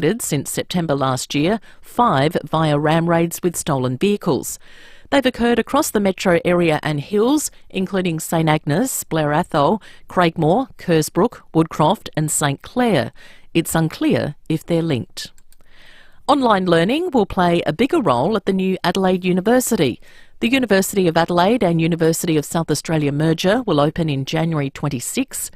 since September last year, 5 via ram raids with stolen vehicles. They've occurred across the metro area and hills, including St Agnes, Blair Athol, Craigmore, Kersbrook, Woodcroft and St Clair. It's unclear if they're linked. Online learning will play a bigger role at the new Adelaide University. The University of Adelaide and University of South Australia merger will open in January 26.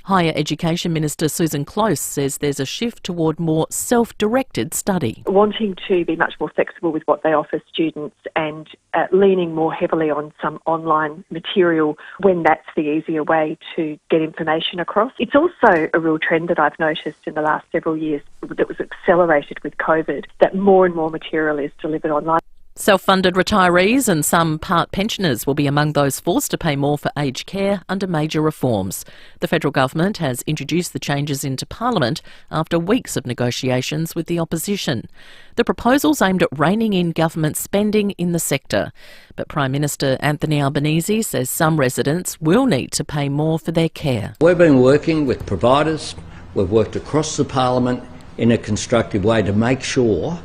Higher Education Minister Susan Close says there's a shift toward more self-directed study. Wanting to be much more flexible with what they offer students and leaning more heavily on some online material when that's the easier way to get information across. It's also a real trend that I've noticed in the last several years that was accelerated with COVID, that more and more material is delivered online. Self-funded retirees and some part pensioners will be among those forced to pay more for aged care under major reforms. The federal government has introduced the changes into Parliament after weeks of negotiations with the opposition. The proposals aimed at reining in government spending in the sector. But Prime Minister Anthony Albanese says some residents will need to pay more for their care. We've been working with providers. We've worked across the Parliament in a constructive way to make sure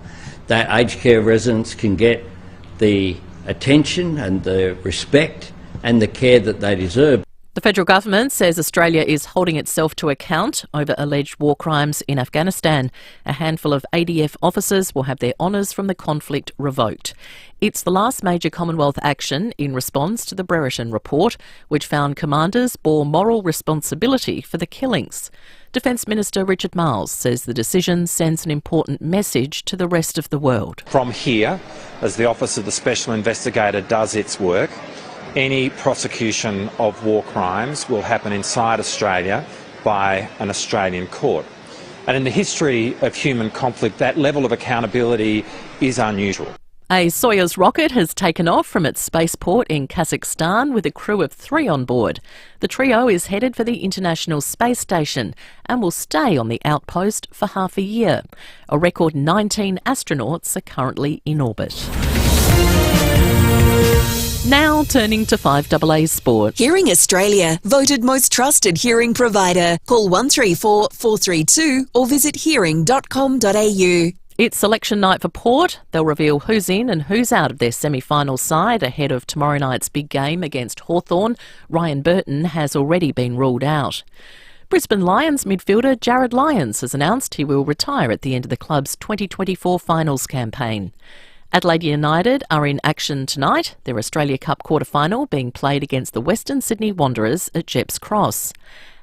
that aged care residents can get the attention and the respect and the care that they deserve. The federal government says Australia is holding itself to account over alleged war crimes in Afghanistan. A handful of ADF officers will have their honours from the conflict revoked. It's the last major Commonwealth action in response to the Brereton report, which found commanders bore moral responsibility for the killings. Defence Minister Richard Marles says the decision sends an important message to the rest of the world. From here, as the Office of the Special Investigator does its work, any prosecution of war crimes will happen inside Australia by an Australian court. And in the history of human conflict, that level of accountability is unusual. A Soyuz rocket has taken off from its spaceport in Kazakhstan with a crew of 3 on board. The trio is headed for the International Space Station and will stay on the outpost for half a year. A record 19 astronauts are currently in orbit. Now turning to FIVEAA Sport. Hearing Australia, voted most trusted hearing provider. Call 134 432 or visit hearing.com.au. It's selection night for Port. They'll reveal who's in and who's out of their semi-final side ahead of tomorrow night's big game against Hawthorn. Ryan Burton has already been ruled out. Brisbane Lions midfielder Jared Lyons has announced he will retire at the end of the club's 2024 finals campaign. Adelaide United are in action tonight, their Australia Cup quarter-final being played against the Western Sydney Wanderers at Jepps Cross.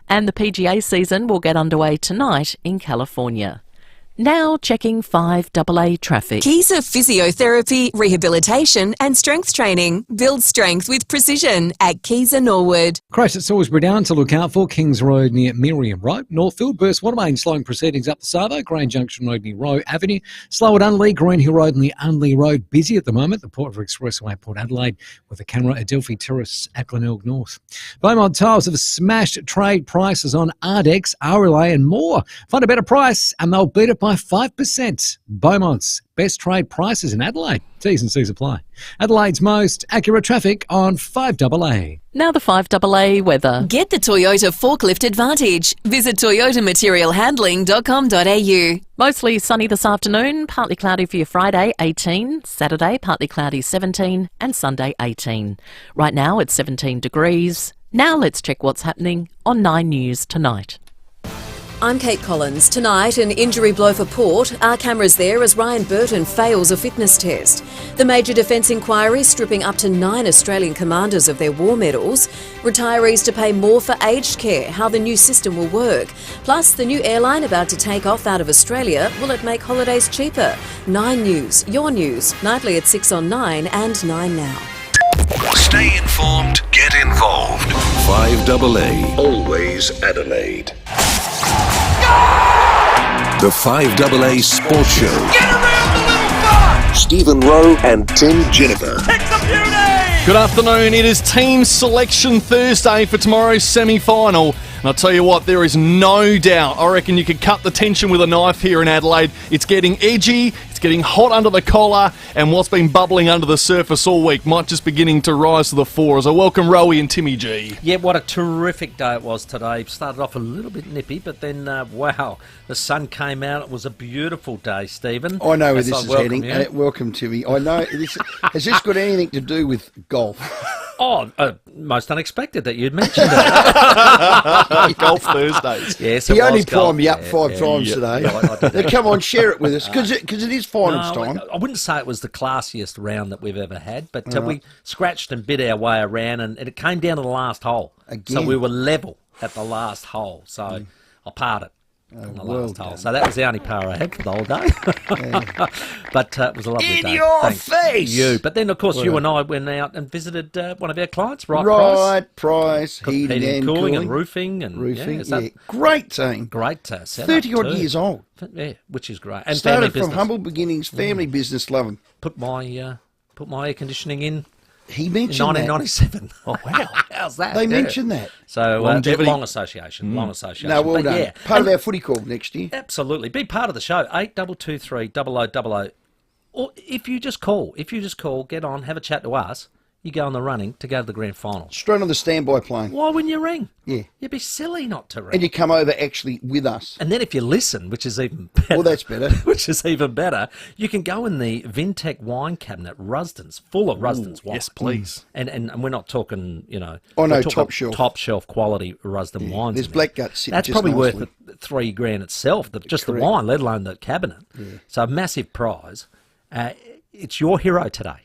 And the PGA season will get underway tonight in California. Now checking FIVEAA traffic. Keys of physiotherapy, rehabilitation and strength training. Build strength with precision at Keys Norwood. Crash at Salisbury Down to look out for. Kings Road near Miriam Road. Northfield burst Watermain slowing proceedings up the Savo. Grain Junction Road near Rowe Avenue. Slow at Unley. Greenhill Road near Unley Road. Busy at the moment. The Port River Expressway, Port Adelaide, with a camera at Adelphi Terrace at Glenelg North. Beaumont Tiles have smashed trade prices on Ardex, RLA and more. Find a better price and they'll beat it by 5%. Beaumont's best trade prices in Adelaide. T's and C's apply. Adelaide's most accurate traffic on FIVEAA. Now the FIVEAA weather. Get the Toyota Forklift Advantage. Visit toyotamaterialhandling.com.au. Mostly sunny this afternoon, partly cloudy for your Friday, 18. Saturday, partly cloudy, 17. And Sunday, 18. Right now it's 17 degrees. Now let's check what's happening on 9 News tonight. I'm Kate Collins. Tonight, an injury blow for Port. Our cameras there as Ryan Burton fails a fitness test. The major defence inquiry stripping up to 9 Australian commanders of their war medals. Retirees to pay more for aged care, how the new system will work. Plus, the new airline about to take off out of Australia. Will it make holidays cheaper? 9 News, your news, nightly at 6 on 9 and 9 now. Stay informed, get involved. FIVEAA, always Adelaide. The FIVEAA Sports Show. Get around the little bar! Stephen Rowe and Tim Jennifer. Pick the beauty! Good afternoon. It is Team Selection Thursday for tomorrow's semi-final. And I'll tell you what, there is no doubt. I reckon you could cut the tension with a knife here in Adelaide. It's getting edgy, it's getting hot under the collar, and what's been bubbling under the surface all week might just beginning to rise to the fore. As I welcome Rowey and Timmy G. Yeah, what a terrific day it was today. Started off a little bit nippy, but then, wow, the sun came out. It was a beautiful day, Stephen. I know where this is heading. Welcome, Timmy. I know. Has this got anything to do with golf? Oh, most unexpected that you'd mentioned it. Golf Thursdays. Yes, he only primed me up five times today. Now, come on, share it with us, because it is finals time. I wouldn't say it was the classiest round that we've ever had, but we scratched and bit our way around, and it came down to the last hole. Again. So we were level at the last hole. So I parred it. On the last hole. So that was the only par I had for the whole day. But it was a lovely day. In your face! You. But then, of course, you and I went out and visited one of our clients, Right Price, heating and cooling and roofing. Yeah, great team. Great setup 30-odd years old. Yeah, which is great. And started family from business. humble beginnings, family business, loving. Put my air conditioning in. He mentioned 1997. Oh, wow. How's that? They mentioned that. So, long association. No, well done. Yeah. Part of our footy call next year. Absolutely. Be part of the show. 8223 0000. Or if you just call, get on, have a chat to us. You go on the running to go to the grand final. Straight on the standby plane. Why wouldn't you ring? Yeah. You'd be silly not to ring. And you come over actually with us. And then if you listen, which is even better. Well, that's better. Which is even better. You can go in the Vintech wine cabinet, Rusden's, full of Rusden's wine. Yes, please. And we're not talking, top shelf. Top shelf quality Rusden wines. There's Blackgut sitting That's just probably nicely. worth $3,000 itself, just the wine, let alone the cabinet. Yeah. So a massive prize. It's your hero today.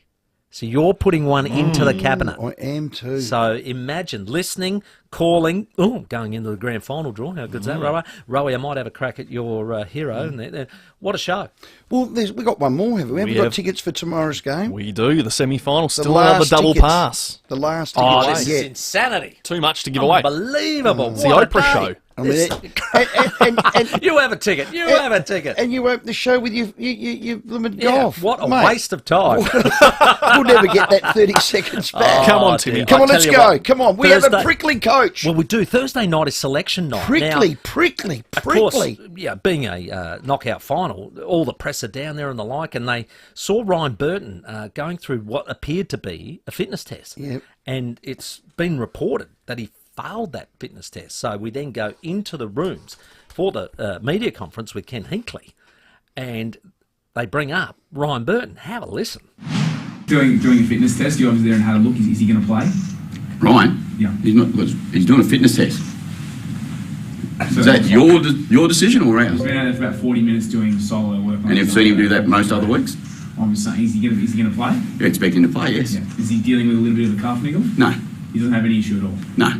So you're putting one into the cabinet. I am too. So imagine listening, calling, going into the grand final draw. How good's that, Rowey? Rowey, I might have a crack at your hero. And what a show. Well, we've got one more, haven't we? We've got tickets for tomorrow's game. We do. The semi-final. Still another double pass. The last Oh, tickets. this is insanity. Too much to give away. Unbelievable. It's the Oprah show. I mean, and you have a ticket. You have a ticket. And you open the show with your limited golf. What a waste of time. We'll never get that 30 seconds back. Come on, Timmy. Come on, let's go. Come on. We have a prickly coach. Well, we do. Thursday night is selection night. Prickly. Of course, being a knockout final, all the press are down there and the like, and they saw Ryan Burton going through what appeared to be a fitness test. Yep. And it's been reported that he failed that fitness test. So we then go into the rooms for the media conference with Ken Hinkley, and they bring up Ryan Burton. Have a listen. Doing a fitness test, you obviously there and had a look. Is he going to play? Ryan? Yeah. He's doing a fitness test. So is that your decision or ours? He's been out there for about 40 minutes doing solo work. And you've seen him do that most other weeks? I'm just saying, is he going to play? You expect him to play, yes. Yeah. Is he dealing with a little bit of a calf niggle? No. He doesn't have any issue at all? No.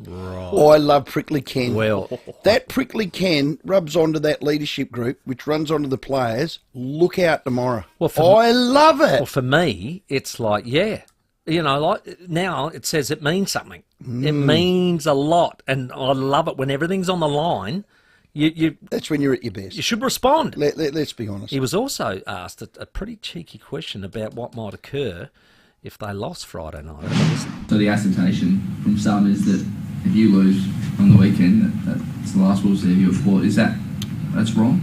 Oh, I love Prickly Ken. Well, that Prickly Ken rubs onto that leadership group, which runs onto the players. Look out tomorrow. I love it. Well, for me, it's like, like now it says it means something. It means a lot, and I love it when everything's on the line. That's when you're at your best. You should respond. Let's be honest. He was also asked a pretty cheeky question about what might occur if they lost Friday night. So the assertion from some is that if you lose on the weekend, that's the last we'll see of you at Port. That's wrong?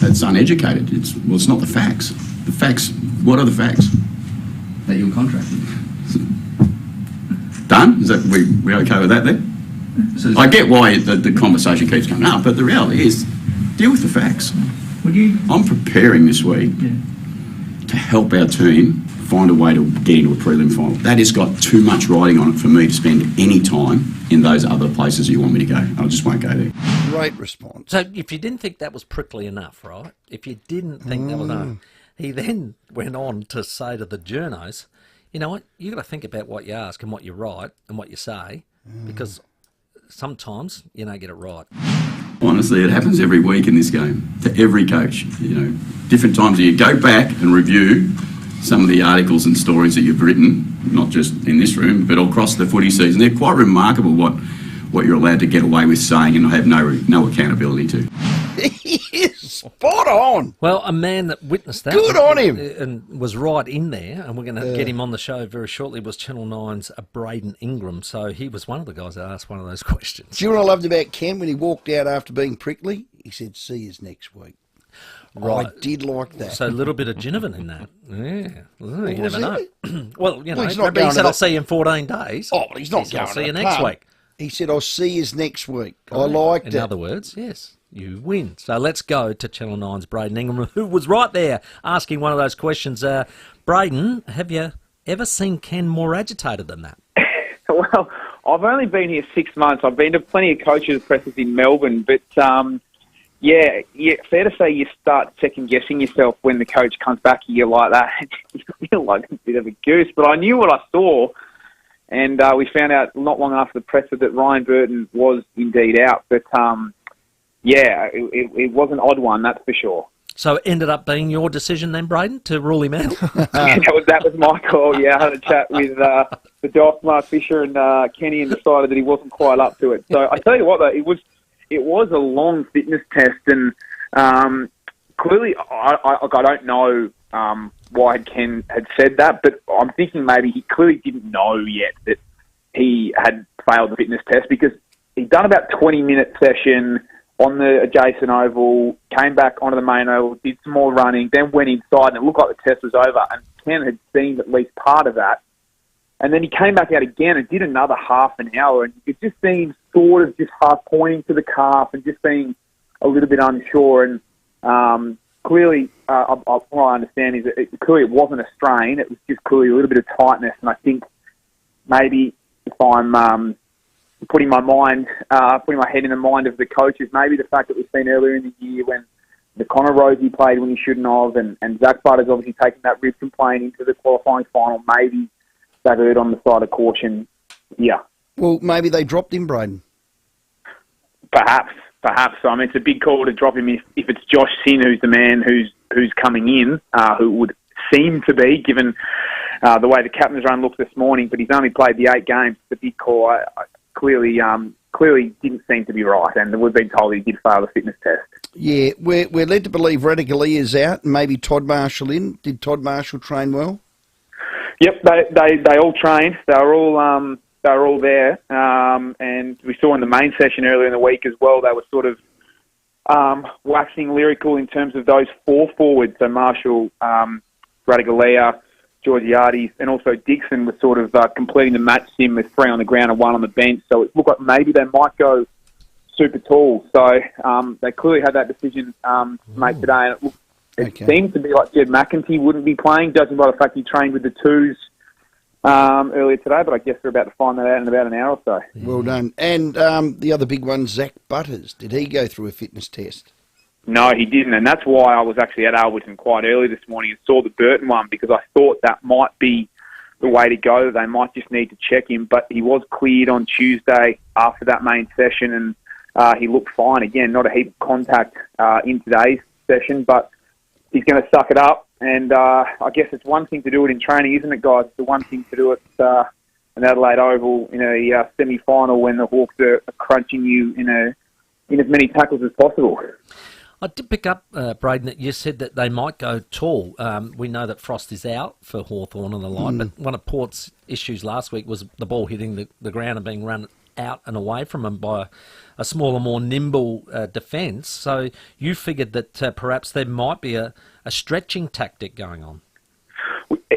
That's uneducated. It's not the facts. The facts, what are the facts? That you're contracted. Done? Is that we okay with that then? So I get why the conversation keeps coming up, but the reality is, deal with the facts. I'm preparing this week to help our team find a way to get into a prelim final. That has got too much riding on it for me to spend any time in those other places you want me to go. I just won't go there. Great response. So if you didn't think that was prickly enough, right? If you didn't think that was enough, he then went on to say to the journos, you know what, you got to think about what you ask and what you write and what you say, because sometimes you don't get it right. Honestly, it happens every week in this game to every coach. Different times you go back and review some of the articles and stories that you've written, not just in this room, but across the footy season. They're quite remarkable what you're allowed to get away with saying and have no accountability to. He is spot on. Well, a man that witnessed that. Good on him. And was right in there, and we're going to get him on the show very shortly, was Channel 9's Braden Ingram. So he was one of the guys that asked one of those questions. Do you know what I loved about Ken when he walked out after being prickly? He said, see you next week. Right. I did like that. So a little bit of Ginnivan in that. Yeah. Well, you never know. Well, he's not going he said, I'll see you in 14 days. Oh, but he's not going I'll see you to next week. He said, I'll see you next week. I liked it. In other words, yes, you win. So let's go to Channel 9's Braden Ingram, who was right there asking one of those questions. Braden, have you ever seen Ken more agitated than that? Well, I've only been here 6 months. I've been to plenty of coaches' presses in Melbourne, but yeah, fair to say you start second-guessing yourself when the coach comes back a year like that. You feel like a bit of a goose. But I knew what I saw, and we found out not long after the presser that Ryan Burton was indeed out. But, it was an odd one, that's for sure. So it ended up being your decision then, Braden, to rule him out? that was my call, yeah. I had a chat with the Doc, Mark Fisher and Kenny, and decided that he wasn't quite up to it. So I tell you what, though, it was a long fitness test, and clearly, I don't know why Ken had said that, but I'm thinking maybe he clearly didn't know yet that he had failed the fitness test, because he'd done about 20-minute session on the adjacent oval, came back onto the main oval, did some more running, then went inside, and it looked like the test was over, and Ken had seen at least part of that. And then he came back out again and did another half an hour, and it just seemed sort of just half pointing to the calf and just being a little bit unsure. And clearly, what I understand is that clearly it wasn't a strain. It was just clearly a little bit of tightness. And I think maybe if I'm putting my head in the mind of the coaches, maybe the fact that we've seen earlier in the year when the Connor Rowey played when he shouldn't have, and Zach Butter's obviously taken that rib complaint into the qualifying final, maybe they've heard on the side of caution. Yeah. Well, maybe they dropped him, Braden. Perhaps. I mean, it's a big call to drop him if it's Josh Sin who's the man who's coming in, who would seem to be, given the way the captain's run looked this morning, but he's only played the 8 games. It's a big call. I clearly didn't seem to be right, and we've been told he did fail the fitness test. Yeah, we're led to believe Radicalia's out, and maybe Todd Marshall in. Did Todd Marshall train well? Yep, they all trained. They were all there, and we saw in the main session earlier in the week as well. They were sort of waxing lyrical in terms of those 4 forwards. So Marshall, Radigalia, Georgiades, and also Dixon were sort of completing the match sim with 3 on the ground and 1 on the bench. So it looked like maybe they might go super tall. So they clearly had that decision made today, and it seemed to be like Jed McEntee wouldn't be playing, judging by the fact he trained with the 2s earlier today, but I guess we're about to find that out in about an hour or so. Well done. And the other big one, Zach Butters, did he go through a fitness test? No, he didn't, and that's why I was actually at Alberton quite early this morning and saw the Burton one, because I thought that might be the way to go. They might just need to check him, but he was cleared on Tuesday after that main session, and he looked fine. Again, not a heap of contact in today's session, but he's going to suck it up, and I guess it's one thing to do it in training, isn't it, guys? It's the one thing to do it in Adelaide Oval in a semi-final when the Hawks are crunching you in as many tackles as possible. I did pick up, Braden, that you said that they might go tall. We know that Frost is out for Hawthorn on the line, but one of Port's issues last week was the ball hitting the ground and being run out and away from them by a smaller, more nimble defence. So you figured that perhaps there might be a stretching tactic going on.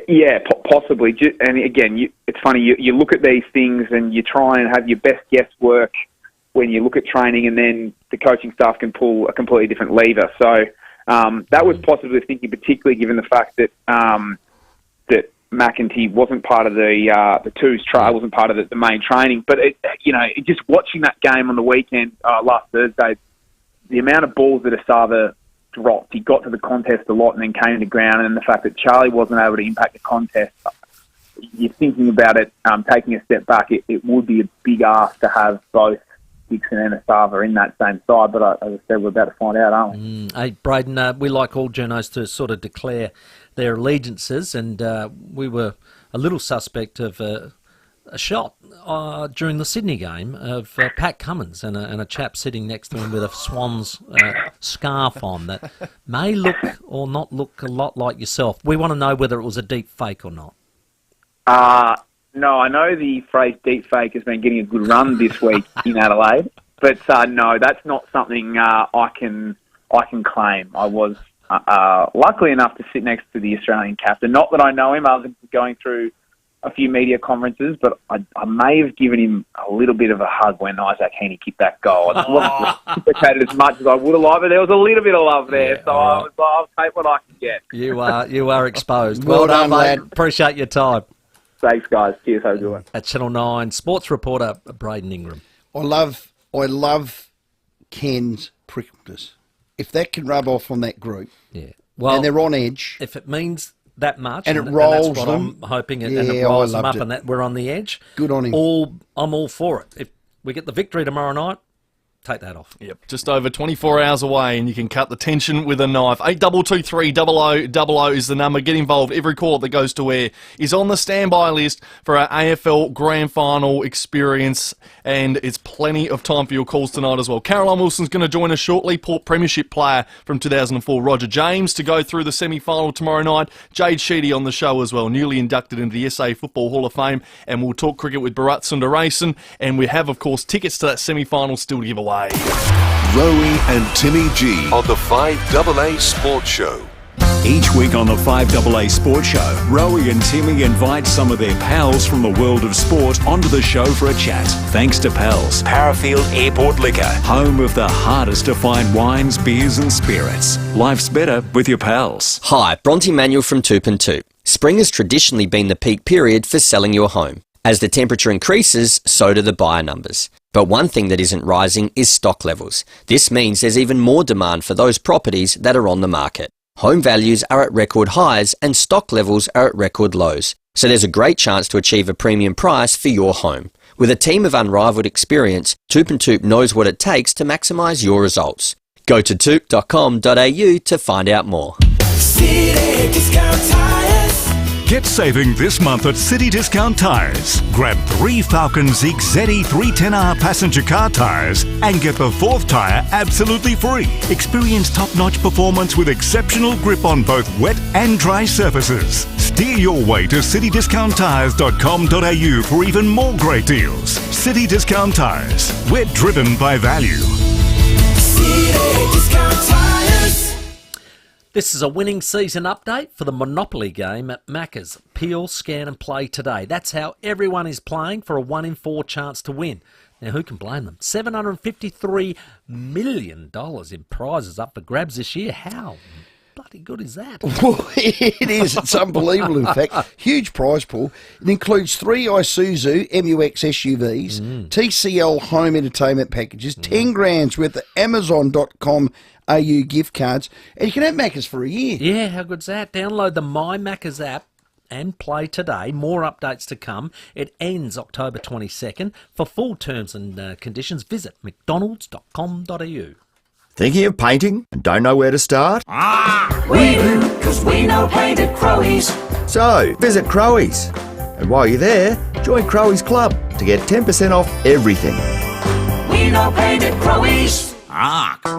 Yeah, possibly. And again, it's funny, you look at these things and you try and have your best guesswork when you look at training, and then the coaching staff can pull a completely different lever. So that was possibly thinking, particularly given the fact that that McEntee wasn't part of the 2's trial, wasn't part of the main training. But just watching that game on the weekend last Thursday, the amount of balls that Asava dropped, he got to the contest a lot and then came to ground, and the fact that Charlie wasn't able to impact the contest, you're thinking about it, taking a step back, it would be a big ask to have both Dixon and Asava in that same side, but as I said, we're about to find out, aren't we? Hey, Braden, we like all journos to sort of declare their allegiances, and we were a little suspect of a shot during the Sydney game of Pat Cummins and a chap sitting next to him with a Swans scarf on that may look or not look a lot like yourself. We want to know whether it was a deep fake or not. No, I know the phrase deep fake has been getting a good run this week in Adelaide, but no, that's not something I can claim. I was luckily enough to sit next to the Australian captain. Not that I know him, other than going through a few media conferences, but I may have given him a little bit of a hug when Isaac Heaney kicked that goal. I wasn't reciprocated as much as I would have liked, but there was a little bit of love there, so I was like, I'll take what I can get. You are exposed. Well done, lad. Appreciate your time. Thanks, guys. Cheers. Have a good one. At Channel 9, sports reporter Braden Ingram. I love Ken's prickliness. If that can rub off on that group, well, and they're on edge, if it means that much, and it rolls and that's what them, I'm hoping, and it rolls them up, and that we're on the edge. Good on him. I'm all for it. If we get the victory tomorrow night, take that off. Yep, just over 24 hours away, and you can cut the tension with a knife. 8223 0000 is the number. Get involved. Every call that goes to air is on the standby list for our AFL Grand Final experience, and it's plenty of time for your calls tonight as well. Caroline Wilson's going to join us shortly. Port Premiership player from 2004, Roger James, to go through the semi-final tomorrow night. Jade Sheedy on the show as well, newly inducted into the SA Football Hall of Fame, and we'll talk cricket with Bharat Sundaresan, and we have, of course, tickets to that semi-final still to give away. Rowey and Timmy G on the 5AA Sports Show. Each week on the 5AA Sports Show, Rowey and Timmy invite some of their pals from the world of sport onto the show for a chat. Thanks to Pals, Parafield Airport Liquor, home of the hardest to find wines, beers and spirits. Life's better with your pals. Hi, Bronte Manuel from Toop and Toop. Spring has traditionally been the peak period for selling your home. As the temperature increases, so do the buyer numbers. But one thing that isn't rising is stock levels. This means there's even more demand for those properties that are on the market. Home values are at record highs and stock levels are at record lows. So there's a great chance to achieve a premium price for your home. With a team of unrivaled experience, Toop and Toop knows what it takes to maximise your results. Go to toop.com.au to find out more. City Discount Tires. Get saving this month at City Discount Tires. Grab 3 Falcon Zeek ZE 310R passenger car tyres and get the 4th tyre absolutely free. Experience top-notch performance with exceptional grip on both wet and dry surfaces. Steer your way to citydiscounttires.com.au for even more great deals. City Discount Tires. We're driven by value. City Discount Tires. This is a winning season update for the Monopoly game at Macca's. Peel, scan and play today. That's how everyone is playing for a 1 in 4 chance to win. Now, who can blame them? $753 million in prizes up for grabs this year. How bloody good is that? Well, it is. It's unbelievable, in fact. Huge prize pool. It includes 3 Isuzu MUX SUVs, TCL home entertainment packages, 10 grand's worth of Amazon.com.au gift cards, and you can have Macca's for a year. Yeah, how good's that? Download the My Macca's app and play today. More updates to come. It ends October 22nd. For full terms and conditions, visit mcdonalds.com.au. Thinking of painting and don't know where to start? We do, because we know paint at Crowey's. So, visit Crowey's. And while you're there, join Crowey's Club to get 10% off everything. We know paint at Crowey's.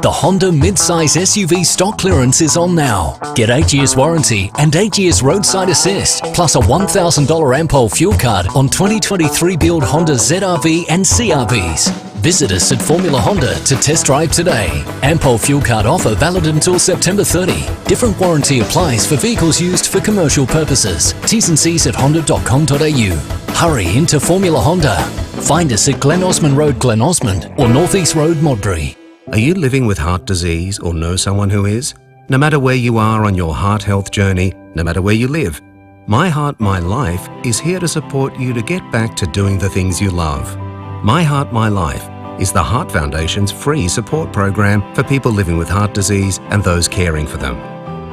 The Honda mid-size SUV stock clearance is on now. Get 8 years warranty and 8 years roadside assist, plus a $1,000 Ampol fuel card on 2023 build Honda ZR-V and CR-Vs. Visit us at Formula Honda to test drive today. Ampol fuel card offer valid until September 30. Different warranty applies for vehicles used for commercial purposes. T's and C's at honda.com.au. Hurry into Formula Honda. Find us at Glen Osmond Road, Glen Osmond, or North East Road, Modbury. Are you living with heart disease or know someone who is? No matter where you are on your heart health journey, no matter where you live, My Heart, My Life is here to support you to get back to doing the things you love. My Heart, My Life is the Heart Foundation's free support program for people living with heart disease and those caring for them.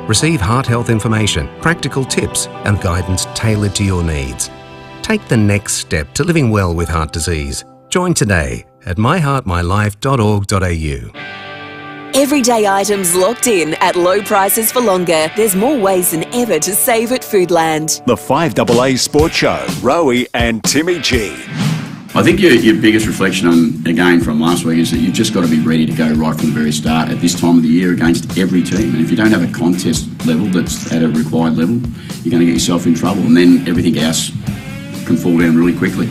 Receive heart health information, practical tips and guidance tailored to your needs. Take the next step to living well with heart disease. Join today at myheartmylife.org.au. Everyday items locked in at low prices for longer. There's more ways than ever to save at Foodland. The 5AA Sports Show, Rowey and Timmy G. I think your biggest reflection on, again, from last week is that you've just got to be ready to go right from the very start at this time of the year against every team. And if you don't have a contest level that's at a required level, you're going to get yourself in trouble, and then everything else can fall down really quickly.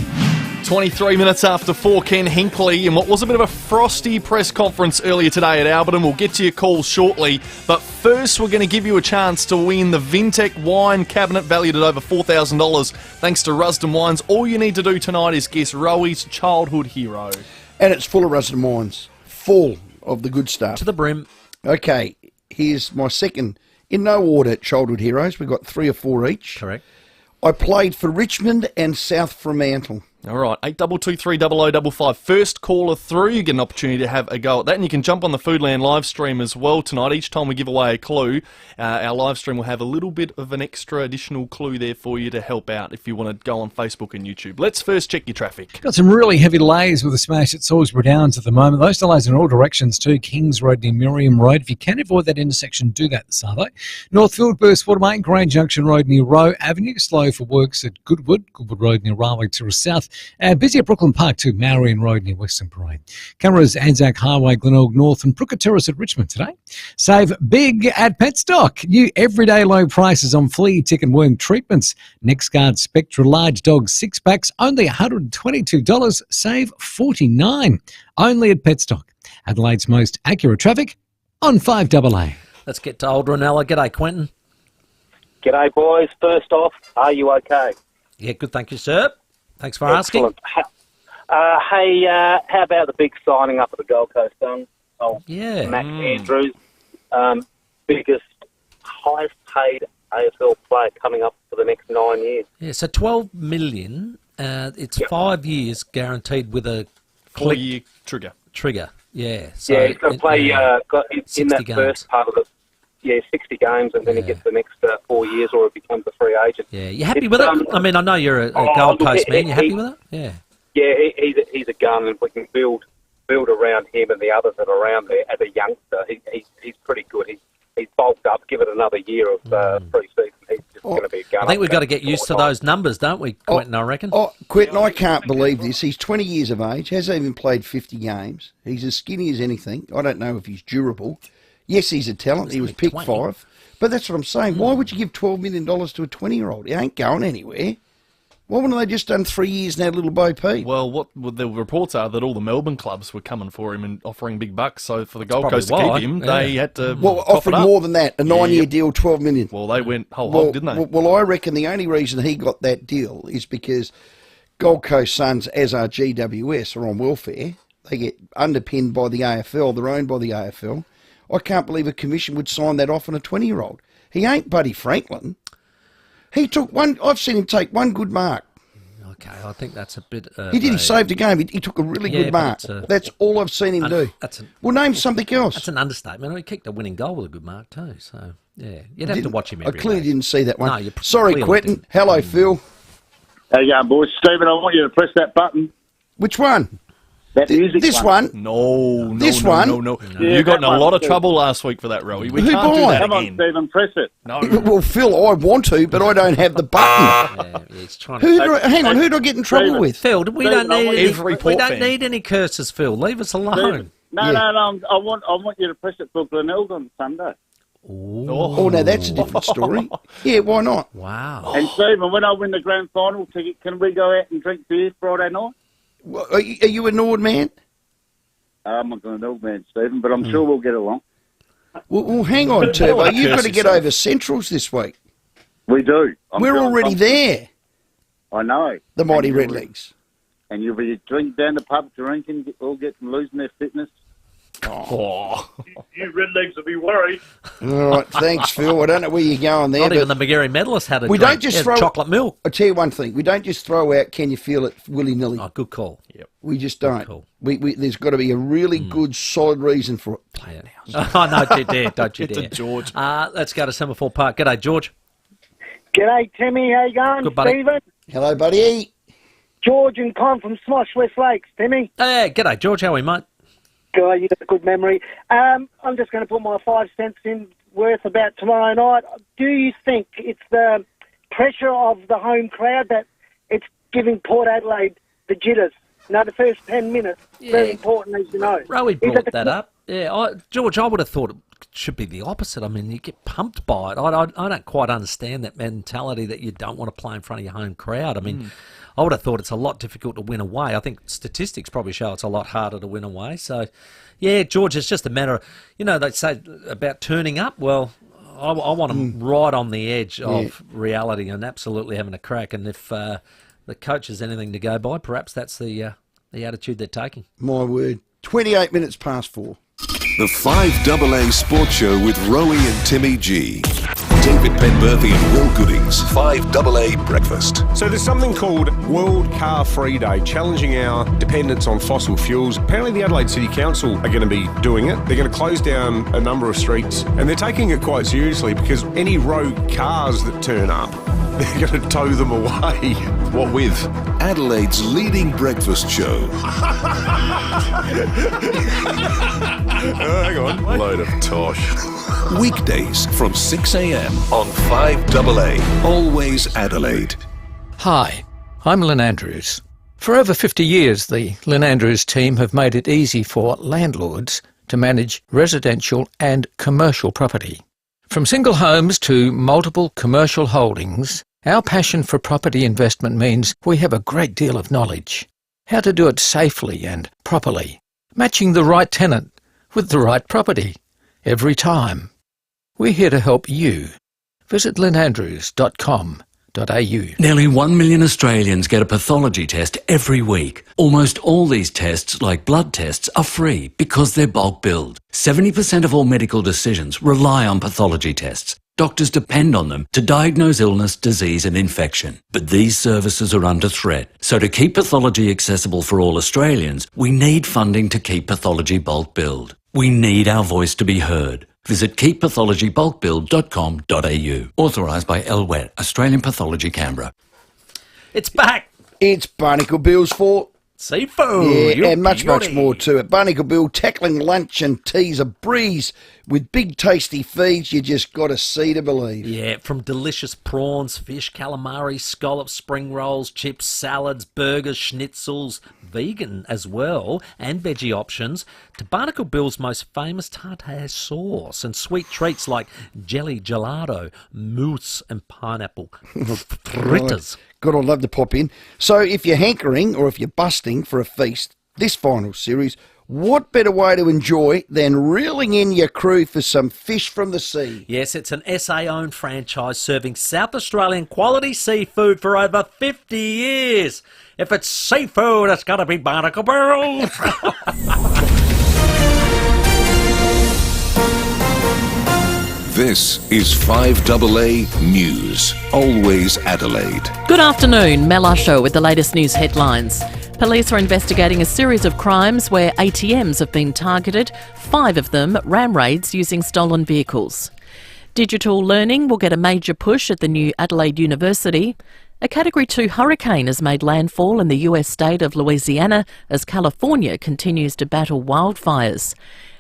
23 minutes after 4, Ken Hinkley, and what was a bit of a frosty press conference earlier today at Alberton. We'll get to your calls shortly, but first we're going to give you a chance to win the Vintec wine cabinet valued at over $4,000 thanks to Rusden Wines. All you need to do tonight is guess Rowey's childhood hero. And it's full of Rusden Wines, full of the good stuff. To the brim. Okay, here's my second, in no order, childhood heroes. We've got 3 or 4 each. Correct. I played for Richmond and South Fremantle. All right, 8223 First caller through, you get an opportunity to have a go at that, and you can jump on the Foodland live stream as well tonight. Each time we give away a clue, our live stream will have a little bit of an extra additional clue there for you to help out if you want to go on Facebook and YouTube. Let's first check your traffic. Got some really heavy delays with the smash at Salisbury Downs at the moment. Those delays in all directions too. Kings Road near Miriam Road. If you can avoid that intersection, do that this Saturday. Northfield Burst Watermain, Grand Junction Road near Rowe Avenue. Slow for works at Goodwood Road near Rowey to the south. Busy at Brooklyn Park too, Marion Road near Western Parade. Cameras Anzac Highway, Glenelg North and Brooker Terrace at Richmond today. Save big at Petstock. New everyday low prices on flea, tick and worm treatments. NexGuard Spectra large dog 6-packs, only $122. Save $49. Only at Petstock. Adelaide's most accurate traffic on 5AA. Let's get to Old Ranella. G'day, Quentin. G'day, boys. First off, are you okay? Yeah, good, thank you, sir. Thanks for asking. Hey, how about the big signing up at the Gold Coast Dons? Yeah. Max Andrews, biggest, highest paid AFL player coming up for the next 9 years. Yeah, so $12 million. It's 5 years guaranteed with a 4-year trigger. Yeah. So yeah, he's got to play in that games. first part of it. Yeah, 60 games, and then he gets the next 4 years, or it becomes a free agent. Yeah, you happy with it? I mean, I know you're a Gold Coast man. You happy with it? Yeah. Yeah, he's a gun, and if we can build around him and the others that are around there as a youngster, he's pretty good. He's bulked up. Give it another year of pre-season. He's just going to be a gun. I think we've got to get used to those numbers, don't we, Quentin, I reckon? Quentin, I can't believe this. He's 20 years of age, hasn't even played 50 games. He's as skinny as anything. I don't know if he's durable. Yes, he's a talent. He was picked 5. But that's what I'm saying. Why would you give $12 million to a 20-year-old? He ain't going anywhere. Why wouldn't they just done 3 years and had a little Bo Peep? Well, what the reports are that all the Melbourne clubs were coming for him and offering big bucks. So for the Gold Coast to keep him, they had to offering more than that. A 9-year deal, $12 million. Well, they went whole hog, didn't they? Well, I reckon the only reason he got that deal is because Gold Coast Suns, as are GWS, are on welfare. They get underpinned by the AFL. They're owned by the AFL. I can't believe a commission would sign that off on a 20-year-old. He ain't Buddy Franklin. He took one. I've seen him take one good mark. Okay, I think that's a bit. He did. He saved a game. He took a really good mark. That's all I've seen him do. Well, name something else. That's an understatement. He kicked a winning goal with a good mark too. So yeah, you'd have to watch him every day. I clearly didn't see that one. No, you Sorry, Quentin. Hello, Phil. How you going, boys? Stephen, I want you to press that button. Which one? That music this one? No. Yeah, you got in a lot of Steve. trouble last week for that, Rowey. We Who can't do by? that Come on, again. Stephen, press it. No. Well, Phil, I want to, but I don't have the button. He's trying Hang on, who do I get in trouble with? Phil, we don't Stephen, need any curses, Phil. Leave us alone. No. I want you to press it for Glenelg on Sunday. Oh, no, that's a different story. Yeah, why not? Wow. And Stephen, when I win the grand final ticket, can we go out and drink beer Friday night? Well, are you a Nord man? I'm not going to know, man, Stephen, but I'm sure we'll get along. Well, hang on, Turbo. You've got to get over Centrals this week. We do. We're already there. I know. The mighty Redlegs. And you'll be drinking down the pub, drinking, all getting losing their fitness. Oh. You Redlegs will be worried. All right, thanks, Phil. I don't know where you're going there. Not even the McGarry medalist had a we drink. don't just He had throw chocolate milk. I'll tell you one thing. We don't just throw out, can you feel it, willy-nilly. Oh, good call. Yep. We just don't. There's got to be a really good, solid reason for it. Play it now. Oh, no, don't you dare. Don't you Get dare. to George. Let's go to Semaphore Park. G'day, George. G'day, Timmy. How you going, Good, buddy. Stephen? Hello, buddy. George and Con from Smosh West Lakes. Timmy. Hey, g'day, George. How are we, mate? Guy, you've got a good memory. I'm just going to put my 5 cents in worth about tomorrow night. Do you think it's the pressure of the home crowd that it's giving Port Adelaide the jitters? The first 10 minutes, very important, as you know. Rowey brought that up. Yeah, George, I would have thought it should be the opposite. I mean, you get pumped by it. I don't quite understand that mentality that you don't want to play in front of your home crowd. I mean, I would have thought it's a lot difficult to win away. I think statistics probably show it's a lot harder to win away. So, yeah, George, it's just a matter of, they say about turning up. Well, I want them right on the edge of reality and absolutely having a crack. And if the coach has anything to go by, perhaps that's the attitude they're taking. My word. 28 minutes past 4. The 5AA Sports Show with Rowey and Timmy G. David Penberthy and Will Goodings. 5AA Breakfast. So there's something called World Car Free Day, challenging our dependence on fossil fuels. Apparently the Adelaide City Council are going to be doing it. They're going to close down a number of streets, and they're taking it quite seriously because any rogue cars that turn up, they're going to tow them away. What with? Adelaide's leading breakfast show. Hang on. Load of tosh. Weekdays from 6 a.m. on 5AA. Always Adelaide. Hi, I'm Lynn Andrews. For over 50 years, the Lynn Andrews team have made it easy for landlords to manage residential and commercial property. From single homes to multiple commercial holdings, our passion for property investment means we have a great deal of knowledge. How to do it safely and properly, matching the right tenant with the right property every time. We're here to help you. Visit lynandrews.com.au. Nearly 1 million Australians get a pathology test every week. Almost all these tests, like blood tests, are free because they're bulk billed. 70% of all medical decisions rely on pathology tests. Doctors depend on them to diagnose illness, disease and infection. But these services are under threat. So to keep pathology accessible for all Australians, we need funding to keep pathology bulk billed. We need our voice to be heard. Visit keeppathologybulkbill.com.au. Authorised by LWET, Australian Pathology, Canberra. It's back. It's Barnacle Bill's for seafood. Yeah, and much more to it. Barnacle Bill tackling lunch and tea's a breeze. With big tasty feeds, you just got to see to believe. Yeah, from delicious prawns, fish, calamari, scallops, spring rolls, chips, salads, burgers, schnitzels, vegan as well, and veggie options, to Barnacle Bill's most famous tartare sauce and sweet treats like jelly gelato, mousse and pineapple fritters. God, I'd love to pop in. So if you're hankering or if you're busting for a feast, this final series, what better way to enjoy than reeling in your crew for some fish from the sea? Yes, it's an SA-owned franchise serving South Australian quality seafood for over 50 years. If it's seafood, it's got to be Barnacle Bill. This is 5AA News. Always Adelaide. Good afternoon, Mel Usher with the latest news headlines. Police are investigating a series of crimes where ATMs have been targeted, 5 of them ram raids using stolen vehicles. Digital learning will get a major push at the new Adelaide University. A Category 2 hurricane has made landfall in the US state of Louisiana as California continues to battle wildfires.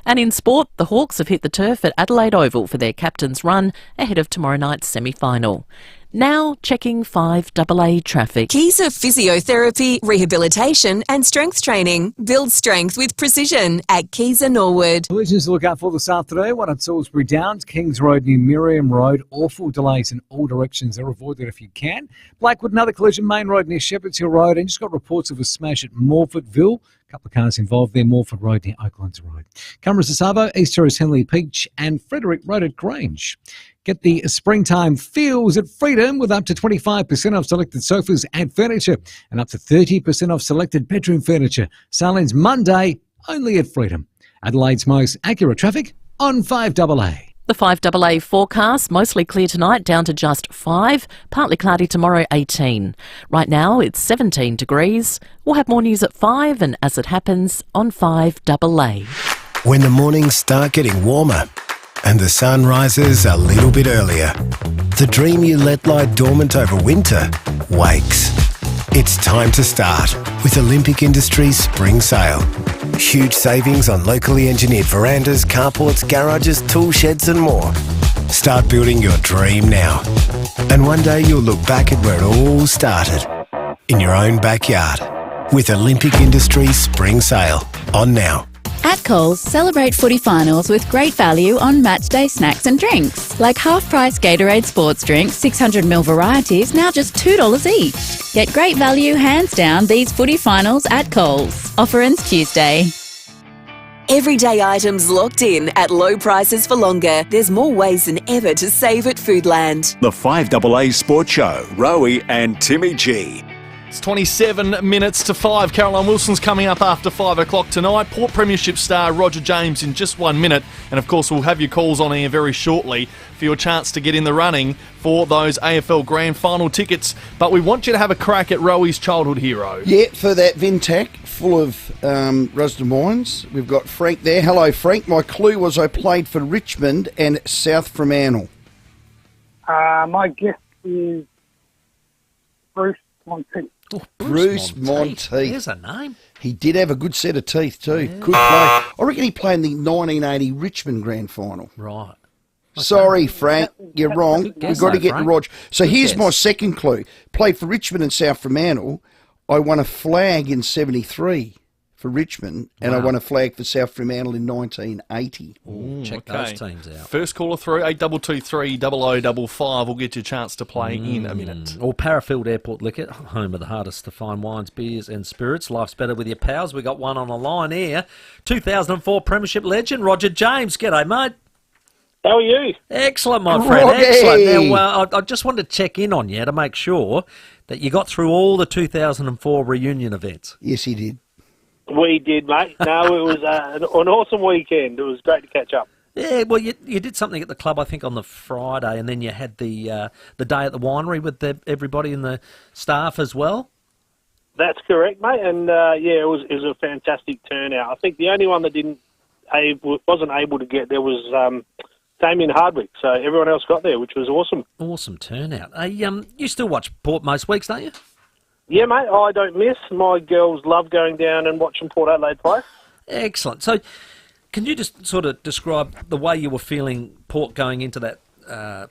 And in sport, the Hawks have hit the turf at Adelaide Oval for their captain's run ahead of tomorrow night's semi-final. Now checking 5AA traffic. Keys of physiotherapy, rehabilitation and strength training. Build strength with precision at Keys Norwood. Collisions to look out for this afternoon. One at Salisbury Downs, Kings Road near Miriam Road. Awful delays in all directions. They're avoided if you can. Blackwood, another collision, Main Road near Shepherds Hill Road. And just got reports of a smash at Morfordville. A couple of cars involved there. Morford Road near Oaklands Road. Cameras at Savo, East Terrace, Henley Peach and Frederick Road at Grange. Get the springtime feels at Freedom with up to 25% off selected sofas and furniture and up to 30% off selected bedroom furniture. Sale ends Monday only at Freedom. Adelaide's most accurate traffic on 5AA. The 5AA forecast, mostly clear tonight, down to just 5. Partly cloudy tomorrow, 18. Right now, it's 17 degrees. We'll have more news at 5 and as it happens on 5AA. When the mornings start getting warmer and the sun rises a little bit earlier, the dream you let lie dormant over winter wakes. It's time to start with Olympic Industries Spring Sale. Huge savings on locally engineered verandas, carports, garages, tool sheds and more. Start building your dream now. And one day you'll look back at where it all started. In your own backyard. With Olympic Industries Spring Sale. On now. At Coles, celebrate footy finals with great value on match day snacks and drinks. Like half-price Gatorade sports drinks, 600ml varieties, now just $2 each. Get great value hands down these footy finals at Coles. Offer ends Tuesday. Everyday items locked in at low prices for longer. There's more ways than ever to save at Foodland. The 5AA Sports Show, Rowey and Timmy G. It's 27 minutes to 5. Caroline Wilson's coming up after 5 o'clock tonight. Port Premiership star Roger James in just 1 minute. And of course, we'll have your calls on air very shortly for your chance to get in the running for those AFL Grand Final tickets. But we want you to have a crack at Rowey's childhood hero. Yeah, for that Vintac full of Rusden wines. We've got Frank there. Hello, Frank. My clue was I played for Richmond and South Fremantle. My guess is Bruce Monteith. Oh, Bruce Monteith. There's a name. He did have a good set of teeth too. Yeah. Good play. I reckon he played in the 1980 Richmond Grand Final. Right. Sorry, Frank, you're wrong. We've got to get Rog. So here's my second clue. Played for Richmond and South Fremantle. I won a flag in 73 for Richmond, and I won a flag for South Fremantle in 1980. Check those teams out. First caller through, 8223 0055. We'll get you a chance to play in a minute. Or Parafield Airport Liquor, home of the hardest to find wines, beers and spirits. Life's better with your pals. We got one on the line here. 2004 Premiership legend, Roger James. G'day, mate. How are you? Excellent, my friend. Robbie. Excellent. Now, I just wanted to check in on you to make sure that you got through all the 2004 reunion events. Yes, he did. We did, mate. No, it was an awesome weekend. It was great to catch up. Yeah, well, you did something at the club, I think, on the Friday, and then you had the day at the winery with everybody in the staff as well. That's correct, mate. And it was a fantastic turnout. I think the only one that wasn't able to get there was Damien Hardwick. So everyone else got there, which was awesome. Awesome turnout. You still watch Port most weeks, don't you? Yeah, mate, I don't miss. My girls love going down and watching Port Adelaide play. Excellent. So can you just sort of describe the way you were feeling Port going into that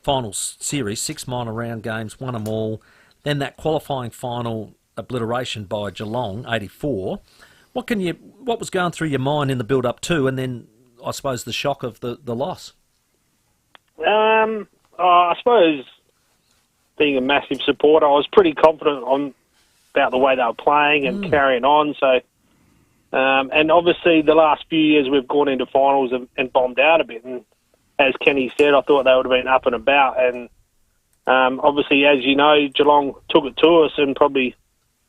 finals series, 6 minor round games, won them all, then that qualifying final obliteration by Geelong, 84. What was going through your mind in the build-up to, and then I suppose the shock of the loss? I suppose being a massive supporter, I was pretty confident about the way they were playing and carrying on. So, and obviously the last few years we've gone into finals and bombed out a bit. And as Kenny said, I thought they would have been up and about. And obviously, as you know, Geelong took it to us and probably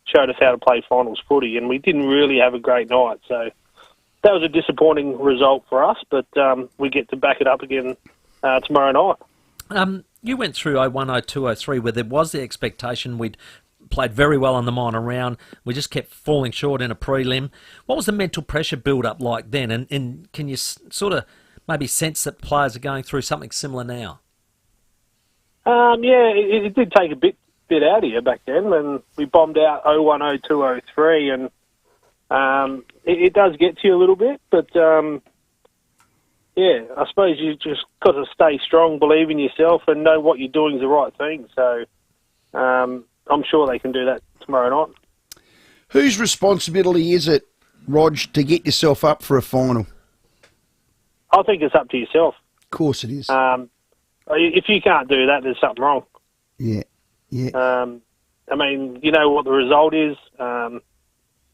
showed us how to play finals footy. And we didn't really have a great night. So that was a disappointing result for us. But we get to back it up again tomorrow night. You went through 01, 02, 03 where there was the expectation we'd played very well in the minor round. We just kept falling short in a prelim. What was the mental pressure build-up like then? And can you sort of maybe sense that players are going through something similar now? It did take a bit out of you back then when we bombed out 01, 02, 03. And it does get to you a little bit. But, I suppose you just got to stay strong, believe in yourself, and know what you're doing is the right thing. So I'm sure they can do that tomorrow night. Whose responsibility is it, Rog, to get yourself up for a final? I think it's up to yourself. Of course it is. If you can't do that, there's something wrong. Yeah. I mean, you know what the result is, and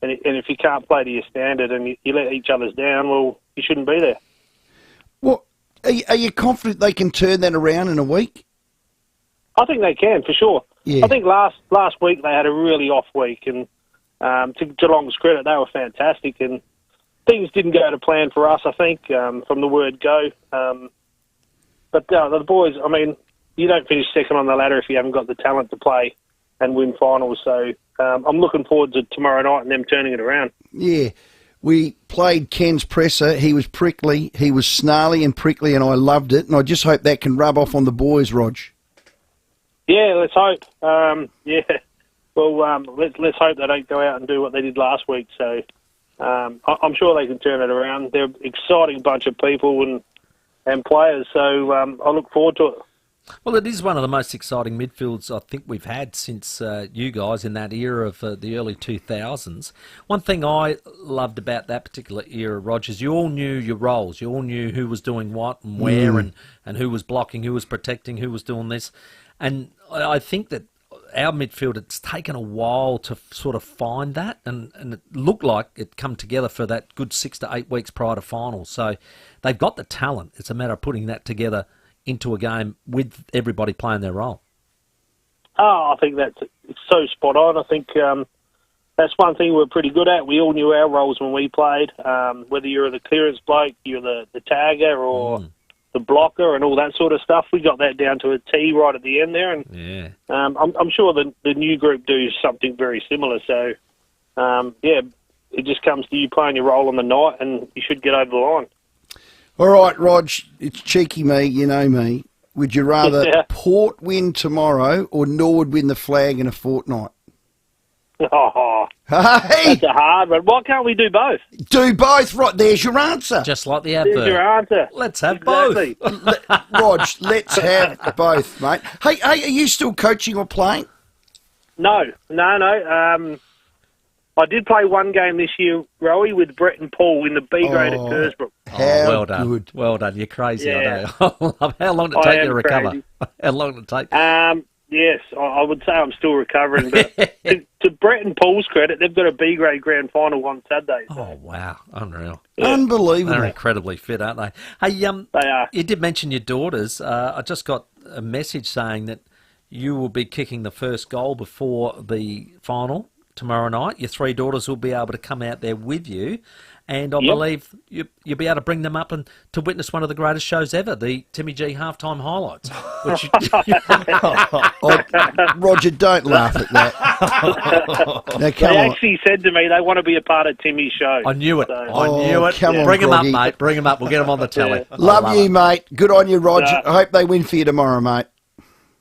if you can't play to your standard and you let each other's down, well, you shouldn't be there. Well, are you confident they can turn that around in a week? I think they can, for sure. Yeah. I think last week they had a really off week, and to Geelong's credit, they were fantastic, and things didn't go to plan for us, I think, from the word go. But the boys, I mean, you don't finish second on the ladder if you haven't got the talent to play and win finals. So I'm looking forward to tomorrow night and them turning it around. Yeah. We played Ken's presser. He was prickly. He was snarly and prickly, and I loved it. And I just hope that can rub off on the boys, Rog. Yeah, let's hope. Well, let's hope they don't go out and do what they did last week. So I'm sure they can turn it around. They're an exciting bunch of people and players, so I look forward to it. Well, it is one of the most exciting midfields I think we've had since you guys in that era of the early 2000s. One thing I loved about that particular era, Rogers, you all knew your roles. You all knew who was doing what and where and who was blocking, who was protecting, who was doing this. And I think that our midfield, it's taken a while to sort of find that, and it looked like it come together for that good 6 to 8 weeks prior to finals. So they've got the talent. It's a matter of putting that together into a game with everybody playing their role. Oh, I think it's so spot on. I think that's one thing we're pretty good at. We all knew our roles when we played, whether you're the clearance bloke, you're the tagger, or the blocker and all that sort of stuff. We got that down to a T right at the end there. And I'm sure the new group do something very similar. So, it just comes to you playing your role on the night, and you should get over the line. All right, Rog, it's cheeky me, you know me. Would you rather Port win tomorrow or Norwood win the flag in a fortnight? Oh, hey! That's a hard one. Why can't we do both? Do both, right? There's your answer. Just like the advert. There's your answer. Let's have Exactly. both. Rog, let's have both, mate. Hey, are you still coaching or playing? No. I did play one game this year, Rowey, with Brett and Paul in the B grade at Kersbrook. Well done. Well done. You're crazy, I know. How long did it take you to recover? Crazy. How long did it take? Yes, I would say I'm still recovering, but to Brett and Paul's credit, they've got a B grade grand final on Saturday. So. Oh, wow. Unreal. Unbelievable. They're incredibly fit, aren't they? Hey, they are. You did mention your daughters. I just got a message saying that you will be kicking the first goal before the final tomorrow night. Your 3 daughters will be able to come out there with you, and I believe you'll be able to bring them up and to witness one of the greatest shows ever, the Timmy G halftime highlights. Which Roger, don't laugh at that. Now, they actually said to me they want to be a part of Timmy's show. I knew it. So. I knew it. Come on, bring them up, Groggy. mate. Bring them up. We'll get them on the telly. Love you, mate. Good on you, Roger. I hope they win for you tomorrow, mate.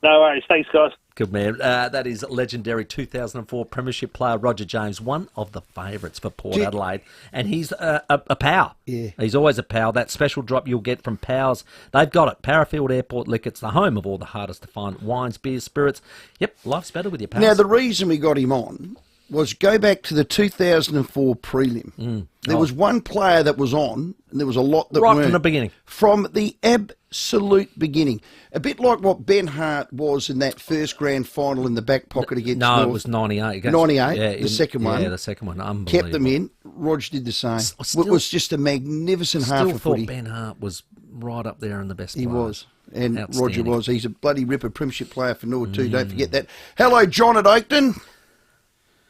No worries. Thanks, guys. Good man. That is legendary 2004 Premiership player Roger James, one of the favourites for Port Adelaide. And he's a pal. Yeah. He's always a pal. That special drop you'll get from Powers, they've got it. Parafield Airport Liquor, it's the home of all the hardest to find wines, beers, spirits. Yep, life's better with your pals. Now, the reason we got him on was go back to the 2004 prelim. There was one player that was on, and there was a lot that right weren't. from the beginning. From the absolute beginning. A bit like what Ben Hart was in that first grand final in the back pocket against North. It was 98. 98, the second one. Yeah, the second one. Unbelievable. Kept them in. Rog did the same. It was just a magnificent half Still of thought footy. Ben Hart was right up there in the best He players. was. And Roger Outstanding. was. He's a bloody ripper premiership player for Norwood too. Don't forget that. Hello, John at Oakton.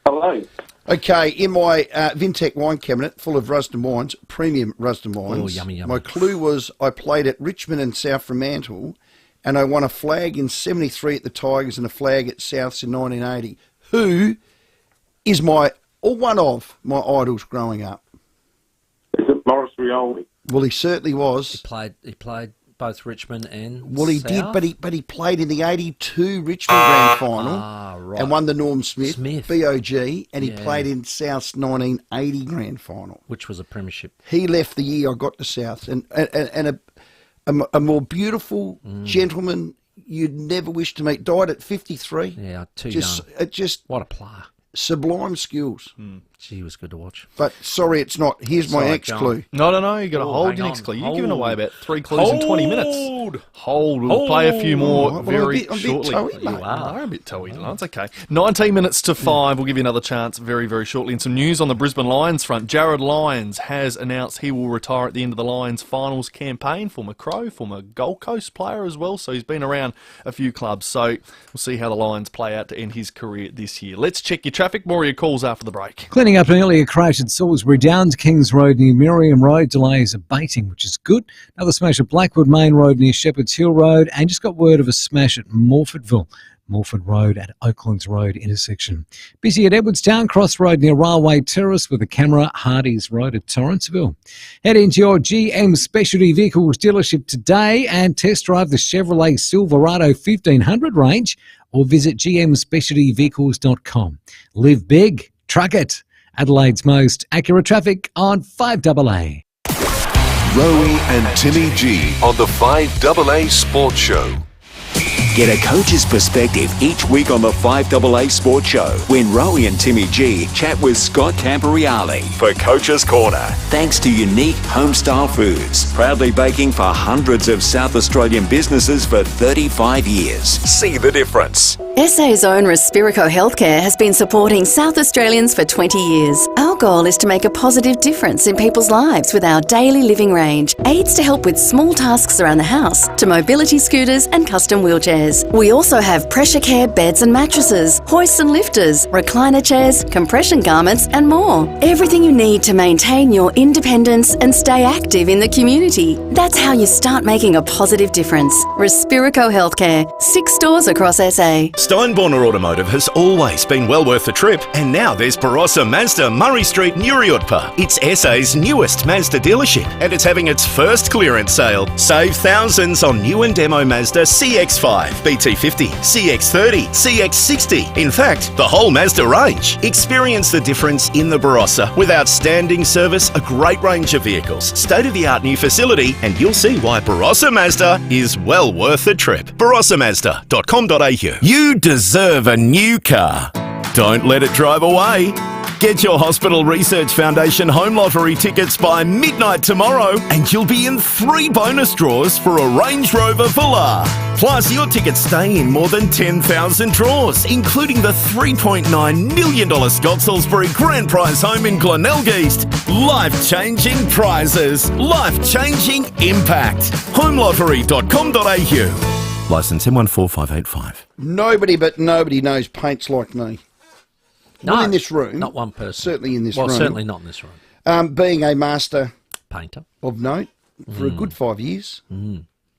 Hello. Okay, in my Vintec wine cabinet full of Rusden wines, premium Rusden wines. Oh, yummy, yummy. My clue was I played at Richmond and South Fremantle, and I won a flag in 73 at the Tigers and a flag at Souths in 1980. Who is one of my idols growing up? Is it Morris Rioli? Well, he certainly was. He played both Richmond and Well, he South. did, but he played in the 82 Richmond grand final right. and won the Norm Smith. BOG, and he played in South's 1980 grand final, which was a premiership. He left the year I got to South, and a more beautiful gentleman you'd never wish to meet. Died at 53. Yeah, too young. What a player. Sublime skills. Gee, was good to watch. But sorry, it's not. Here's my next clue. No, you got to hold your next clue. You're giving away about 3 clues in 20 minutes. Hold. We'll play a few more very shortly. I'm a bit toey, mate. You are a bit toey. No, it's okay. 19 minutes to 5. We'll give you another chance very, very shortly. And some news on the Brisbane Lions front. Jared Lyons has announced he will retire at the end of the Lions finals campaign. Former Crow, former Gold Coast player as well. So he's been around a few clubs. So we'll see how the Lions play out to end his career this year. Let's check your traffic. More of your calls after the break. Cleaning up an earlier crash at Salisbury Downs, Kings Road near Miriam Road. Delays abating, which is good. Another smash at Blackwood Main Road near Shepherd's Hill Road. And just got word of a smash at Morfordville Road at Oaklands Road intersection. Busy at Edwardstown, Cross Road near Railway Terrace with a camera, Hardy's Road at Torranceeville. Head into your GM Specialty Vehicles dealership today and test drive the Chevrolet Silverado 1500 range or visit gmspecialtyvehicles.com. Live big, truck it. Adelaide's most accurate traffic on 5AA. Rowey and Timmy G on the 5AA Sports Show. Get a coach's perspective each week on the 5AA Sports Show when Rowey and Timmy G chat with Scott Camporeale for Coach's Corner. Thanks to Unique Homestyle Foods, proudly baking for hundreds of South Australian businesses for 35 years. See the difference. SA's own Respirico Healthcare has been supporting South Australians for 20 years. Our goal is to make a positive difference in people's lives with our daily living range, aids to help with small tasks around the house, to mobility scooters and custom wheelchairs. We also have pressure care beds and mattresses, hoists and lifters, recliner chairs, compression garments and more. Everything you need to maintain your independence and stay active in the community. That's how you start making a positive difference. Respirico Healthcare, 6 stores across SA. Steinborner Automotive has always been well worth the trip, and now there's Barossa Mazda, Murray Street, Nuriotpa. It's SA's newest Mazda dealership, and it's having its first clearance sale. Save thousands on new and demo Mazda CX-5, BT50, CX-30, CX-60. In fact, the whole Mazda range. Experience the difference in the Barossa with outstanding service, a great range of vehicles, state-of-the-art new facility, and you'll see why Barossa Mazda is well worth the trip. barossamazda.com.au. You deserve a new car. Don't let it drive away. Get your Hospital Research Foundation home lottery tickets by midnight tomorrow, and you'll be in 3 bonus draws for a Range Rover Velar. Plus, your tickets stay in more than 10,000 draws, including the $3.9 million Scott Salisbury Grand Prize home in Glenelg East. Life-changing prizes. Life-changing impact. homelottery.com.au. Licence M14585. Nobody knows paints like me. No, not in this room. Not one person. Certainly in this room. Well, certainly not in this room. Being a master painter of note for a good 5 years.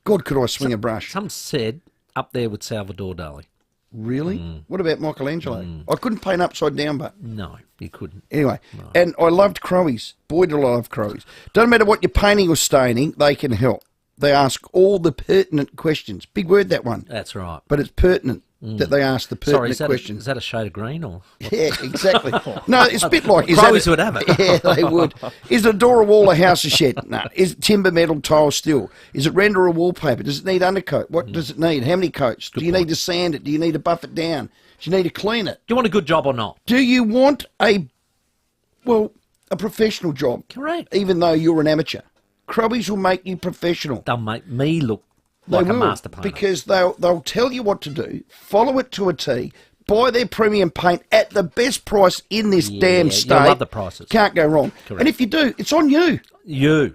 God, could I swing a brush? Some said up there with Salvador Dali. Really? What about Michelangelo? I couldn't paint upside down, but... No, you couldn't. Anyway, and I loved Crowies. Boy, did I love Crowies. Doesn't matter what you're painting or staining, they can help. They ask all the pertinent questions. Big word, that one. That's right. But it's pertinent that they ask the pertinent questions. Is that a shade of green or? Yeah, exactly. No, it's a bit like... Crowies would have it. Yeah, they would. Is it a door, a wall, a house, a shed? No. Is it timber, metal, tile, steel? Is it render or wallpaper? Does it need undercoat? What does it need? How many coats? Do you need to sand it? Do you need to buff it down? Do you need to clean it? Do you want a good job or not? Do you want a professional job? Correct. Even though you're an amateur. Crowies will make you professional. They'll make me look like a master painter. Because they'll tell you what to do, follow it to a T, buy their premium paint at the best price in this damn state. I love the prices. Can't go wrong. Correct. And if you do, it's on you. You.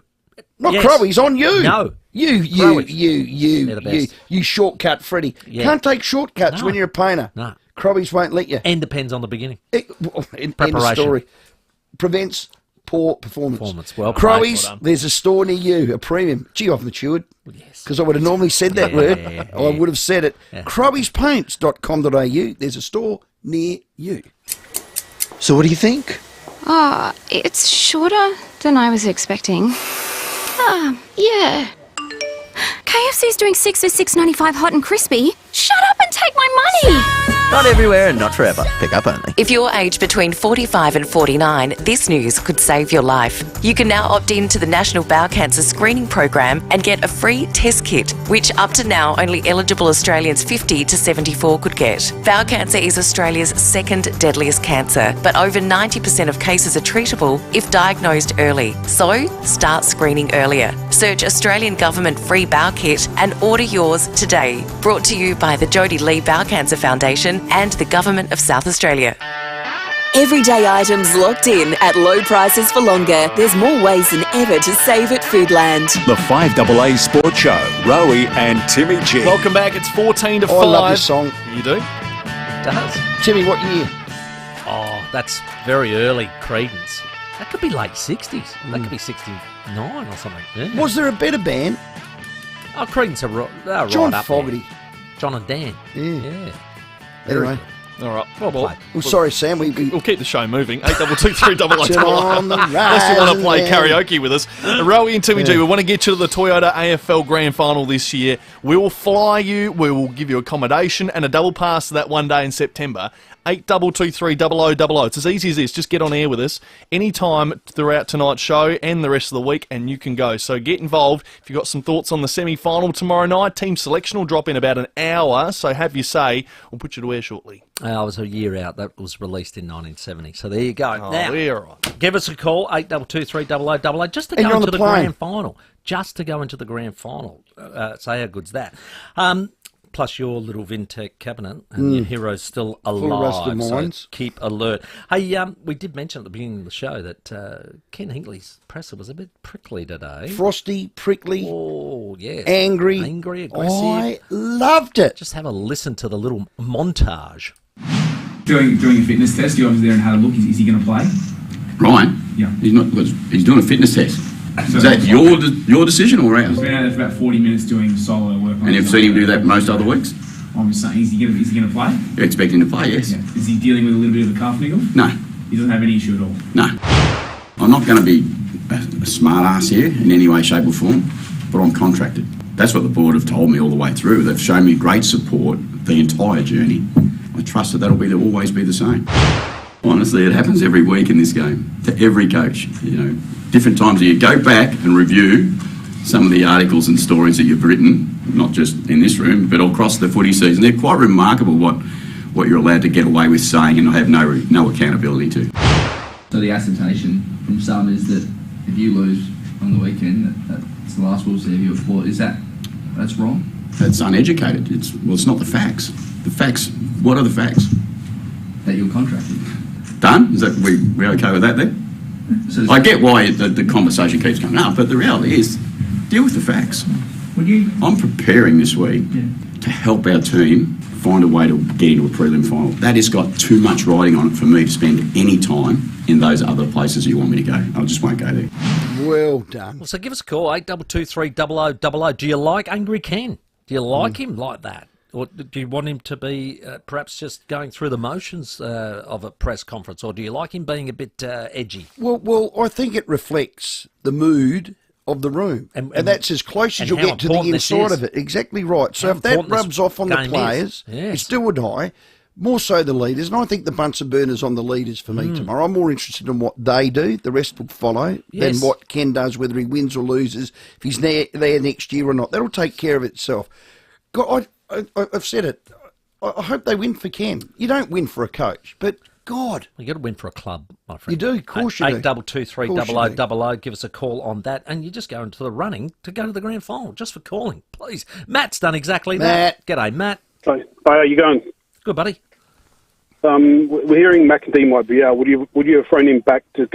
Not Crowies, on you. No. You shortcut Freddie. Yeah. Can't take shortcuts when you're a painter. No. Crowies won't let you. And depends on the beginning. End of story. Prevents poor performance. Well, Crowies, there's a store near you, a premium. Gee, I've matured. Yes. Because I would have normally said that word. I would have said it. Yeah. Crowiespaints.com.au. There's a store near you. So what do you think? It's shorter than I was expecting. Yeah. KFC's doing 6 for $6.95 hot and crispy. Shut up and take my money! Not everywhere and not forever. Pick up only. If you're aged between 45 and 49, this news could save your life. You can now opt in to the National Bowel Cancer Screening Program and get a free test kit, which up to now only eligible Australians 50 to 74 could get. Bowel cancer is Australia's second deadliest cancer, but over 90% of cases are treatable if diagnosed early. So, start screening earlier. Search Australian Government Free Bowel Kit and order yours today. Brought to you by the Jodie Lee Bowel Cancer Foundation and the Government of South Australia. Everyday items locked in at low prices for longer. There's more ways than ever to save at Foodland. The 5AA Sports Show, Rowey and Timmy G. Welcome back. It's 14 to 5. I love this song. You do? It does. Timmy, what year? Oh, that's very early Creedence. That could be late 60s. That could be 69 or something. Yeah. Was there a better band? Oh, Creedence are right John up Fogerty. there. John and Dan. Yeah. Very Anyway, All right. Well, sorry, Sam. We'll keep the show moving. 8223 Turn on the Unless you want to play rise karaoke with us. Rowey and Timmy G, we want to get you to the Toyota AFL Grand Final this year. We will fly you. We will give you accommodation and a double pass to that one day in September. 8223 0000. It's as easy as this. Just get on air with us anytime throughout tonight's show and the rest of the week, and you can go. So get involved. If you've got some thoughts on the semi-final tomorrow night, team selection will drop in about an hour, so have your say. We'll put you to air shortly. I was a year out. That was released in 1970. So there you go. Oh, now, we're right. Give us a call, 8223 0000, just to And go you're on into the the plane. grand final. Just to go into the grand final. So how good's that? Plus your little Vintech cabinet, and your hero's still alive. Full of rusted so minds. keep alert. Hey, we did mention at the beginning of the show that Ken Hinkley's presser was a bit prickly today. Frosty, prickly. Oh, yes. Angry. Angry, aggressive. I loved it. Just have a listen to the little montage. During a fitness test, you obviously there and had a look. Is he going to play? Ryan? Yeah. He's not. He's doing a fitness test. So Is that your decision or He's ours? been out there for about 40 minutes doing solo work. And you've seen him do that most other weeks? I'm just saying, is he going to play? You expect him to play, yes. Yeah. Is he dealing with a little bit of a calf niggle? No, He doesn't have any issue at all. no. I'm not going to be a smart ass here in any way, shape or form, but I'm contracted. That's what the board have told me all the way through. They've shown me great support the entire journey. I trust that that'll always be the same. Honestly, it happens every week in this game to every coach. You know, different times you go back and review some of the articles and stories that you've written, not just in this room, but across the footy season. They're quite remarkable what you're allowed to get away with saying and have no accountability to. So the assertion from some is that if you lose on the weekend, that's the last we'll see of you at Port. That's wrong? That's uneducated. It's not the facts. The facts, what are the facts? That you're contracted. Done? Is that we okay with that then? So I get why the conversation keeps coming up, but the reality is, deal with the facts. I'm preparing this week to help our team find a way to get into a prelim final. That has got too much riding on it for me to spend any time in those other places you want me to go. I just won't go there. Well done. Well, so give us a call, 8223 0000. Do you like Angry Ken? Do you like him like that? Or do you want him to be perhaps just going through the motions of a press conference? Or do you like him being a bit edgy? Well, I think it reflects the mood of the room. And that's as close as you'll get to the inside of it. Exactly right. So if that rubs off on the players, it's do or die, more so the leaders. And I think the Bunsen burner's on the leaders for me tomorrow. I'm more interested in what they do. The rest will follow than what Ken does, whether he wins or loses, if he's there next year or not. That'll take care of itself. God, I've said it. I hope they win for Ken. You don't win for a coach, but God. You got to win for a club, my friend. You do, of course you do. 8223 0000. Give us a call on that, and you just go into the running to go to the grand final just for calling, please. Matt's done exactly that. G'day, Matt. Hi, how are you going? Good, buddy. We're hearing McIntyre might be out. Would you have thrown him back to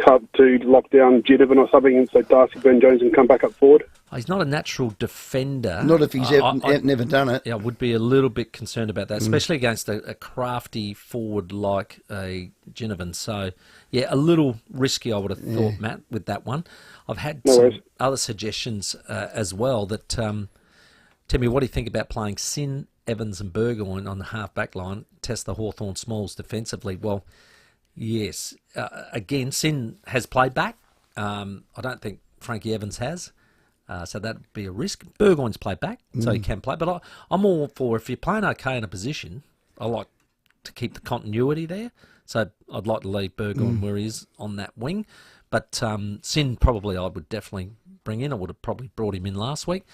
lock down Ginnivan or something, and so Darcy Byrne-Jones can come back up forward? He's not a natural defender. Not if he's never done it. Yeah, I would be a little bit concerned about that, especially against a crafty forward like a Ginnivan. So, yeah, a little risky, I would have thought, Matt, with that one. I've had some other suggestions as well that, Timmy, what do you think about playing Sin, Evans and Burgoyne on the half-back line, test the Hawthorn Smalls defensively? Well, yes. Again, Sin has played back. I don't think Frankie Evans has. So that'd be a risk. Burgoyne's played back, so he can play. But I'm all for, if you're playing okay in a position, I like to keep the continuity there. So I'd like to leave Burgoyne where he is on that wing. But Sin probably I would definitely bring in. I would have probably brought him in last week.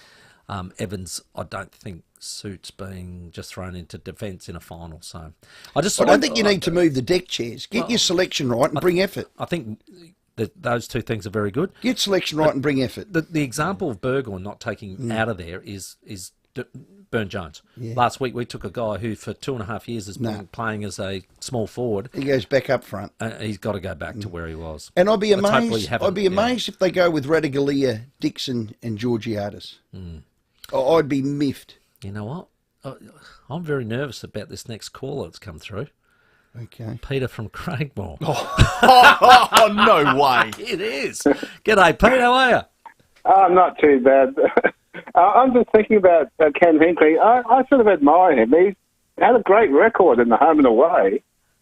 Evans, I don't think suits being just thrown into defence in a final. So I don't think you need to move the deck chairs. Get your selection right and bring effort. I think those two things are very good. Get selection right and bring effort. The example of Burgoyne not taking out of there is Byrne-Jones. Yeah. Last week we took a guy who for 2.5 years has been playing as a small forward. He goes back up front. He's got to go back to where he was. And I'd be amazed. I'd be amazed if they go with Radaglia, Dixon, and Georgiadis. I'd be miffed. You know what? I'm very nervous about this next caller that's come through. Okay. Peter from Craigmore. Oh, no way. It is. G'day, Pete. How are you? Not too bad. I'm just thinking about Ken Hinkley. I sort of admire him. had a great record in the home and away,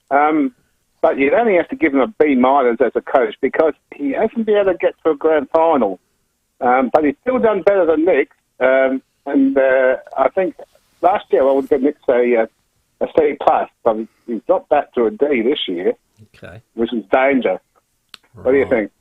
but you'd only have to give him a B- as a coach because he hasn't been able to get to a grand final. But he's still done better than Nick, and I think last year I would give Nick a C+, but he's dropped back to a D this year, which is danger. What do you think?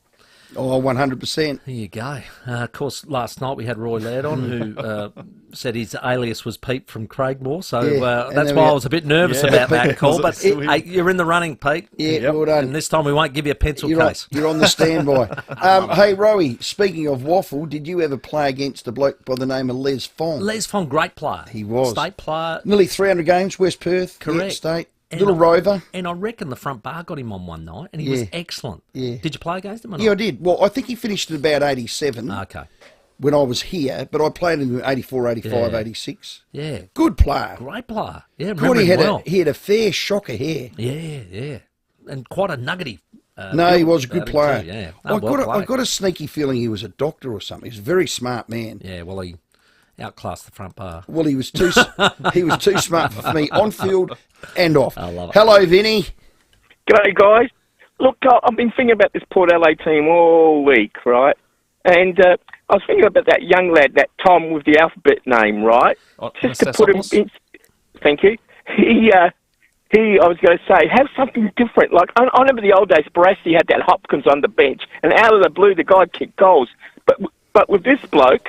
Oh, 100%. There you go. Of course, last night we had Roy Laird on, who said his alias was Pete from Craigmore, so that's why I was a bit nervous about that call. But hey, you're in the running, Pete. Yeah, well done. And this time we won't give you a pencil case. You're on the standby. Hey, Rowey, speaking of waffle, did you ever play against a bloke by the name of Les Fong? Les Fong, great player. He was. State player. Nearly 300 games, West Perth. Correct. State. Little rover. And I reckon the front bar got him on one night, and he was excellent. Yeah. Did you play against him or not? Yeah, I did. Well, I think he finished at about 87. Okay. When I was here, but I played in 84, 85, 86. Yeah. Good player. Great player. Yeah, good. He had a fair shock of hair. Yeah. And quite a nuggety. No, he was a good player. Too, yeah. I got a sneaky feeling he was a doctor or something. He's a very smart man. Yeah, well, he outclassed the front bar. Well, he was too smart for me on field and off. I love it. Hello, Vinny. G'day, guys. Look, I've been thinking about this Port Adelaide team all week, right? And I was thinking about that young lad, that Tom with the alphabet name, right? Just to put him in. Thank you. I was going to say, have something different. Like, I remember the old days, Barassi had that Hopkins on the bench, and out of the blue, the guy kicked goals. But with this bloke,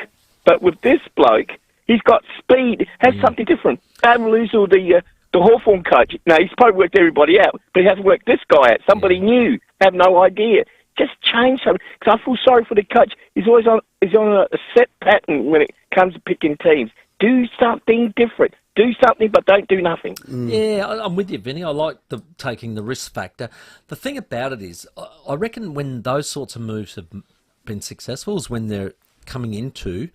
he's got speed. Have something different. Adam Luzell, the Hawthorn coach, he's probably worked everybody out, but he hasn't worked this guy out. Somebody new, have no idea. Just change something. Because I feel sorry for the coach. He's always on a set pattern when it comes to picking teams. Do something different. Do something, but don't do nothing. Yeah, I'm with you, Vinny. I like taking the risk factor. The thing about it is, I reckon when those sorts of moves have been successful is when they're coming into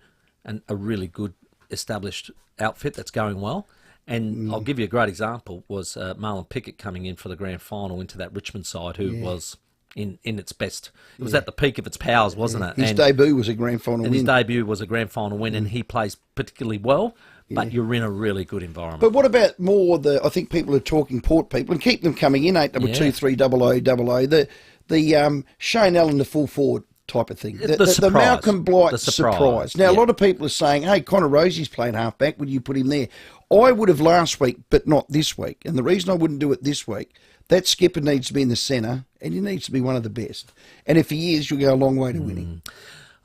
a really good established outfit that's going well. And I'll give you a great example, was Marlon Pickett coming in for the grand final into that Richmond side, who was in its best. It was at the peak of its powers, wasn't it? His debut was a grand final win. His debut was a grand final win, and he plays particularly well, but you're in a really good environment. But what about more I think people are talking Port people, and keep them coming in, 8223000, the Shane Allen, the full forward type of thing. The Malcolm Blight surprise. Now, a lot of people are saying, hey, Connor Rosie's playing halfback, would you put him there? I would have last week, but not this week. And the reason I wouldn't do it this week, that skipper needs to be in the centre, and he needs to be one of the best. And if he is, you'll go a long way to winning.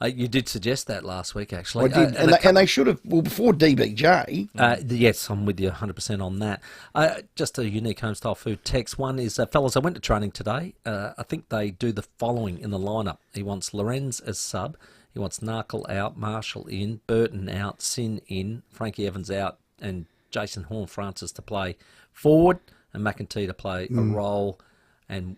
You did suggest that last week, actually. I did, and they should have, before DBJ. Yes, I'm with you 100% on that. Just a unique home-style food text. One is, fellas, I went to training today. I think they do the following in the lineup. He wants Lorenz as sub. He wants Narkle out, Marshall in, Burton out, Sin in, Frankie Evans out, and Jason Horne-Francis to play forward, and McEntee to play a role, and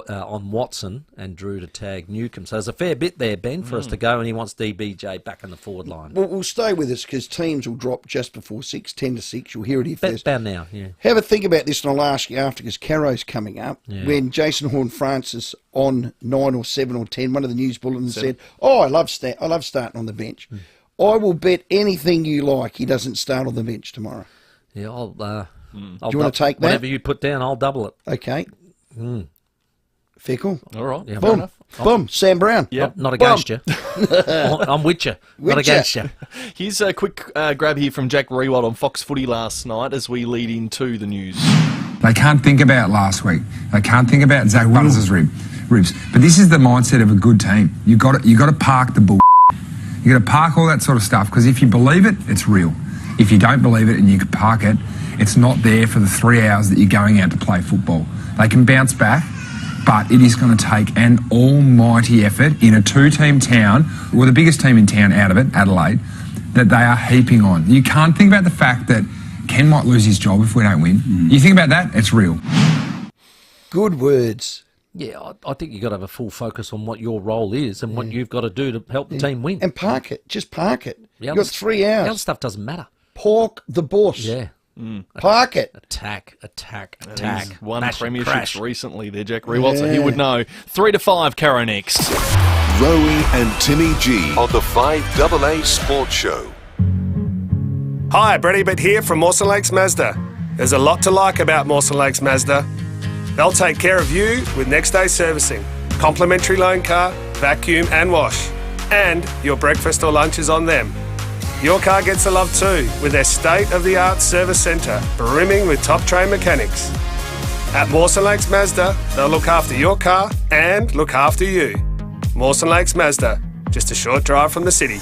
on Watson, and Drew to tag Newcombe. So there's a fair bit there, Ben, for us to go, and he wants DBJ back in the forward line. Well, we'll stay with us because teams will drop just before 6, 10 to 6. You'll hear it if there's... About now, yeah. Have a think about this, and I'll ask you after, because Caro's coming up. Yeah. When Jason Horne-Francis on 9 or 7 or 10, one of the news bulletins said, I love starting on the bench. I will bet anything you like he doesn't start on the bench tomorrow. Yeah, I'll do you want to take that? Whatever you put down, I'll double it. Okay. Fickle. All right. Yeah, Boom. Boom. Sam Brown. Yeah. Not against you. I'm with you. Not against you. Here's a quick grab here from Jack Rewald on Fox Footy last night as we lead into the news. They can't think about last week. They can't think about Zach Butters' ribs. But this is the mindset of a good team. You got to park the bull. You got to park all that sort of stuff, because if you believe it, it's real. If you don't believe it and you can park it, it's not there for the 3 hours that you're going out to play football. They can bounce back, but it is going to take an almighty effort in a two-team town, or the biggest team in town out of it, Adelaide, that they are heaping on. You can't think about the fact that Ken might lose his job if we don't win. You think about that, it's real. Good words. Yeah, I think you've got to have a full focus on what your role is and what you've got to do to help the team win. And park it. Just park it. You've got 3 hours. The other stuff doesn't matter. Park the bus. Yeah. Park it. Attack. Won Mash and premierships crash. recently there, Jack Rewald, so he would know. 3 to 5, Caro next. Rowey and Timmy G on the 5AA Sports Show. Hi, Brady Bitt here from Mawson Lakes Mazda. There's a lot to like about Mawson Lakes Mazda. They'll take care of you with next day servicing, complimentary loan car, vacuum and wash. And your breakfast or lunch is on them. Your car gets the love too with their state-of-the-art service centre brimming with top-trained mechanics. At Mawson Lakes Mazda, they'll look after your car and look after you. Mawson Lakes Mazda, just a short drive from the city.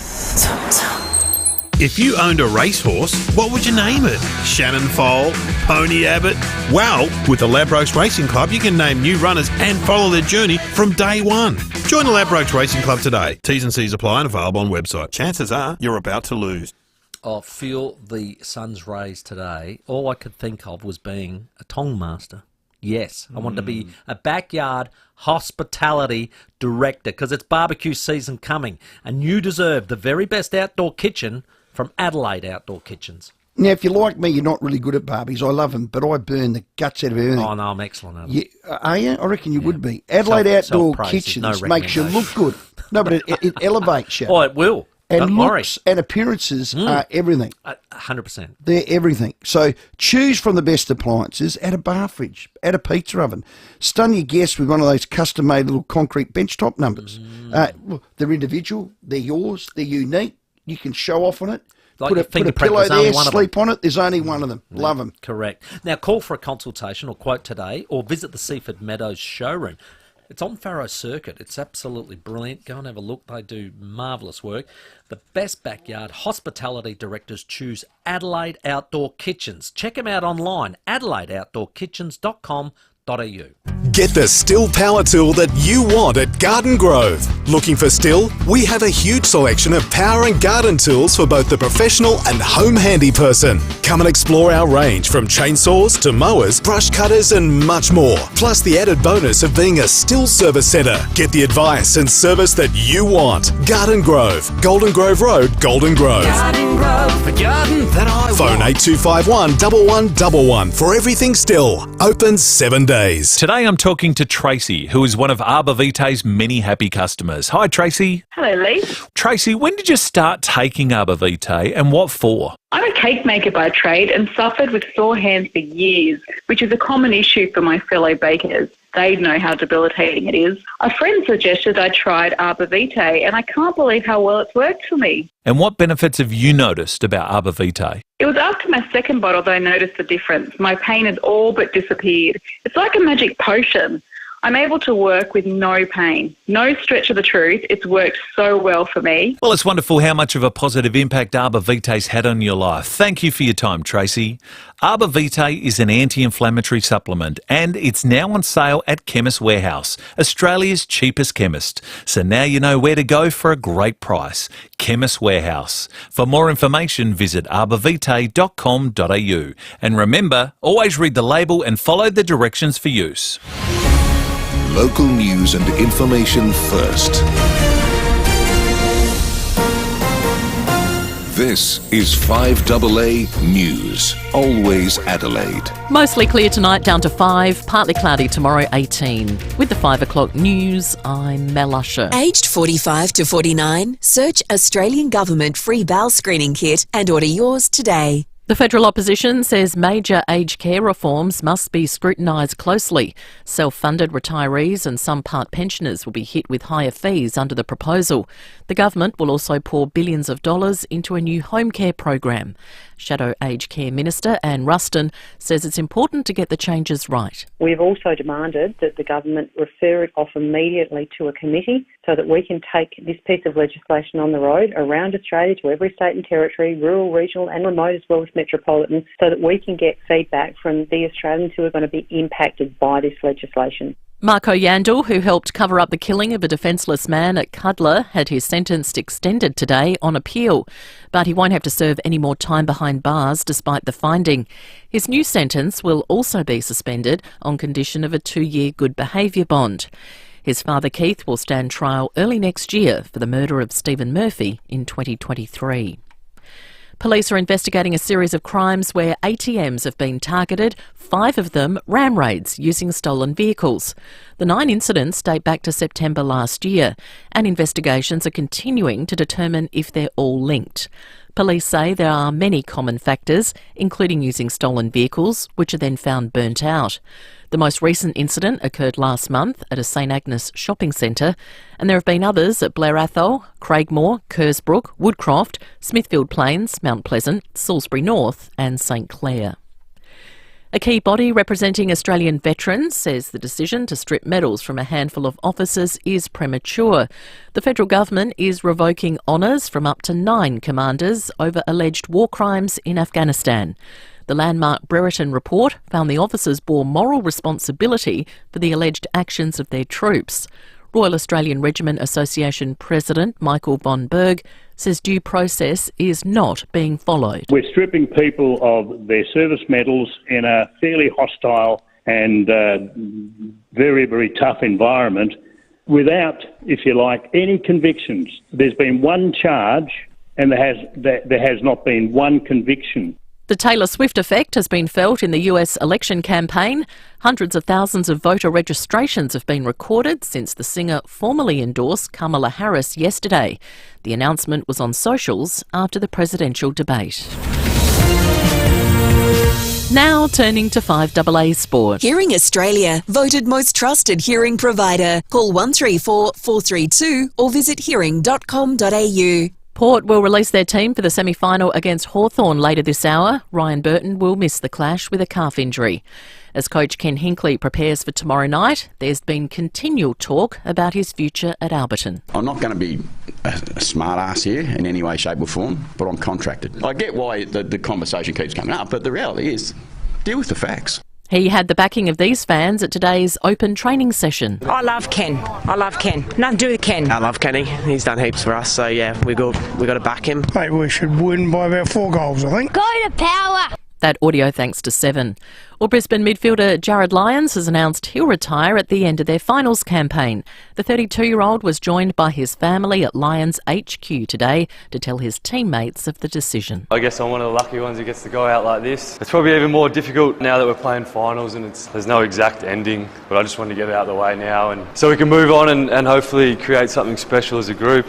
If you owned a racehorse, what would you name it? Shannon Foal? Pony Abbott? Well, with the Ladbrokes Racing Club, you can name new runners and follow their journey from day one. Join the Ladbrokes Racing Club today. T's and C's apply and available on website. Chances are you're about to lose. I feel the sun's rays today. All I could think of was being a tong master. Yes, I want to be a backyard hospitality director because it's barbecue season coming and you deserve the very best outdoor kitchen from Adelaide Outdoor Kitchens. Now, if you're like me, you're not really good at barbies. I love them, but I burn the guts out of everything. Oh, no, I'm excellent at them. Yeah, are you? I reckon you would be. Adelaide Outdoor Kitchens makes you look good. No, but it elevates you. Oh, it will. And Don't looks and appearances are everything. 100%. They're everything. So choose from the best appliances at a bar fridge, at a pizza oven. Stun your guests with one of those custom-made little concrete benchtop numbers. They're individual. They're yours. They're unique. You can show off on it. Like put a fingerprint, pillow there's only there, one of sleep on it. There's only one of them. Love them. Correct. Now, call for a consultation or quote today or visit the Seaford Meadows showroom. It's on Farrow Circuit. It's absolutely brilliant. Go and have a look. They do marvellous work. The best backyard hospitality directors choose Adelaide Outdoor Kitchens. Check them out online, adelaideoutdoorkitchens.com.au. Get the still power tool that you want at Garden Grove. Looking for still? We have a huge selection of power and garden tools for both the professional and home handy person. Come and explore our range from chainsaws to mowers, brush cutters and much more. Plus the added bonus of being a still service centre. Get the advice and service that you want. Garden Grove, Golden Grove Road, Golden Grove. Garden Grove, the garden that I Phone want. 8251 1111 for everything still. Open 7 days. Today I'm talking to Tracy, who is one of Arbor Vitae's many happy customers. Hi, Tracy. Hello, Lee. Tracy, when did you start taking Arbor Vitae and what for? I'm a cake maker by trade and suffered with sore hands for years, which is a common issue for my fellow bakers. They know how debilitating it is. A friend suggested I tried Arbor Vitae, and I can't believe how well it's worked for me. And what benefits have you noticed about Arbor Vitae? It was after my second bottle that I noticed the difference. My pain has all but disappeared. It's like a magic potion. I'm able to work with no pain. No stretch of the truth. It's worked so well for me. Well, it's wonderful how much of a positive impact Arbor Vitae's had on your life. Thank you for your time, Tracy. Arbor Vitae is an anti-inflammatory supplement and it's now on sale at Chemist Warehouse, Australia's cheapest chemist. So now you know where to go for a great price. Chemist Warehouse. For more information, visit arborvitae.com.au. And remember, always read the label and follow the directions for use. Local news and information first. This is 5AA News. Always Adelaide. Mostly clear tonight, down to 5. Partly cloudy tomorrow, 18. With the 5 o'clock news, I'm Mel Usher. Aged 45 to 49, search Australian Government free bowel screening kit and order yours today. The federal opposition says major aged care reforms must be scrutinised closely. Self-funded retirees and some part pensioners will be hit with higher fees under the proposal. The government will also pour billions of dollars into a new home care program. Shadow Aged Care Minister Anne Ruston says it's important to get the changes right. We've also demanded that the government refer it off immediately to a committee so that we can take this piece of legislation on the road around Australia to every state and territory, rural, regional and remote as well as metropolitan, so that we can get feedback from the Australians who are going to be impacted by this legislation. Marco Yandel, who helped cover up the killing of a defenceless man at Cuddler, had his sentence extended today on appeal. But he won't have to serve any more time behind bars despite the finding. His new sentence will also be suspended on condition of a 2-year good behaviour bond. His father Keith will stand trial early next year for the murder of Stephen Murphy in 2023. Police are investigating a series of crimes where ATMs have been targeted, 5 of them ram raids using stolen vehicles. The 9 incidents date back to September last year, and investigations are continuing to determine if they're all linked. Police say there are many common factors, including using stolen vehicles, which are then found burnt out. The most recent incident occurred last month at a St Agnes shopping centre, and there have been others at Blair Athol, Craigmore, Kersbrook, Woodcroft, Smithfield Plains, Mount Pleasant, Salisbury North and St Clair. A key body representing Australian veterans says the decision to strip medals from a handful of officers is premature. The federal government is revoking honours from up to 9 commanders over alleged war crimes in Afghanistan. The landmark Brereton report found the officers bore moral responsibility for the alleged actions of their troops. Royal Australian Regiment Association President Michael von Berg says due process is not being followed. We're stripping people of their service medals in a fairly hostile and very, very tough environment without, if you like, any convictions. There's been one charge and there has not been one conviction. The Taylor Swift effect has been felt in the US election campaign. Hundreds of thousands of voter registrations have been recorded since the singer formally endorsed Kamala Harris yesterday. The announcement was on socials after the presidential debate. Now turning to 5AA Sport. Hearing Australia, voted most trusted hearing provider. Call 134 432 or visit hearing.com.au. Port will release their team for the semi-final against Hawthorn later this hour. Ryan Burton will miss the clash with a calf injury. As coach Ken Hinkley prepares for tomorrow night, there's been continual talk about his future at Alberton. I'm not going to be a smart ass here in any way, shape or form, but I'm contracted. I get why the conversation keeps coming up, but the reality is, deal with the facts. He had the backing of these fans at today's open training session. I love Ken. Nothing to do with Ken. I love Kenny. He's done heaps for us, so yeah, we got to back him. Mate, we should win by about 4 goals, I think. Go to power! That audio thanks to 7. Well, Brisbane midfielder Jared Lyons has announced he'll retire at the end of their finals campaign. The 32-year-old was joined by his family at Lions HQ today to tell his teammates of the decision. I guess I'm one of the lucky ones who gets to go out like this. It's probably even more difficult now that we're playing finals and there's no exact ending, but I just wanted to get it out of the way now and so we can move on and hopefully create something special as a group.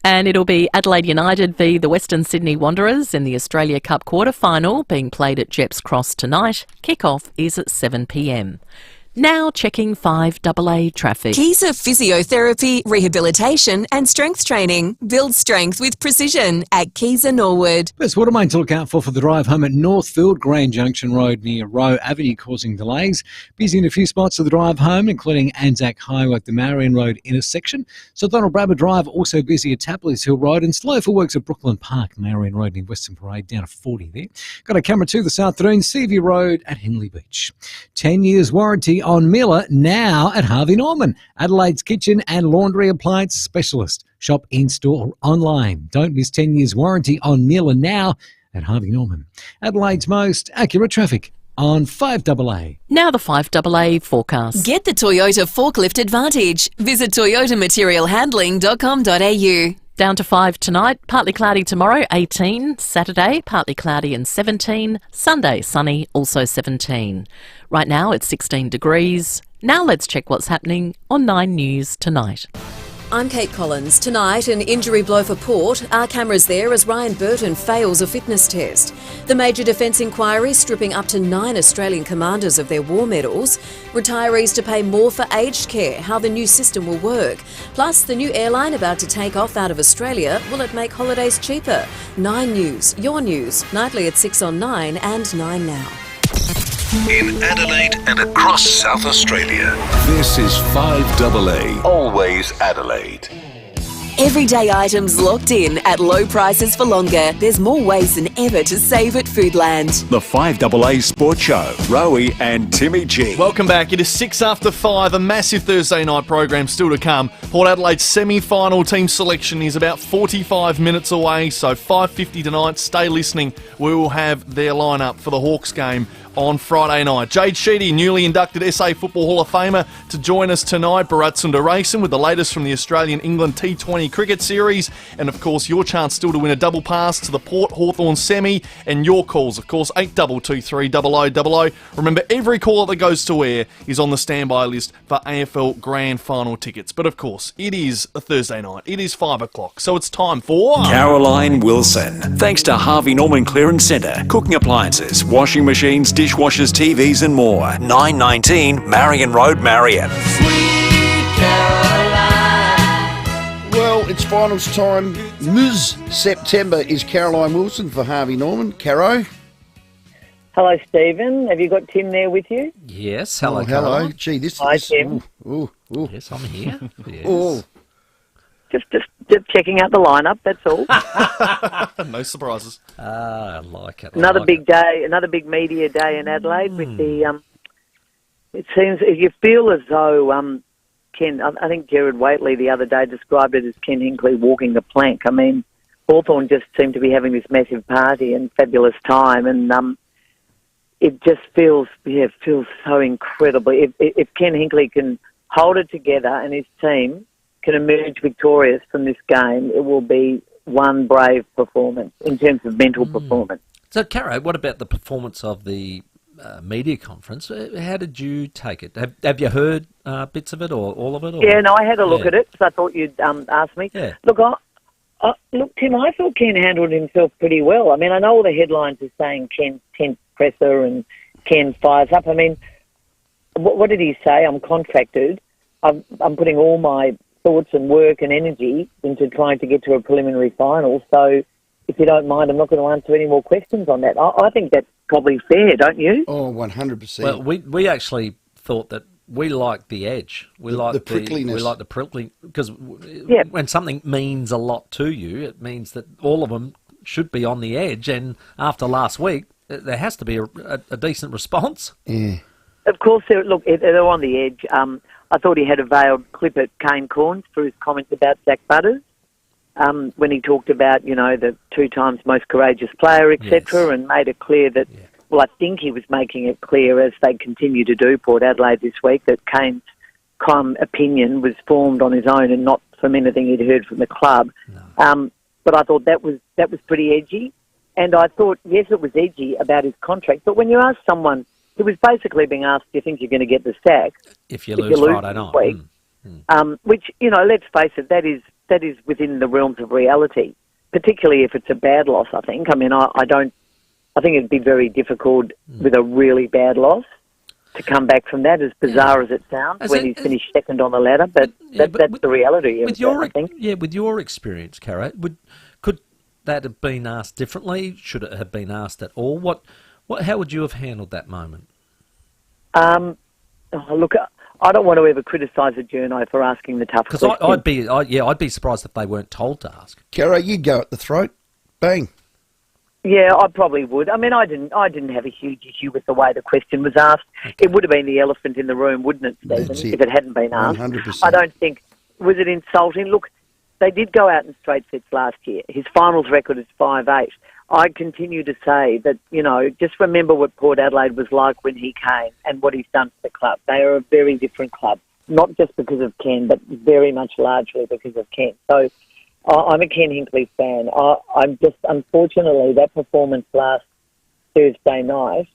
And it'll be Adelaide United v the Western Sydney Wanderers in the Australia Cup quarter-final being played at Jepps Cross tonight. Kick-off is at 7 p.m. Now checking 5AA traffic. Kiza Physiotherapy, Rehabilitation and Strength Training. Build strength with precision at Kiza Norwood. There's water main to look out for the drive home at Northfield, Grand Junction Road near Rowe Avenue causing delays. Busy in a few spots of the drive home, including Anzac Highway at the Marion Road intersection. So Donald Brabber Drive also busy at Tapley's Hill Road and slow for works at Brooklyn Park, Marion Road near Western Parade down to 40 there. Got a camera too this afternoon, Seaview Road at Henley Beach. 10 years warranty on Miller now at Harvey Norman, Adelaide's kitchen and laundry appliance specialist. Shop in-store or online. Don't miss 10 years warranty on Miller now at Harvey Norman. Adelaide's most accurate traffic on 5AA. Now the 5AA forecast. Get the Toyota Forklift Advantage. Visit toyotamaterialhandling.com.au. Down to 5 tonight, partly cloudy tomorrow, 18. Saturday, partly cloudy and 17. Sunday, sunny, also 17. Right now it's 16 degrees. Now let's check what's happening on 9 News tonight. I'm Kate Collins. Tonight, an injury blow for Port. Our cameras there as Ryan Burton fails a fitness test. The major defence inquiry stripping up to 9 Australian commanders of their war medals. Retirees to pay more for aged care, how the new system will work. Plus, the new airline about to take off out of Australia. Will it make holidays cheaper? 9 News, your news, nightly at 6 on 9 and 9 now. In Adelaide and across South Australia, this is 5AA, always Adelaide. Everyday items locked in at low prices for longer. There's more ways than ever to save at Foodland. The 5AA Sport Show, Rowey and Timmy G. Welcome back. It is 6 after 5, a massive Thursday night program still to come. Port Adelaide's semi-final team selection is about 45 minutes away, so 5:50 tonight. Stay listening. We will have their lineup for the Hawks game on Friday night. Jade Sheedy, newly inducted SA Football Hall of Famer, to join us tonight. Baratsunda Racing with the latest from the Australian England T20 T20 cricket series. And, of course, your chance still to win a double pass to the Port Hawthorn semi. And your calls, of course, 8223 0000. Remember, every caller that goes to air is on the standby list for AFL Grand Final tickets. But, of course, it is a Thursday night. It is 5 o'clock. So it's time for... Caroline Wilson. Thanks to Harvey Norman Clearance Centre. Cooking appliances, washing machines, dishwashers, TVs and more. 919 Marion Road, Marion. Well, it's finals time. Ms. September is Caroline Wilson for Harvey Norman. Caro? Hello, Stephen. Have you got Tim there with you? Yes. Hello, hello. Caroline. Gee, this Hi, is... Tim. Ooh. Yes, I'm here. Yes. Oh. Just checking out the lineup, that's all. No surprises. I like it. Another big day, another big media day in Adelaide with the... it seems, you feel as though... Ken, I think Gerard Whateley the other day described it as Ken Hinkley walking the plank. I mean, Hawthorn just seemed to be having this massive party and fabulous time, and it just feels so incredibly. If Ken Hinkley can hold it together and his team can emerge victorious from this game, it will be one brave performance in terms of mental performance. So, Caro, what about the performance of the media conference? How did you take it? Have you heard bits of it or all of it? Or? Yeah, no, I had a look at it, so I thought you'd ask me. Yeah. Look, look, Tim, I thought Ken handled himself pretty well. I mean, I know all the headlines are saying Ken's 10th presser and Ken fires up. I mean, what did he say? I'm contracted. I'm putting all my thoughts and work and energy into trying to get to a preliminary final. So if you don't mind, I'm not going to answer any more questions on that. I think that's probably fair, don't you? Oh, 100%. Well, we actually thought that we liked the edge. We liked the prickliness. We liked the prickly, because when something means a lot to you, it means that all of them should be on the edge. And after last week, there has to be a decent response. Yeah. Of course, they're on the edge. I thought he had a veiled clip at Kane Corns for his comments about Zach Butters. When he talked about, the 2 times most courageous player, etc., and made it clear that, well, I think he was making it clear, as they continue to do, Port Adelaide this week, that Kane's opinion was formed on his own and not from anything he'd heard from the club. No. But I thought that was pretty edgy. And I thought, yes, it was edgy about his contract, but when you ask someone who was basically being asked, do you think you're going to get the sack if you lose Friday night? Week, which, let's face it, that is within the realms of reality, particularly if it's a bad loss, I think. I mean, I think it'd be very difficult with a really bad loss to come back from that, as bizarre as it sounds, when he's finished second on the ladder. But that's the reality of it, I think. Yeah, with your experience, Caro, could that have been asked differently? Should it have been asked at all? How would you have handled that moment? Look, I don't want to ever criticise a journo for asking the tough questions. Because I'd be surprised if they weren't told to ask. Caro, you'd go at the throat. Bang. Yeah, I probably would. I mean, I didn't have a huge issue with the way the question was asked. Okay. It would have been the elephant in the room, wouldn't it, Stephen, if it hadn't been asked? 100%. I don't think... Was it insulting? Look, they did go out in straight sets last year. His finals record is 5-8. I continue to say that, just remember what Port Adelaide was like when he came and what he's done for the club. They are a very different club, not just because of Ken, but very much largely because of Ken. So I'm a Ken Hinkley fan. I'm just, unfortunately, that performance last Thursday night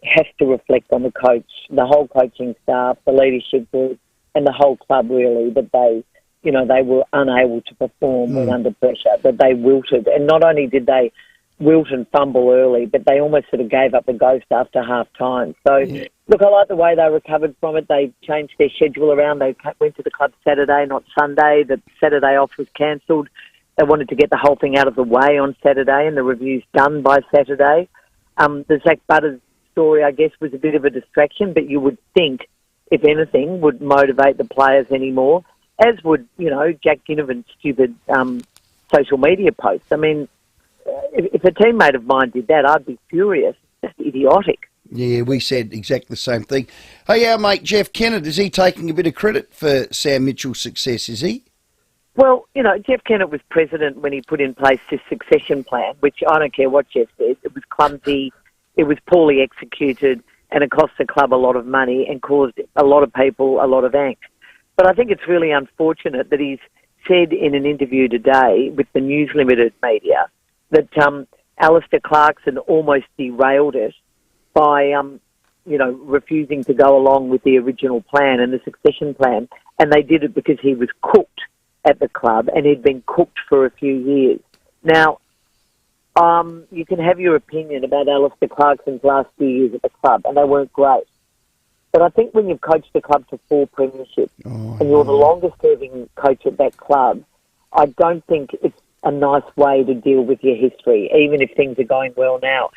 has to reflect on the coach, the whole coaching staff, the leadership group, and the whole club, really, that they were unable to perform when under pressure, that they wilted. And not only did they wilt and fumble early, but they almost sort of gave up the ghost after half-time. So, look, I like the way they recovered from it. They changed their schedule around. They went to the club Saturday, not Sunday. The Saturday off was cancelled. They wanted to get the whole thing out of the way on Saturday, and the review's done by Saturday. The Zach Butters story, I guess, was a bit of a distraction, but you would think, if anything, would motivate the players anymore, as would, Jack Ginnivan's stupid social media posts. I mean, if a teammate of mine did that, I'd be furious. It's just idiotic. Yeah, we said exactly the same thing. Hey, our mate Jeff Kennett, is he taking a bit of credit for Sam Mitchell's success, is he? Well, Jeff Kennett was president when he put in place this succession plan, which I don't care what Jeff says. It was clumsy, it was poorly executed, and it cost the club a lot of money and caused a lot of people a lot of angst. But I think it's really unfortunate that he's said in an interview today with the News Limited media that Alistair Clarkson almost derailed it by, refusing to go along with the original plan and the succession plan. And they did it because he was cooked at the club and he'd been cooked for a few years. Now, you can have your opinion about Alistair Clarkson's last few years at the club, and they weren't great. But I think when you've coached the club to 4 premierships and you're the longest-serving coach at that club, I don't think it's a nice way to deal with your history, even if things are going well now.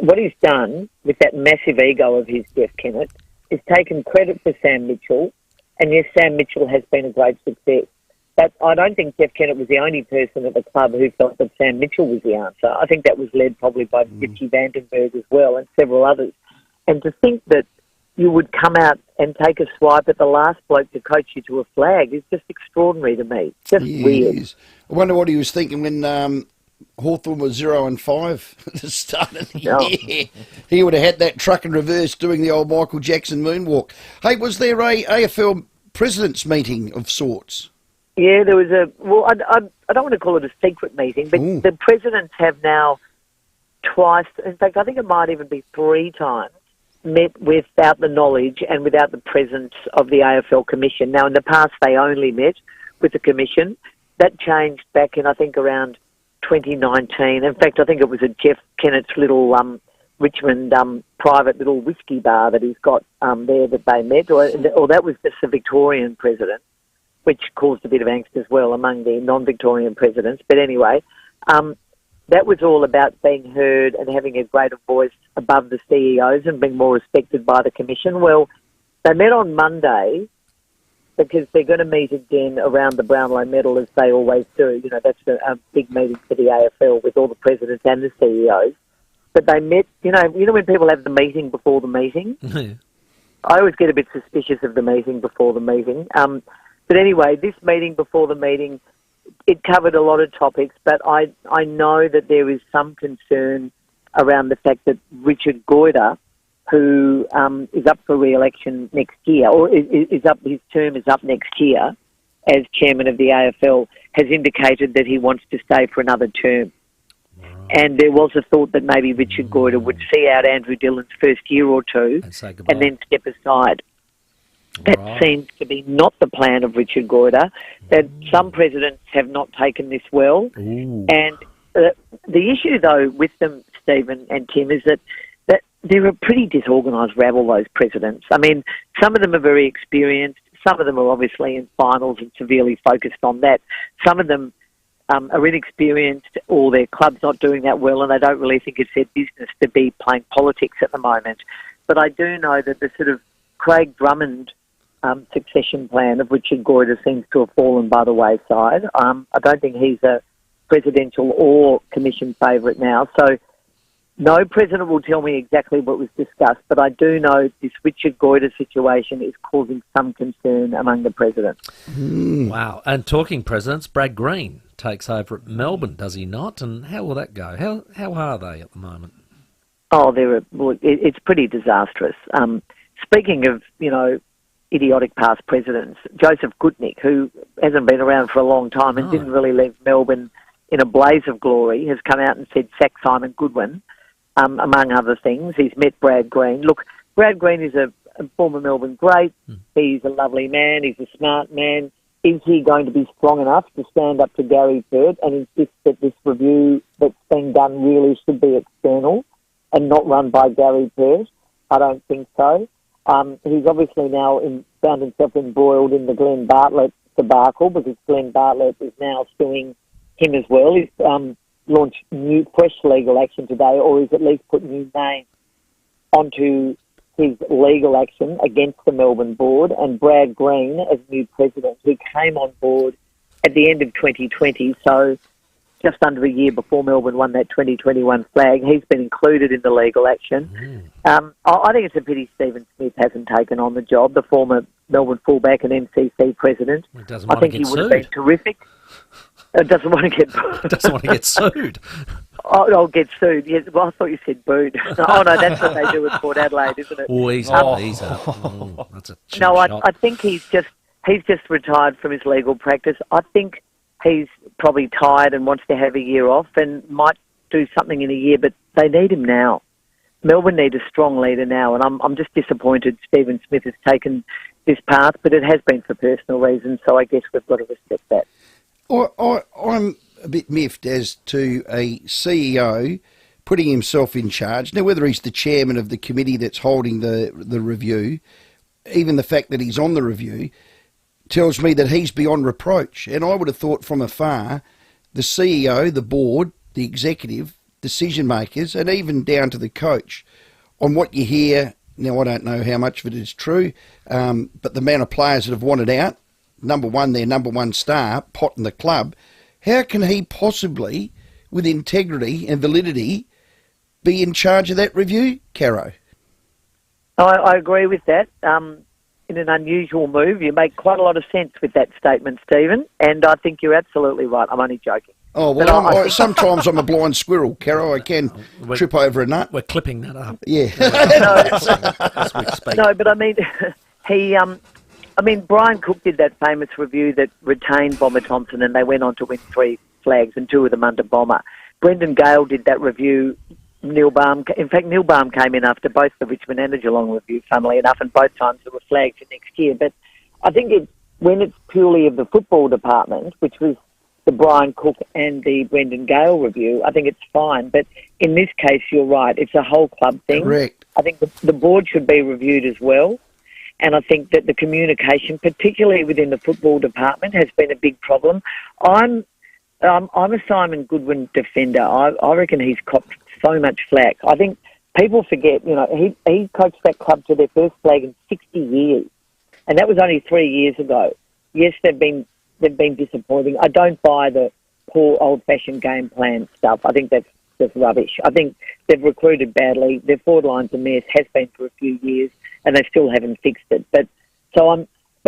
What he's done with that massive ego of his, Jeff Kennett, is taken credit for Sam Mitchell, and yes, Sam Mitchell has been a great success. But I don't think Jeff Kennett was the only person at the club who felt that Sam Mitchell was the answer. I think that was led probably by Richie Vandenberg as well and several others. And to think that you would come out and take a swipe at the last bloke to coach you to a flag is just extraordinary to me. Just weird. I wonder what he was thinking when Hawthorn was 0-5 at the start of the year. He would have had that truck in reverse doing the old Michael Jackson moonwalk. Hey, was there a AFL president's meeting of sorts? Yeah, there was I don't want to call it a secret meeting, but the presidents have now twice, in fact, I think it might even be 3 times, met without the knowledge and without the presence of the AFL Commission. Now, in the past, they only met with the Commission. That changed back in, I think, around 2019. In fact, I think it was at Jeff Kennett's little Richmond private little whiskey bar that he's got there that they met, or that was just the Victorian president, which caused a bit of angst as well among the non-Victorian presidents. But anyway, that was all about being heard and having a greater voice above the CEOs and being more respected by the Commission. Well, they met on Monday because they're going to meet again around the Brownlow medal as they always do. You know, that's a big meeting for the AFL with all the presidents and the CEOs. But they met, you know when people have the meeting before the meeting? I always get a bit suspicious of the meeting before the meeting. But anyway, this meeting before the meeting, it covered a lot of topics, but I know that there is some concern around the fact that Richard Goyder, who is up for re-election next year, or his term is up next year as chairman of the AFL, has indicated that he wants to stay for another term. And there was a thought that maybe Richard Goyder would see out Andrew Dillon's first year or two and then step aside. That seems to be not the plan of Richard Goyder, that some presidents have not taken this well. And the issue, though, with them, Stephen and Tim, is that they're a pretty disorganised rabble, those presidents. I mean, some of them are very experienced. Some of them are obviously in finals and severely focused on that. Some of them are inexperienced, or their club's not doing that well, and they don't really think it's their business to be playing politics at the moment. But I do know that the sort of Craig Drummond succession plan of Richard Goyder seems to have fallen by the wayside. I don't think he's a presidential or commission favourite now. So no president will tell me exactly what was discussed, but I do know this Richard Goyder situation is causing some concern among the presidents. Wow. And talking presidents, Brad Green takes over at Melbourne, does he not? And how will that go? How are they at the moment? Oh, it's pretty disastrous. Speaking of, idiotic past presidents, Joseph Gutnick, who hasn't been around for a long time and didn't really leave Melbourne in a blaze of glory, has come out and said sack Simon Goodwin, among other things. He's met Brad Green. Look, Brad Green is a former Melbourne great. He's a lovely man. He's a smart man. Is he going to be strong enough to stand up to Gary Pert and insist that this review that's being done really should be external and not run by Gary Pert? I don't think so. He's obviously now found himself embroiled in the Glenn Bartlett debacle because Glenn Bartlett is now suing him as well. He's launched fresh legal action today, or he's at least put new names onto his legal action against the Melbourne board, and Brad Green as new president, who came on board at the end of 2020, so just under a year before Melbourne won that 2021 flag. He's been included in the legal action. I think it's a pity Stephen Smith hasn't taken on the job, the former Melbourne fullback and MCC president. I think he would have been terrific. Doesn't want to get sued. Oh, get sued. Yes. Well, I thought you said booed. Oh no, that's what they do at Port Adelaide, isn't it? Oh, he's that's a no. I think he's just retired from his legal practice. I think he's probably tired and wants to have a year off and might do something in a year, but they need him now. Melbourne need a strong leader now, and I'm just disappointed Stephen Smith has taken this path, but it has been for personal reasons, so I guess we've got to respect that. I'm a bit miffed as to a CEO putting himself in charge. Now, whether he's the chairman of the committee that's holding the review, even the fact that he's on the review, tells me that he's beyond reproach. And I would have thought from afar, the CEO, the board, the executive, decision makers, and even down to the coach, on what you hear. Now, I don't know how much of it is true, but the amount of players that have wanted out, number one, their number one star, pot in the club, how can he possibly, with integrity and validity, be in charge of that review, Caro? I agree with that. In an unusual move, you make quite a lot of sense with that statement, Stephen, and I think you're absolutely right. I'm only joking. Oh, well, sometimes I'm a blind squirrel, Caro. I can trip over a nut. We're clipping that up. Yeah. No, but I mean, Brian Cook did that famous review that retained Bomber Thompson, and they went on to win 3 flags and 2 of them under Bomber. Brendan Gale did that review. Neil Baum came in after both the Richmond and the Geelong review, funnily enough, and both times there were flags for next year. But I think when it's purely of the football department, which was the Brian Cook and the Brendan Gale review, I think it's fine. But in this case, you're right. It's a whole club thing. Correct. I think the board should be reviewed as well. And I think that the communication, particularly within the football department, has been a big problem. I'm a Simon Goodwin defender. I reckon he's copped so much flack. I think people forget, he coached that club to their first flag in 60 years. And that was only 3 years ago. Yes, they've been disappointing. I don't buy the poor old-fashioned game plan stuff. I think that's just rubbish. I think they've recruited badly. Their forward line's a mess, has been for a few years, and they still haven't fixed it. But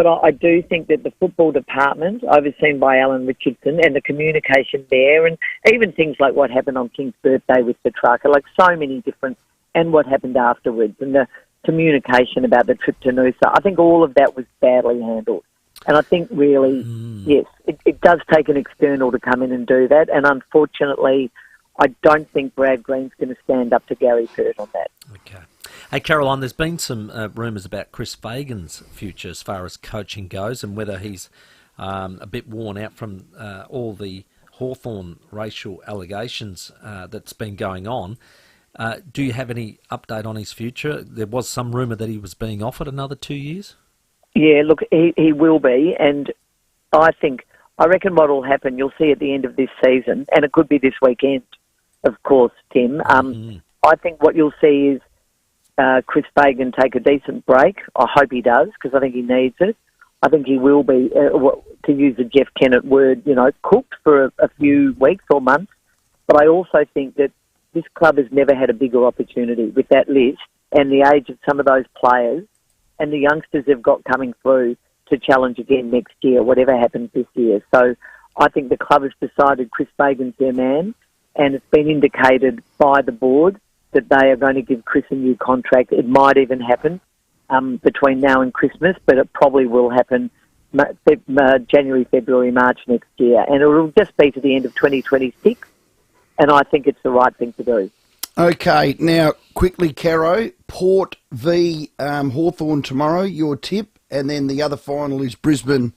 I do think that the football department, overseen by Alan Richardson, and the communication there, and even things like what happened on King's birthday with the trucker, like so many different, and what happened afterwards, and the communication about the trip to Noosa, I think all of that was badly handled. And I think really, yes, it does take an external to come in and do that. And unfortunately, I don't think Brad Green's going to stand up to Gary Pert on that. Okay. Hey, Caroline, there's been some rumours about Chris Fagan's future as far as coaching goes, and whether he's a bit worn out from all the Hawthorn racial allegations that's been going on. Do you have any update on his future? There was some rumour that he was being offered another 2 years. Yeah, look, he will be, and I reckon what will happen, you'll see at the end of this season, and it could be this weekend, of course, Tim. I think what you'll see is Chris Fagan take a decent break. I hope he does, because I think he needs it. I think he will be, to use the Jeff Kennett word, cooked for a few weeks or months. But I also think that this club has never had a bigger opportunity with that list and the age of some of those players and the youngsters they've got coming through to challenge again next year, whatever happens this year. So I think the club has decided Chris Fagan's their man, and it's been indicated by the board that they are going to give Chris a new contract. It might even happen between now and Christmas, but it probably will happen January, February, March next year. And it will just be to the end of 2026, and I think it's the right thing to do. Okay, now quickly, Caro, Port v Hawthorn tomorrow, your tip, and then the other final is Brisbane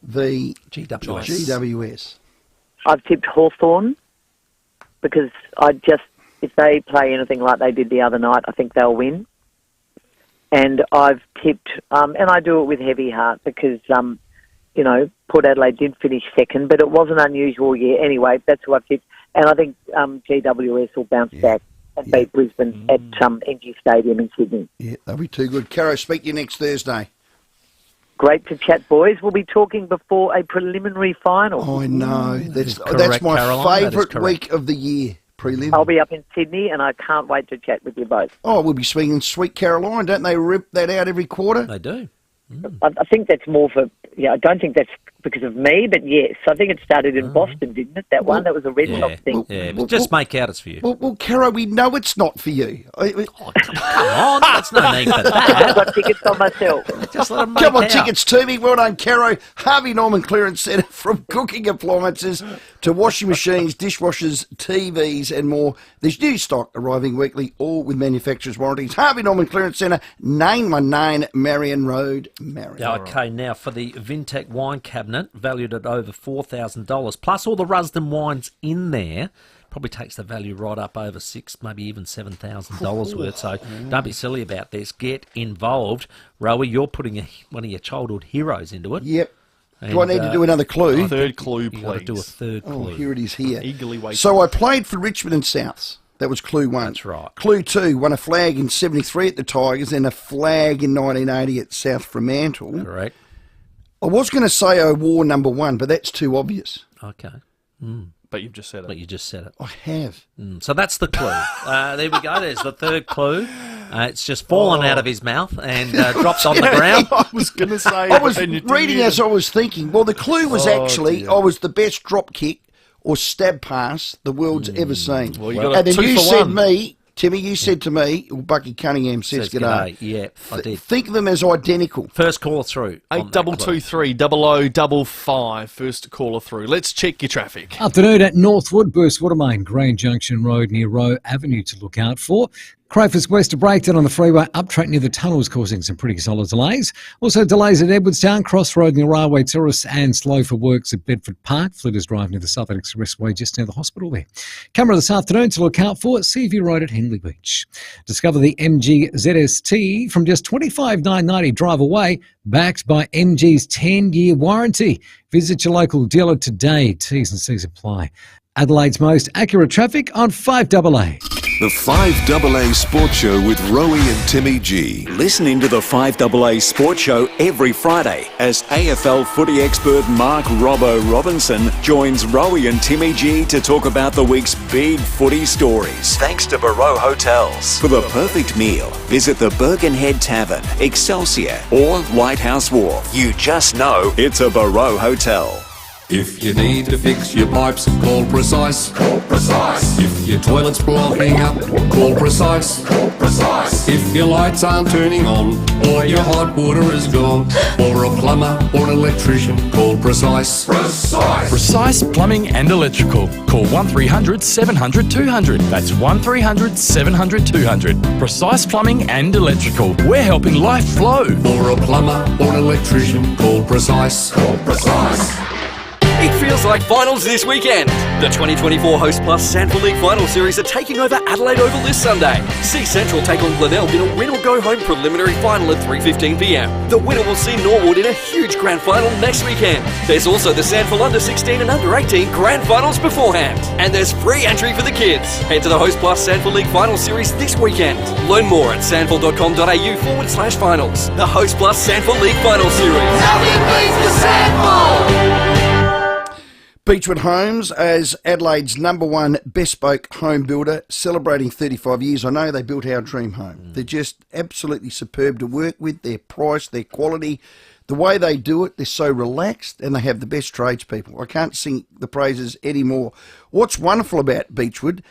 v GWS. I've tipped Hawthorn because if they play anything like they did the other night, I think they'll win. And I've tipped, and I do it with heavy heart because, Port Adelaide did finish second, but it was an unusual year. Anyway, that's who I've tipped. And I think GWS will bounce back and beat Brisbane at NG Stadium in Sydney. Yeah, that'll be too good. Caro, speak to you next Thursday. Great to chat, boys. We'll be talking before a preliminary final. I know. That's my favourite week of the year, prelim. I'll be up in Sydney, and I can't wait to chat with you both. Oh, we'll be swinging Sweet Caroline. Don't they rip that out every quarter? They do. I think that's more for... Yeah, I don't think that's because of me, but yes, I think it started in Boston, didn't it? That one, that was a Red Sox thing. But just make out it's for you. Well, Caro, we know it's not for you. Come on, that's no need for that. I've got tickets on myself. Just let them make Come on, out. tickets to me. Well done, Caro. Harvey Norman Clearance Centre, from cooking appliances to washing machines, dishwashers, TVs and more. There's new stock arriving weekly, all with manufacturer's warranties. Harvey Norman Clearance Centre, 919 Marion Road, Marion. Okay, now for the Vintec wine cabinet, valued at over $4,000, plus all the Rusden wines in there, probably takes the value right up over $6,000, maybe even $7,000 worth. So don't be silly about this. Get involved. Rowey, you're putting one of your childhood heroes into it. Yep. Do I need to do another clue? Third clue, please. You've got to do a third clue. Oh, here it is here. Eagerly waiting. So I played for Richmond and Souths. That was clue 1. That's right. Clue 2, won a flag in 73 at the Tigers and a flag in 1980 at South Fremantle. Correct. I was going to say I wore number 1, but that's too obvious. Okay. But you've just said it. I have. So that's the clue. There we go. There's the third clue. It's just fallen out of his mouth and dropped on the ground. I was going to say... I was reading as I was thinking. Well, the clue was actually I was the best drop kick or stab pass the world's ever seen. Well, you got and then 2 you for said 1. me... Timmy, you said to me, Bucky Cunningham says g'day. Yeah, I did. Think of them as identical. First caller through. 8223 0055. First caller through. Let's check your traffic. Afternoon at Northwood, Burst Watermain, Grange Junction Road near Rowe Avenue to look out for. Crowfoot's west of breakdown on the freeway, up track near the tunnels causing some pretty solid delays. Also delays at Edwardstown, Crossroad near Railway Terrace and slow for works at Bedford Park. Flitters Drive near the Southern Expressway just near the hospital there. Camera this afternoon to look out for Seaview Road at Hinkley Beach. Discover the MG ZST from just $25,990 drive away, backed by MG's 10-year warranty. Visit your local dealer today. T's and C's apply. Adelaide's most accurate traffic on 5AA. The 5AA Sports Show with Rowey and Timmy G. Listen into the 5AA Sports Show every Friday as AFL footy expert Mark Robbo Robinson joins Rowey and Timmy G to talk about the week's big footy stories. Thanks to Barrow Hotels. For the perfect meal, visit the Birkenhead Tavern, Excelsior or Lighthouse Wharf. You just know it's a Barrow Hotel. If you need to fix your pipes, call Precise. Call Precise. If your toilet's blocking up, call Precise. Call Precise. If your lights aren't turning on, or your hot water is gone, or a plumber or an electrician, call Precise. Precise. Precise Plumbing and Electrical. Call 1300 700 200. That's 1300 700 200. Precise Plumbing and Electrical. We're helping life flow. For a plumber or an electrician, call Precise. Call Precise. It feels like finals this weekend. The 2024 Host Plus Sanford League Final Series are taking over Adelaide Oval this Sunday. See Central take on Glenelg in a win-or-go-home preliminary final at 3:15pm. The winner will see Norwood in a huge grand final next weekend. There's also the Sanford Under-16 and Under-18 grand finals beforehand. And there's free entry for the kids. Head to the Host Plus Sanford League Final Series this weekend. Learn more at sanford.com.au/finals. The Host Plus Sanford League Final Series. Nothing beats the Sanford! Beechwood Homes as Adelaide's #1 bespoke home builder, celebrating 35 years. I know they built our dream home. They're just absolutely superb to work with. Their price, their quality, the way they do it, they're so relaxed and they have the best tradespeople. I can't sing the praises anymore. What's wonderful about Beechwood,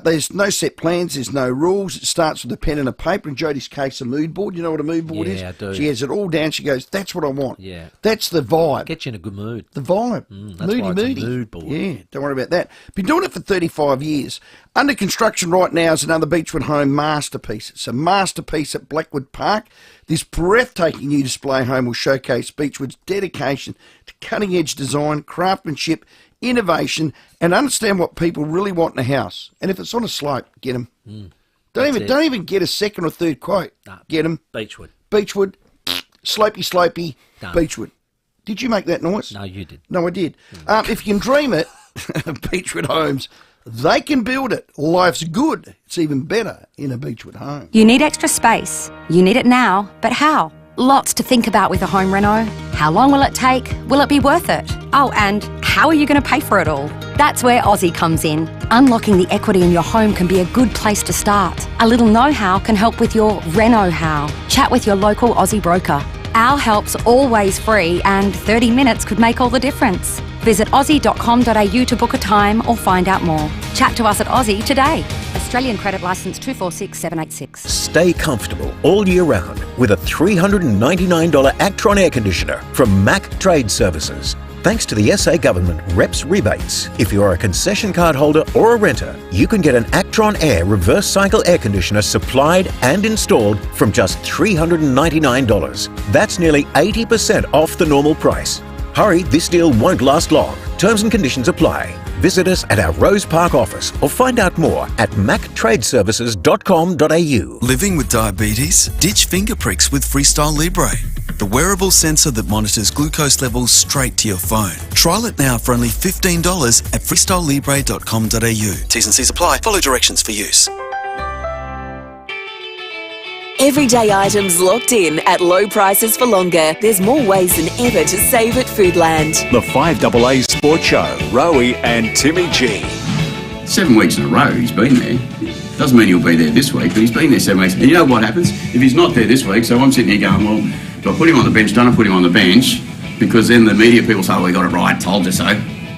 there's no set plans, there's no rules. It starts with a pen and a paper. In Jodie's case, a mood board. You know what a mood board is? Yeah, I do. She has it all down. She goes, that's what I want. Yeah. That's the vibe. Get you in a good mood. The vibe. That's why it's a mood board. Yeah, don't worry about that. Been doing it for 35 years. Under construction right now is another Beechwood Home masterpiece. It's a masterpiece at Blackwood Park. This breathtaking new display home will showcase Beechwood's dedication to cutting-edge design, craftsmanship, innovation, and understand what people really want in a house. And if it's on a slope, get them. Don't even get a second or third quote. Get them. Beechwood. Beechwood. Slopey. Done. Beechwood. Did you make that noise? No, you did. No, I did. If you can dream it, Beechwood Homes, they can build it. Life's good. It's even better in a Beechwood home. You need extra space. You need it now, but how? Lots to think about with a home reno. How long will it take? Will it be worth it? Oh, and how are you going to pay for it all? That's where Aussie comes in. Unlocking the equity in your home can be a good place to start. A little know-how can help with your reno-how. Chat with your local Aussie broker. Our help's always free and 30 minutes could make all the difference. Visit aussie.com.au to book a time or find out more. Chat to us at Aussie today. Australian Credit Licence 246786. Stay comfortable all year round with a $399 Actron air conditioner from Mac Trade Services. Thanks to the SA Government REPS rebates, if you are a concession card holder or a renter, you can get an Actron Air reverse cycle air conditioner supplied and installed from just $399. That's nearly 80% off the normal price. Hurry, this deal won't last long. Terms and conditions apply. Visit us at our Rose Park office or find out more at mactradeservices.com.au. Living with diabetes? Ditch finger pricks with Freestyle Libre, the wearable sensor that monitors glucose levels straight to your phone. Trial it now for only $15 at freestylelibre.com.au. T's and C's apply. Follow directions for use. Everyday items locked in at low prices for longer. There's more ways than ever to save at Foodland. The 5AA Sports Show, Rowey and Timmy G. 7 weeks in a row he's been there. Doesn't mean he'll be there this week, but he's been there 7 weeks. And you know what happens? If he's not there this week, so I'm sitting here going, well, do I put him on the bench? Don't I put him on the bench? Because then the media people say, well, we got it right, told you so.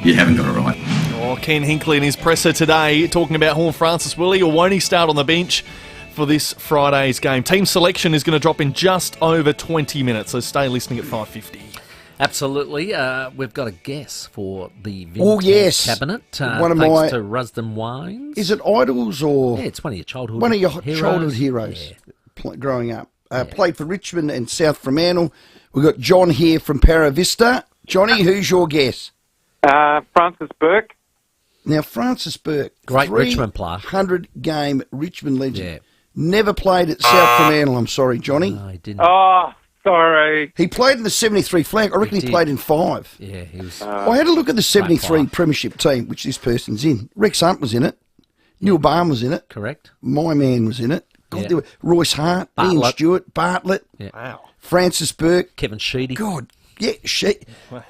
You haven't got it right. Oh, Ken Hinkley in his presser today talking about Horn Francis. Will he or won't he start on the bench for this Friday's game? Team selection is going to drop in just over 20 minutes, so stay listening at 5:50. Absolutely. We've got a guess for the Vintage Cabinet. One of thanks to Rusden Wines. Is it Idols or... Yeah, it's one of your childhood One of your heroes. childhood heroes growing up. Played for Richmond and South Fremantle. We've got John here from Para Vista. Johnny, who's your guess? Francis Burke. Now, Francis Burke. Great Richmond player. 100-game Richmond legend. Yeah. Never played at South Fremantle, I'm sorry, Johnny. No, he didn't. Oh, sorry. He played in the 73 flag. I reckon he played in 5. Yeah, he was... I had a look at the 73 premiership team, which this person's in. Rex Hunt was in it. Neil Barn was in it. Correct. My man was in it. God, there were Royce Hart, Ian Stewart, Bartlett. Yeah. Wow. Francis Burke. Kevin Sheedy. God, yeah,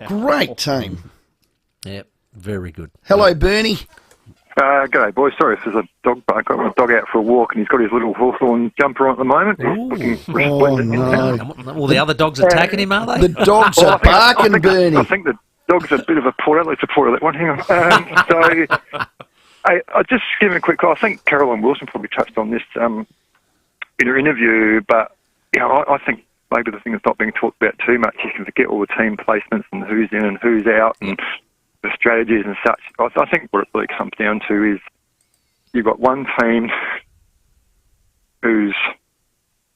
great team. Yeah, very good. Hello, Bernie. G'day, boys. Sorry if there's a dog bark. I've got my dog out for a walk and he's got his little hawthorn jumper on at the moment. No. All the other dogs attacking him, are they? The dogs are barking, Bernie. I think the dog's a bit of a Port Adelaide supporter, that one. Hang on. I just give him a quick call. I think Caroline Wilson probably touched on this in her interview, but I think maybe the thing that's not being talked about too much, you can forget all the team placements and who's in and who's out and the strategies and such. I think what it really comes down to is you've got one team who's,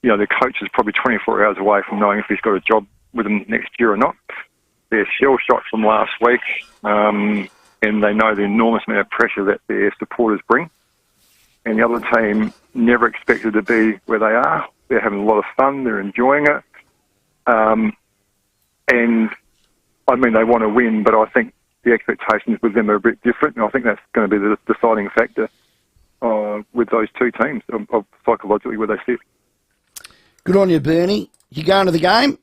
the coach is probably 24 hours away from knowing if he's got a job with them next year or not. They're shell shocked from last week, and they know the enormous amount of pressure that their supporters bring. And the other team never expected to be where they are. They're having a lot of fun. They're enjoying it. And, I mean, they want to win, but I think the expectations with them are a bit different, and I think that's going to be the deciding factor with those two teams of psychologically where they sit. Good on you, Bernie. You going to the game?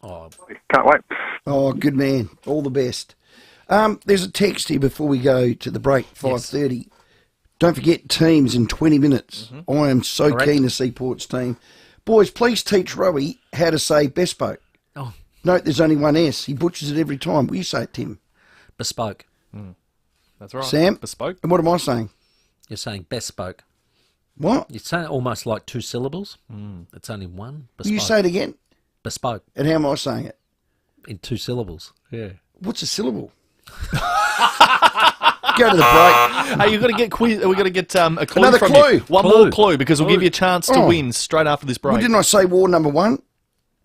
Oh, can't wait. Oh, good man. All the best. There's a text here before we go to the break, 5:30. Yes. Don't forget teams in 20 minutes. Mm-hmm. I am so keen to see Port's team. Boys, please teach Rowey how to say bespoke. Oh. Note there's only one S. He butchers it every time. Will you say it, Tim? Bespoke. That's right. Sam? Bespoke. And what am I saying? You're saying bespoke. What? You're saying almost like 2 syllables. It's only one. Bespoke. Will you say it again? Bespoke. And how am I saying it? In 2 syllables. Yeah. What's a syllable? Go to the break. Hey, you've got to get quiz. We've got to get a clue Another from clue. you. One more clue, because we'll give you a chance to win straight after this break. Well, didn't I say war number 1?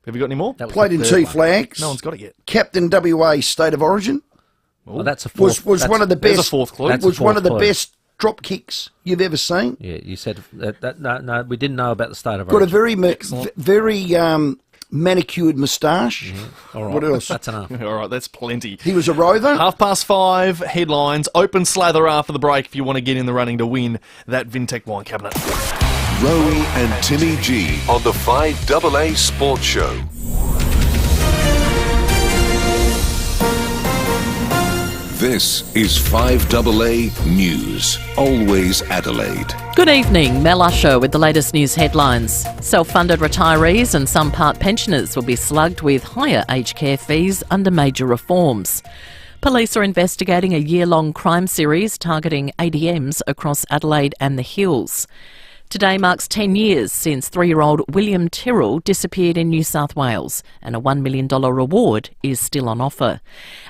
Have you got any more? Played in 2 flags. No one's got it yet. Captain WA State of Origin. Well, that's a fourth. Was one of the best. There's a fourth clue. Was one of the best drop kicks you've ever seen. Yeah, you said that. No, we didn't know about the State of Origin. Got a very manicured moustache. Mm-hmm. All right. What else? That's enough. All right, that's plenty. He was a rover. 5:30 headlines. Open slather after the break if you want to get in the running to win that Vintech wine cabinet. Rowey and Timmy G on the 5AA Sports Show. This is 5AA News. Always Adelaide. Good evening, Mel Usher with the latest news headlines. Self-funded retirees and some part pensioners will be slugged with higher aged care fees under major reforms. Police are investigating a year-long crime series targeting ADMs across Adelaide and the Hills. Today marks 10 years since 3-year-old William Tyrrell disappeared in New South Wales, and a $1 million reward is still on offer.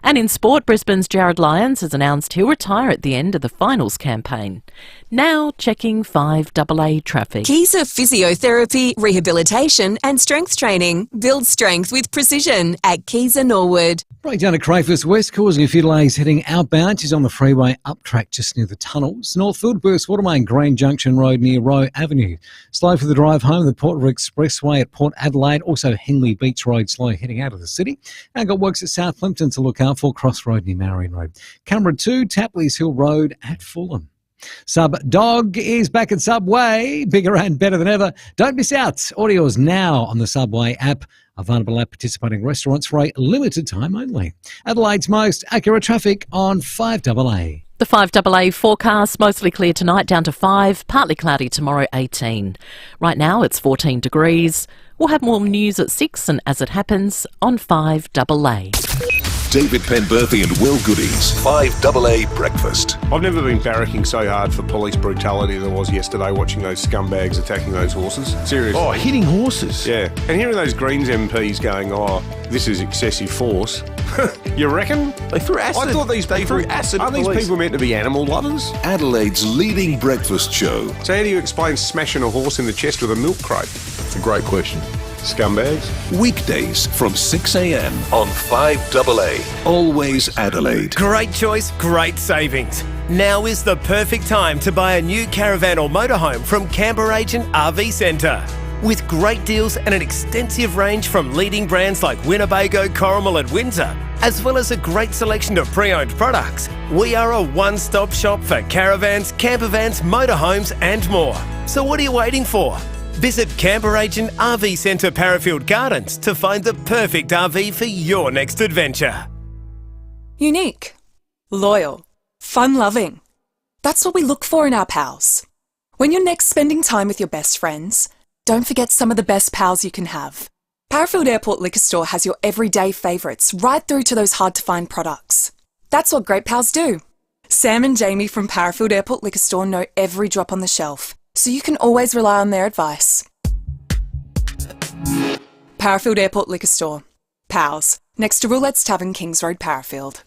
And in sport, Brisbane's Jared Lyons has announced he'll retire at the end of the finals campaign. Now checking 5AA traffic. Kiza Physiotherapy, Rehabilitation and Strength Training. Build strength with precision at Kiza Norwood. Breakdown at Crayford West causing a few delays heading outbound. She's on the freeway up track just near the tunnels. Northfield burst water main Grange Junction Road near Rowe Avenue. Slow for the drive home, the Port River Expressway at Port Adelaide. Also Hinkley Beach Road slow heading out of the city. And got works at South Plimpton to look out for. Cross Road near Marion Road. Canberra 2, Tapley's Hill Road at Fulham. Sub Dog is back at Subway, bigger and better than ever. Don't miss out. Audio is now on the Subway app, available at participating restaurants for a limited time only. Adelaide's most accurate traffic on 5AA. The 5AA forecast, mostly clear tonight, down to 5, partly cloudy tomorrow, 18. Right now it's 14 degrees. We'll have more news at 6 and as it happens on 5AA. David Penberthy and Will Goodings, 5AA Breakfast. I've never been barracking so hard for police brutality than I was yesterday watching those scumbags attacking those horses. Seriously. Oh, hitting horses? Yeah. And hearing those Greens MPs going, oh, this is excessive force. You reckon? They threw acid. I thought these people threw acid. Aren't these people meant to be animal lovers? Adelaide's leading breakfast show. So how do you explain smashing a horse in the chest with a milk crate? It's a great question. Scumbags. Weekdays from 6 a.m. on 5AA. Always Adelaide. Great choice, great savings. Now is the perfect time to buy a new caravan or motorhome from Canberra Agent RV Centre. With great deals and an extensive range from leading brands like Winnebago, Corrimal and Windsor, as well as a great selection of pre-owned products, we are a one-stop shop for caravans, campervans, motorhomes and more. So what are you waiting for? Visit Canberra Agent RV Centre Parafield Gardens to find the perfect RV for your next adventure. Unique, loyal, fun-loving. That's what we look for in our pals. When you're next spending time with your best friends, don't forget some of the best pals you can have. Parafield Airport Liquor Store has your everyday favourites right through to those hard-to-find products. That's what great pals do. Sam and Jamie from Parafield Airport Liquor Store know every drop on the shelf, so you can always rely on their advice. Parafield Airport Liquor Store. Pals. Next to Roulette's Tavern, Kings Road, Parafield.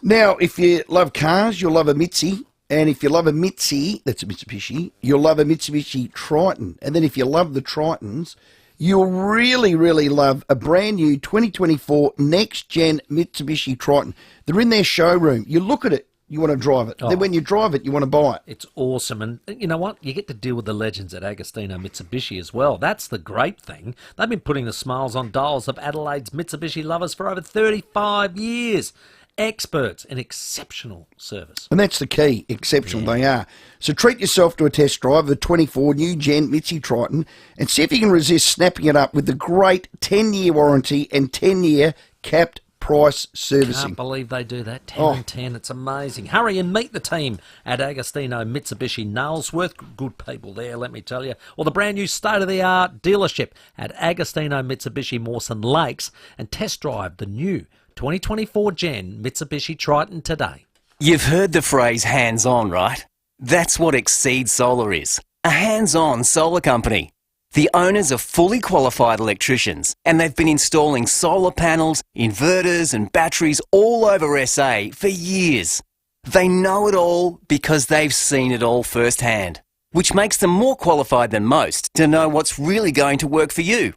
Now, if you love cars, you'll love a Mitzi. And if you love a Mitzi, that's a Mitsubishi, you'll love a Mitsubishi Triton. And then if you love the Tritons, you'll really, really love a brand new 2024 next-gen Mitsubishi Triton. They're in their showroom. You look at it, you want to drive it. Then when you drive it, you want to buy it. It's awesome. And you know what? You get to deal with the legends at Agostino Mitsubishi as well. That's the great thing. They've been putting the smiles on dials of Adelaide's Mitsubishi lovers for over 35 years. Experts in exceptional service. And that's the key. Exceptional they are. So treat yourself to a test drive of the 24 new Gen Mitsubishi Triton and see if you can resist snapping it up with the great 10-year warranty and 10-year capped price servicing. Can't believe they do that. 10 and 10. It's amazing. Hurry and meet the team at Agostino Mitsubishi Nailsworth. Good people there, let me tell you. Or the brand new state-of-the-art dealership at Agostino Mitsubishi Mawson Lakes and test drive the new 2024 Gen Mitsubishi Triton today. You've heard the phrase hands-on, right? That's what Exceed Solar is. A hands-on solar company. The owners are fully qualified electricians and they've been installing solar panels, inverters and batteries all over SA for years. They know it all because they've seen it all firsthand, which makes them more qualified than most to know what's really going to work for you.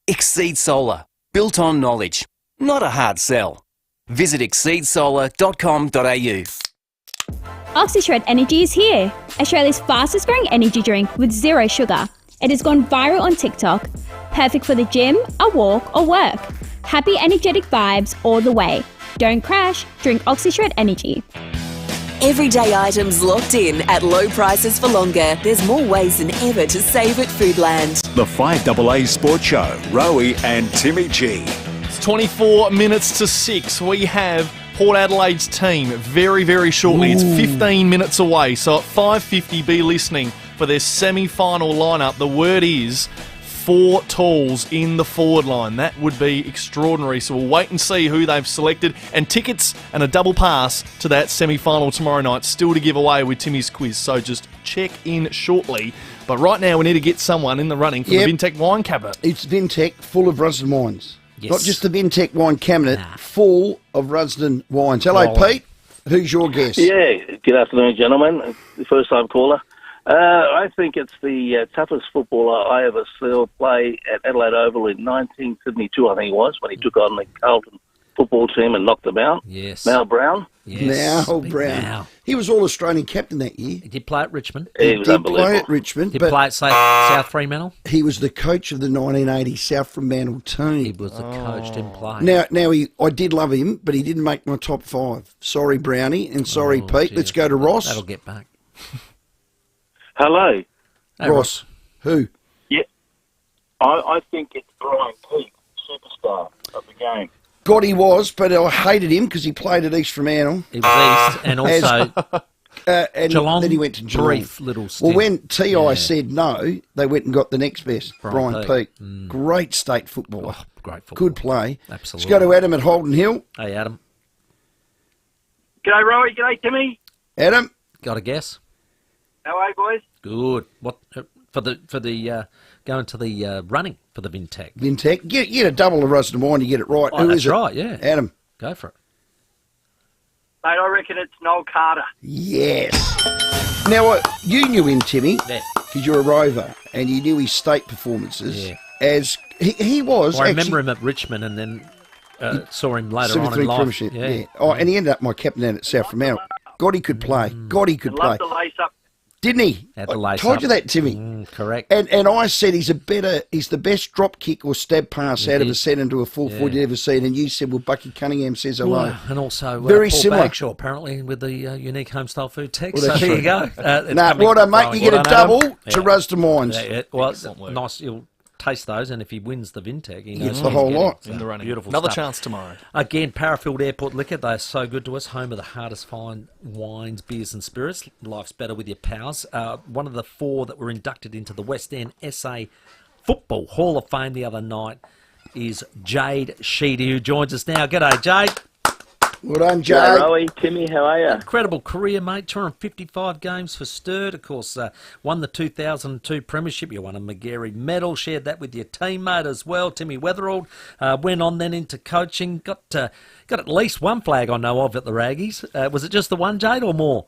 Exceed Solar, built on knowledge. Not a hard sell. Visit exceedsolar.com.au. OxyShred Energy is here, Australia's fastest growing energy drink with zero sugar. It has gone viral on TikTok, perfect for the gym, a walk or work. Happy energetic vibes all the way. Don't crash, drink OxyShred Energy. Everyday items locked in at low prices for longer. There's more ways than ever to save at Foodland. The 5AA Sports Show, Rowey and Timmy G. It's 24 minutes to 6. We have Port Adelaide's team very, very shortly. It's 15 minutes away, so at 5:50 be listening for their semi-final lineup. The word is 4 tools in the forward line. That would be extraordinary. So we'll wait and see who they've selected. And tickets and a double pass to that semi-final tomorrow night still to give away with Timmy's quiz. So just check in shortly. But right now we need to get someone in the running for the Vintec wine cabinet. It's Vintec, full of Rusden wines. Yes. Not just the Vintec wine cabinet, full of Rusden wines. Hello, Pete. Who's your guest? Yeah, good afternoon, gentlemen. First-time caller. I think it's the toughest footballer I ever saw play at Adelaide Oval in 1972, I think it was, when he took on the Carlton football team and knocked them out. Yes. Mal Brown. Now, Brown. Mal. He was All-Australian captain that year. He did play at Richmond. He was did unbelievable. play at Richmond. Did but play at South Fremantle. he was the coach of the 1980 South Fremantle team. He was the coach, didn't play. Now I did love him, but he didn't make my top 5. Sorry, Brownie, and sorry, Pete. dear. Let's go to Ross. That'll get back. Hello. Hey, Ross. Who? Yeah. I think it's Brian Peake, superstar of the game. God, he was, but I hated him because he played at East Fremantle. He was East, and also and Geelong, then he went to Geelong. brief little stint. Well, when T.I. said no, they went and got the next best, Brian Peake. Great state footballer. Great footballer. Good play. Absolutely. Let's go to Adam at Holden Hill. Hey, Adam. G'day, Rowey. G'day, Timmy. Adam. Got a guess? How are you, boys? Good. What for the going to the running for the Vintec? Vintec. Get a double of Rusden wine, you get it right. Oh, Who that's is it? right, yeah. Adam. Go for it. Mate, I reckon it's Noel Carter. Yes. Now, you knew him, Timmy, because you're a Rover, and you knew his state performances. Yeah. As he was. Well, I remember him at Richmond, and then saw him later on in life. Premiership, yeah. Oh, and he ended up my captain down at South Fremantle. God, he could play. God, he could play. Love the lace up. Didn't he? Had the I lace told up. you that, Timmy. Correct. And I said he's the best drop kick or stab pass out of a set into a full forward you've ever seen. And you said, well, Bucky Cunningham says hello. Well, and also very Paul similar. Bagshaw, apparently, with the unique homestyle food text. Well, So there you go. Well done, mate. You get a double to Rusden Wines. Well, nice. You'll taste those, and if he wins the Vintec, he gets knows the whole lot. So In the running. Beautiful Another stuff. chance tomorrow. Again, Parafield Airport Liquor, they're so good to us. Home of the hardest fine wines, beers and spirits. Life's better with your pals. One of the 4 that were inducted into the West End SA Football Hall of Fame the other night is Jade Sheedy, who joins us now. G'day, Jade. Well done, Jade. G'day, Rowey. Timmy, how are you? Incredible career, mate. 255 games for Sturt. Of course, won the 2002 Premiership. You won a McGarry medal. Shared that with your teammate as well, Timmy Weatherald. Went on then into coaching. Got at least one flag I know of at the Raggies. Was it just the one, Jade, or more?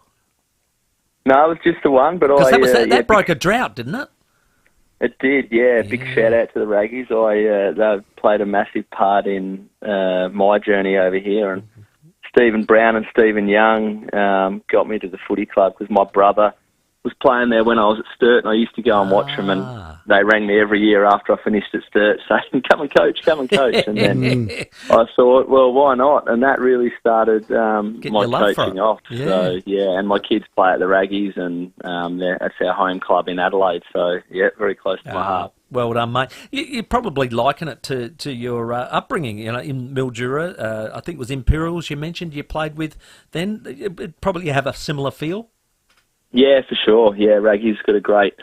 No, it was just the one, but that broke a drought, didn't it? It did, yeah. Big shout out to the Raggies. They played a massive part in my journey over here, and Stephen Brown and Stephen Young got me to the footy club because my brother was playing there when I was at Sturt, and I used to go and watch them, and they rang me every year after I finished at Sturt saying, come and coach. And then I thought, well, why not? And that really started my coaching off. Yeah. So, yeah, and my kids play at the Raggies, and that's our home club in Adelaide. So, yeah, very close to my heart. Well done, mate. You probably liken it to your upbringing, in Mildura. I think it was Imperials you mentioned you played with then. It probably have a similar feel. Yeah, for sure. Yeah, Raggy's got a great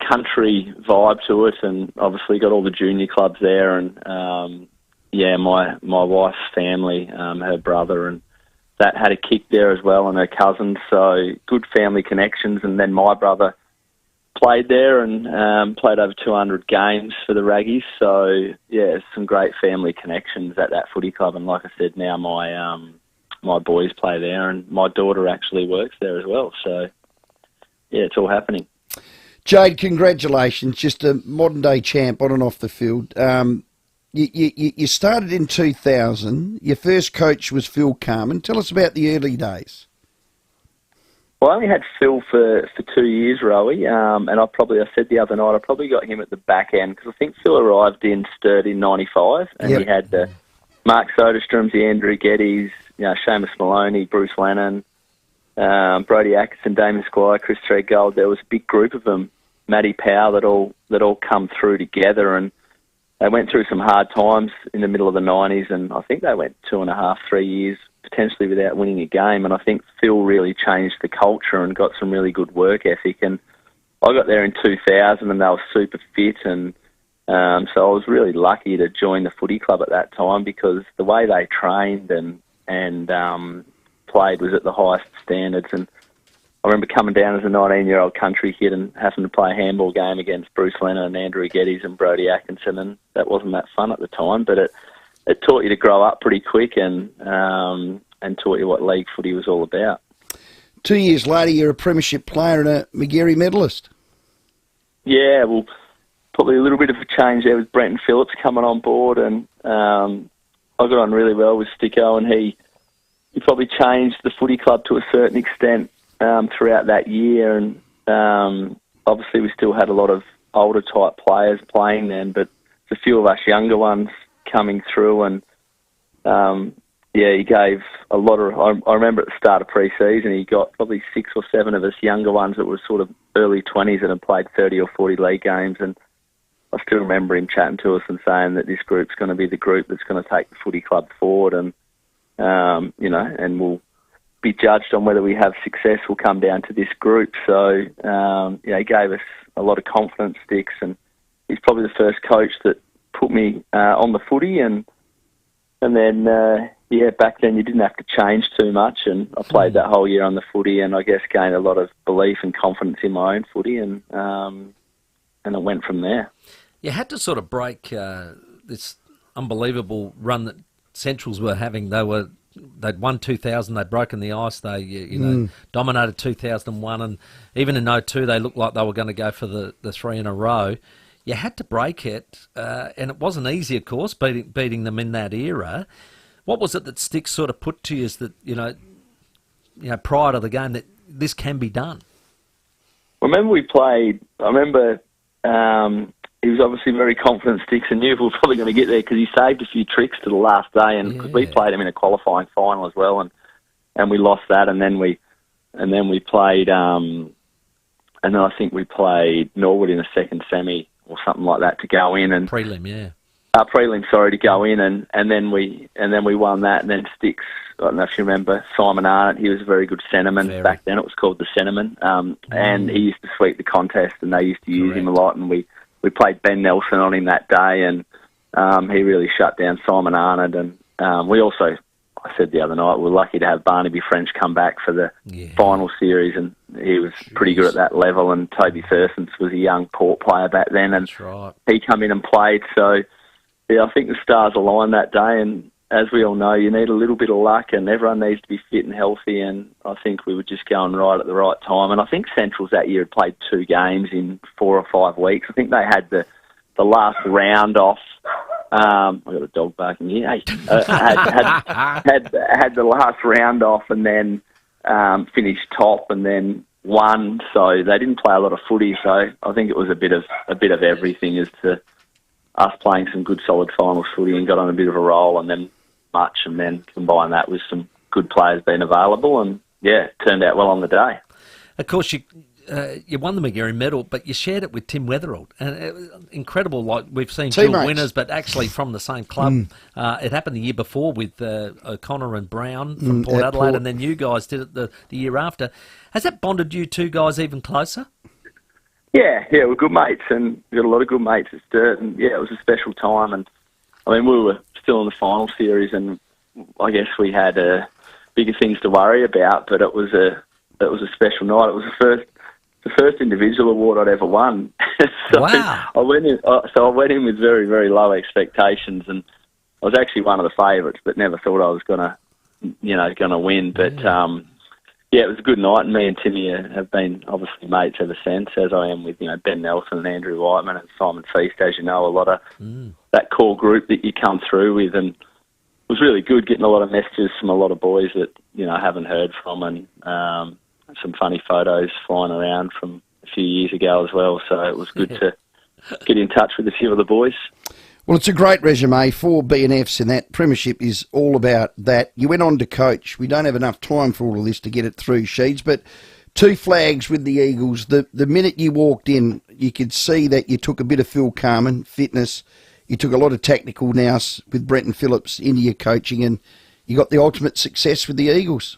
country vibe to it, and obviously got all the junior clubs there. And my wife's family, her brother, and that had a kick there as well, and her cousins. So good family connections. And then my brother played there and played over 200 games for the Raggies. So yeah, some great family connections at that footy club. And like I said, now my boys play there, and my daughter actually works there as well. So, yeah, it's all happening. Jade, congratulations. Just a modern-day champ on and off the field. You started in 2000. Your first coach was Phil Carman. Tell us about the early days. Well, I only had Phil for 2 years, Rowey, and I said the other night, I probably got him at the back end, because I think Phil arrived in Sturt in 95, and he had the Mark Soderstroms, the Andrew Gettys, Seamus Maloney, Bruce Lennon, Brodie Atkinson, Damon Squire, Chris Treadgold. There was a big group of them, Matty Powell, that all come through together, and they went through some hard times in the middle of the 90s, and I think they went 2.5, 3 years potentially without winning a game. And I think Phil really changed the culture and got some really good work ethic. And I got there in 2000 and they were super fit. And so I was really lucky to join the footy club at that time because the way they trained and played was at the highest standards. And I remember coming down as a 19-year-old country kid and having to play a handball game against Bruce Leonard and Andrew Geddes and Brodie Atkinson, and that wasn't that fun at the time, but it taught you to grow up pretty quick and taught you what league footy was all about. 2 years later, you're a premiership player and a Magarey medalist. Yeah, well, probably a little bit of a change there with Brenton Phillips coming on board, and I got on really well with Sticko, and he probably changed the footy club to a certain extent throughout that year, and obviously we still had a lot of older type players playing then, but there's a few of us younger ones coming through, and he gave a lot of. I remember at the start of pre-season, he got probably 6 or 7 of us younger ones that were sort of early 20s and had played 30 or 40 league games, and I still remember him chatting to us and saying that this group's going to be the group that's going to take the footy club forward, and and we'll be judged on whether we have success will come down to this group. So, he gave us a lot of confidence, Sticks, and he's probably the first coach that put me on the footy, and then, back then you didn't have to change too much, and I played that whole year on the footy, and I guess gained a lot of belief and confidence in my own footy, and it went from there. You had to sort of break this unbelievable run that Centrals were having. They'd won 2000, they'd broken the ice, they dominated 2001, and even in 02 they looked like they were going to go for the 3 in a row. You had to break it, and it wasn't easy, of course, beating them in that era. What was it that Sticks sort of put to you, is that prior to the game, that this can be done? Remember we played. I remember he was obviously very confident, Sticks, and knew we were probably going to get there because he saved a few tricks to the last day, and because we played him in a qualifying final as well, and we lost that, and then we played, and then I think we played Norwood in a second semi or something like that to go in, and prelim, to go in, and then we won that, and then Sticks. I don't know if you remember Simon Arnott. He was a very good centreman. Back then it was called the centreman, and he used to sweep the contest, and they used to use him a lot, and we played Ben Nelson on him that day, and he really shut down Simon Arnott, and we also, I said the other night, we were lucky to have Barnaby French come back for the final series, and he was pretty good at that level, and Toby Thurston was a young Port player back then, and he come in and played, so I think the stars aligned that day, and as we all know, you need a little bit of luck, and everyone needs to be fit and healthy, and I think we were just going right at the right time. And I think Centrals that year had played 2 games in 4 or 5 weeks. I think they had the last round off. I've got a dog barking here. Hey, had the last round off, and then finished top, and then won. So they didn't play a lot of footy. So I think it was a bit of everything as to us playing some good solid finals footy and got on a bit of a roll, and then combine that with some good players being available, and it turned out well on the day. Of course, you won the Magarey medal, but you shared it with Tim Weatherald, and it was incredible. Like, we've seen dual winners, but actually from the same club. It happened the year before with O'Connor and Brown from Port Adelaide, and then you guys did it the year after. Has that bonded you two guys even closer? Yeah, we're good mates, and we've got a lot of good mates at Sturt, and it was a special time. And I mean, we were still in the final series, and I guess we had bigger things to worry about. But it was a special night. It was the first individual award I'd ever won. Wow! I went in with very, very low expectations, and I was actually one of the favourites, but never thought I was gonna win. But it was a good night, and me and Timmy have been obviously mates ever since, as I am with Ben Nelson and Andrew Whiteman and Simon Feast, as you know, a lot of that core group that you come through with, and it was really good getting a lot of messages from a lot of boys that I haven't heard from, and some funny photos flying around from a few years ago as well. So it was good to get in touch with a few of the boys. Well, it's a great resume. 4 B&Fs, and that premiership is all about that. You went on to coach. We don't have enough time for all of this to get it through, Sheeds, but 2 flags with the Eagles. The minute you walked in, you could see that you took a bit of Phil Carman, fitness. You took a lot of tactical nous with Brenton Phillips into your coaching, and you got the ultimate success with the Eagles.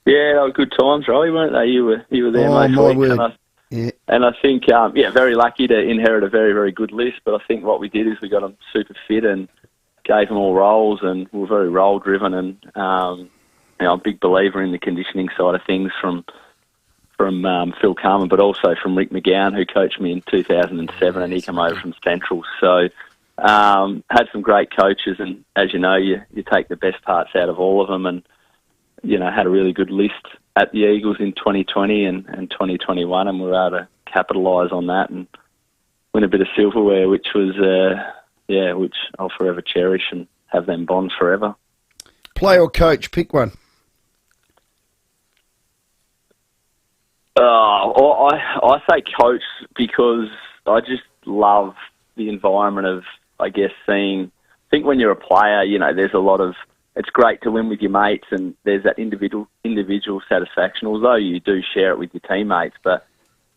Yeah, they were good times, Rowey, weren't they? You were there Oh, most my weeks, word. and I think, very lucky to inherit a very, very good list. But I think what we did is we got them super fit and gave them all roles, and we were very role driven. And I'm a big believer in the conditioning side of things from Phil Carman, but also from Rick McGowan, who coached me in 2007, and he came over from Central. So had some great coaches, and as you know, you take the best parts out of all of them, and had a really good list at the Eagles in 2020 and 2021, and we were able to capitalise on that and win a bit of silverware, which was, which I'll forever cherish and have them bond forever. Play or coach, pick one. I say coach because I just love the environment of, I guess, I think when you're a player, there's a lot of, it's great to win with your mates and there's that individual satisfaction, although you do share it with your teammates. But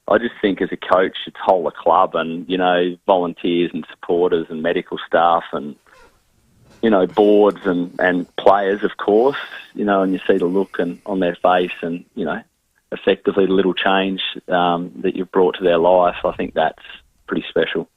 I just think as a coach, it's whole of club and, volunteers and supporters and medical staff and, boards and players, of course, and you see the look on their face and, effectively the little change that you've brought to their life. I think that's pretty special.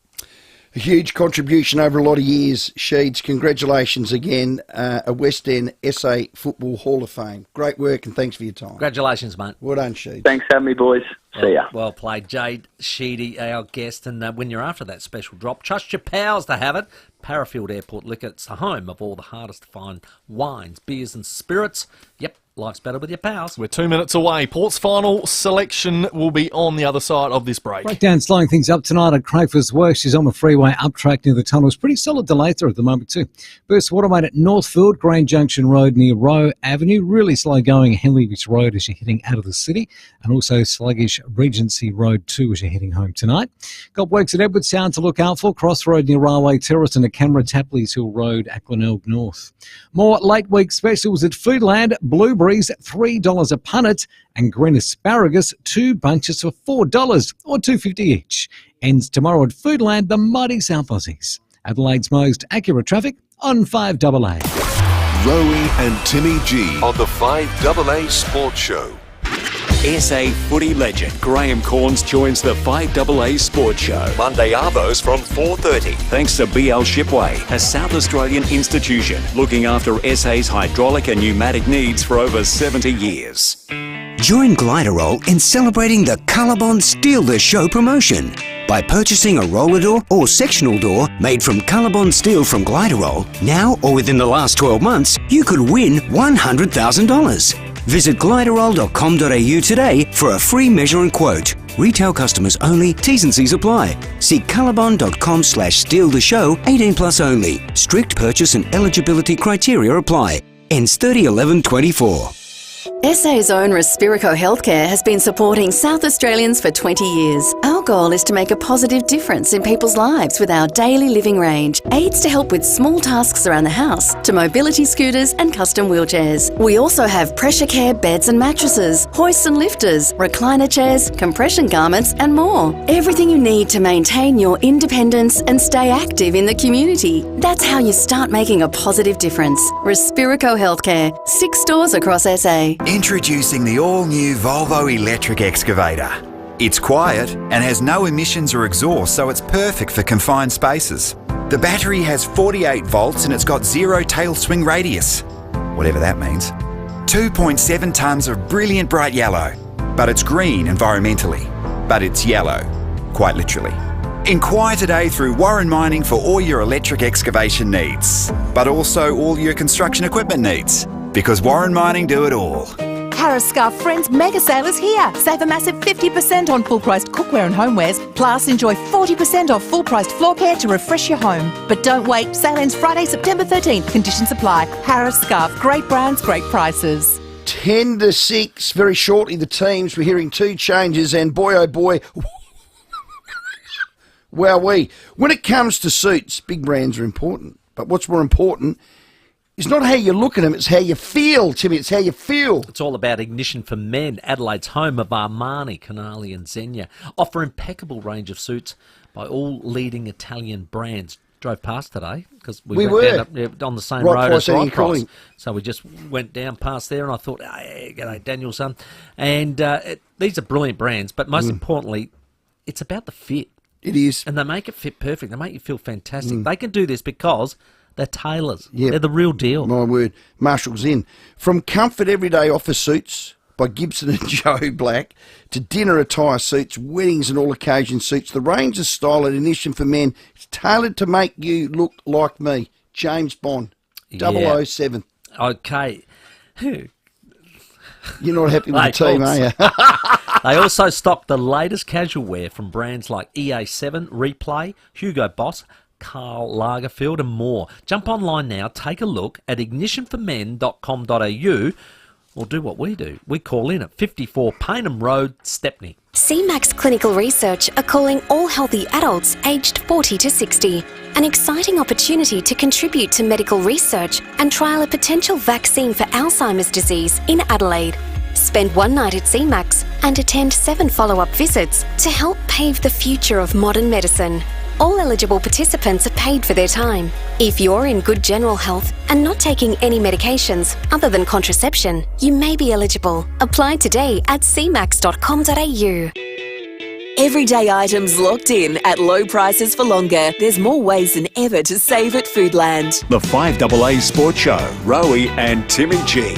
A huge contribution over a lot of years, Sheeds. Congratulations again, a West End SA Football Hall of Fame. Great work and thanks for your time. Congratulations, mate. Well done, Sheeds. Thanks for having me, boys. See ya. Well played, Jade Sheedy, our guest. And when you're after that special drop, trust your pals to have it. Parafield Airport Liquor, it's the home of all the hardest to find wines, beers and spirits. Yep, life's better with your pals. We're 2 minutes away. Port's final selection will be on the other side of this break. Breakdown slowing things up tonight at Crayfords Works. She's on the freeway up track near the tunnels. Pretty solid delays there at the moment too. Burst Watermain at Northfield, Grange Junction Road near Rowe Avenue. Really slow going Henley Beach Road as you're heading out of the city. And also sluggish Regency Road too as you're heading home tonight. Got works at Edwardstown to look out for. Crossroad near Railway Terrace and Camera Tapley's Hill Road, Aquanelg North. More late week specials at Foodland. Blueberries, $3 a punnet, and green asparagus, 2 bunches for $4 or $2.50 each. Ends tomorrow at Foodland, the mighty South Aussies. Adelaide's most accurate traffic on 5AA. Rowey and Timmy G on the 5AA Sports Show. SA footy legend Graham Corns joins the 5AA Sports Show. Monday arvos from 4:30. Thanks to BL Shipway, a South Australian institution looking after SA's hydraulic and pneumatic needs for over 70 years. Join Gliderol in celebrating the Colorbond Steal the Show promotion. By purchasing a roller door or sectional door made from Colorbond steel from Gliderol, now or within the last 12 months, you could win $100,000. Visit gliderol.com.au today for a free measure and quote. Retail customers only. T's and C's apply. See colorbond.com/steal the show. 18 plus only. Strict purchase and eligibility criteria apply. Ends 30/11/24. SA's own Respirico Healthcare has been supporting South Australians for 20 years. Our goal is to make a positive difference in people's lives with our daily living range. Aids to help with small tasks around the house, to mobility scooters and custom wheelchairs. We also have pressure care beds and mattresses, hoists and lifters, recliner chairs, compression garments and more. Everything you need to maintain your independence and stay active in the community. That's how you start making a positive difference. Respirico Healthcare, 6 stores across SA. Introducing the all-new Volvo electric excavator. It's quiet and has no emissions or exhaust, so it's perfect for confined spaces. The battery has 48 volts and it's got 0 tail swing radius, whatever that means. 2.7 tonnes of brilliant bright yellow, but it's green environmentally, but it's yellow, quite literally. Inquire today through Warren Mining for all your electric excavation needs, but also all your construction equipment needs. Because Warren Mining do it all. Harris Scarf Friends mega sale is here. Save a massive 50% on full-priced cookware and homewares. Plus, enjoy 40% off full-priced floor care to refresh your home. But don't wait. Sale ends Friday, September 13th. Conditions apply. Harris Scarf. Great brands, great prices. 10-6. Very shortly, the teams. We're hearing 2 changes, and boy, oh boy, wowee. When it comes to suits, big brands are important. But what's more important it's not how you look at them, it's how you feel, Timmy. It's how you feel. It's all about Ignition for Men, Adelaide's home of Armani, Canali and Zegna. Offer impeccable range of suits by all leading Italian brands. drove past today because We went were. down on the same Right road as Price and Right Price. Hinkley. So we just went down past there, and I thought, hey, g'day, Danielson. And these are brilliant brands, but most importantly, it's about the fit. It is. And they make it fit perfect. They make you feel fantastic. They can do this because they're tailors. Yep. They're the real deal. My word. Marshall's in. From comfort everyday office suits by Gibson and Joe Black to dinner attire suits, weddings and all occasion suits, the range of style at Ignition for Men is tailored to make you look like me. James Bond, Yeah. 007. Okay. You're not happy with the team, are you? They also stock the latest casual wear from brands like EA7, Replay, Hugo Boss, Karl Lagerfeld and more. Jump online now, take a look at ignitionformen.com.au or do what we do. We call in at 54 Paynham Road, Stepney. CMAX Clinical Research are calling all healthy adults aged 40 to 60. An exciting opportunity to contribute to medical research and trial a potential vaccine for Alzheimer's disease in Adelaide. Spend one night at CMAX and attend 7 follow-up visits to help pave the future of modern medicine. All eligible participants are paid for their time. If you're in good general health and not taking any medications other than contraception, you may be eligible. Apply today at cmax.com.au. Everyday items locked in at low prices for longer. There's more ways than ever to save at Foodland. The 5AA Sports Show, Rowey and Timmy G.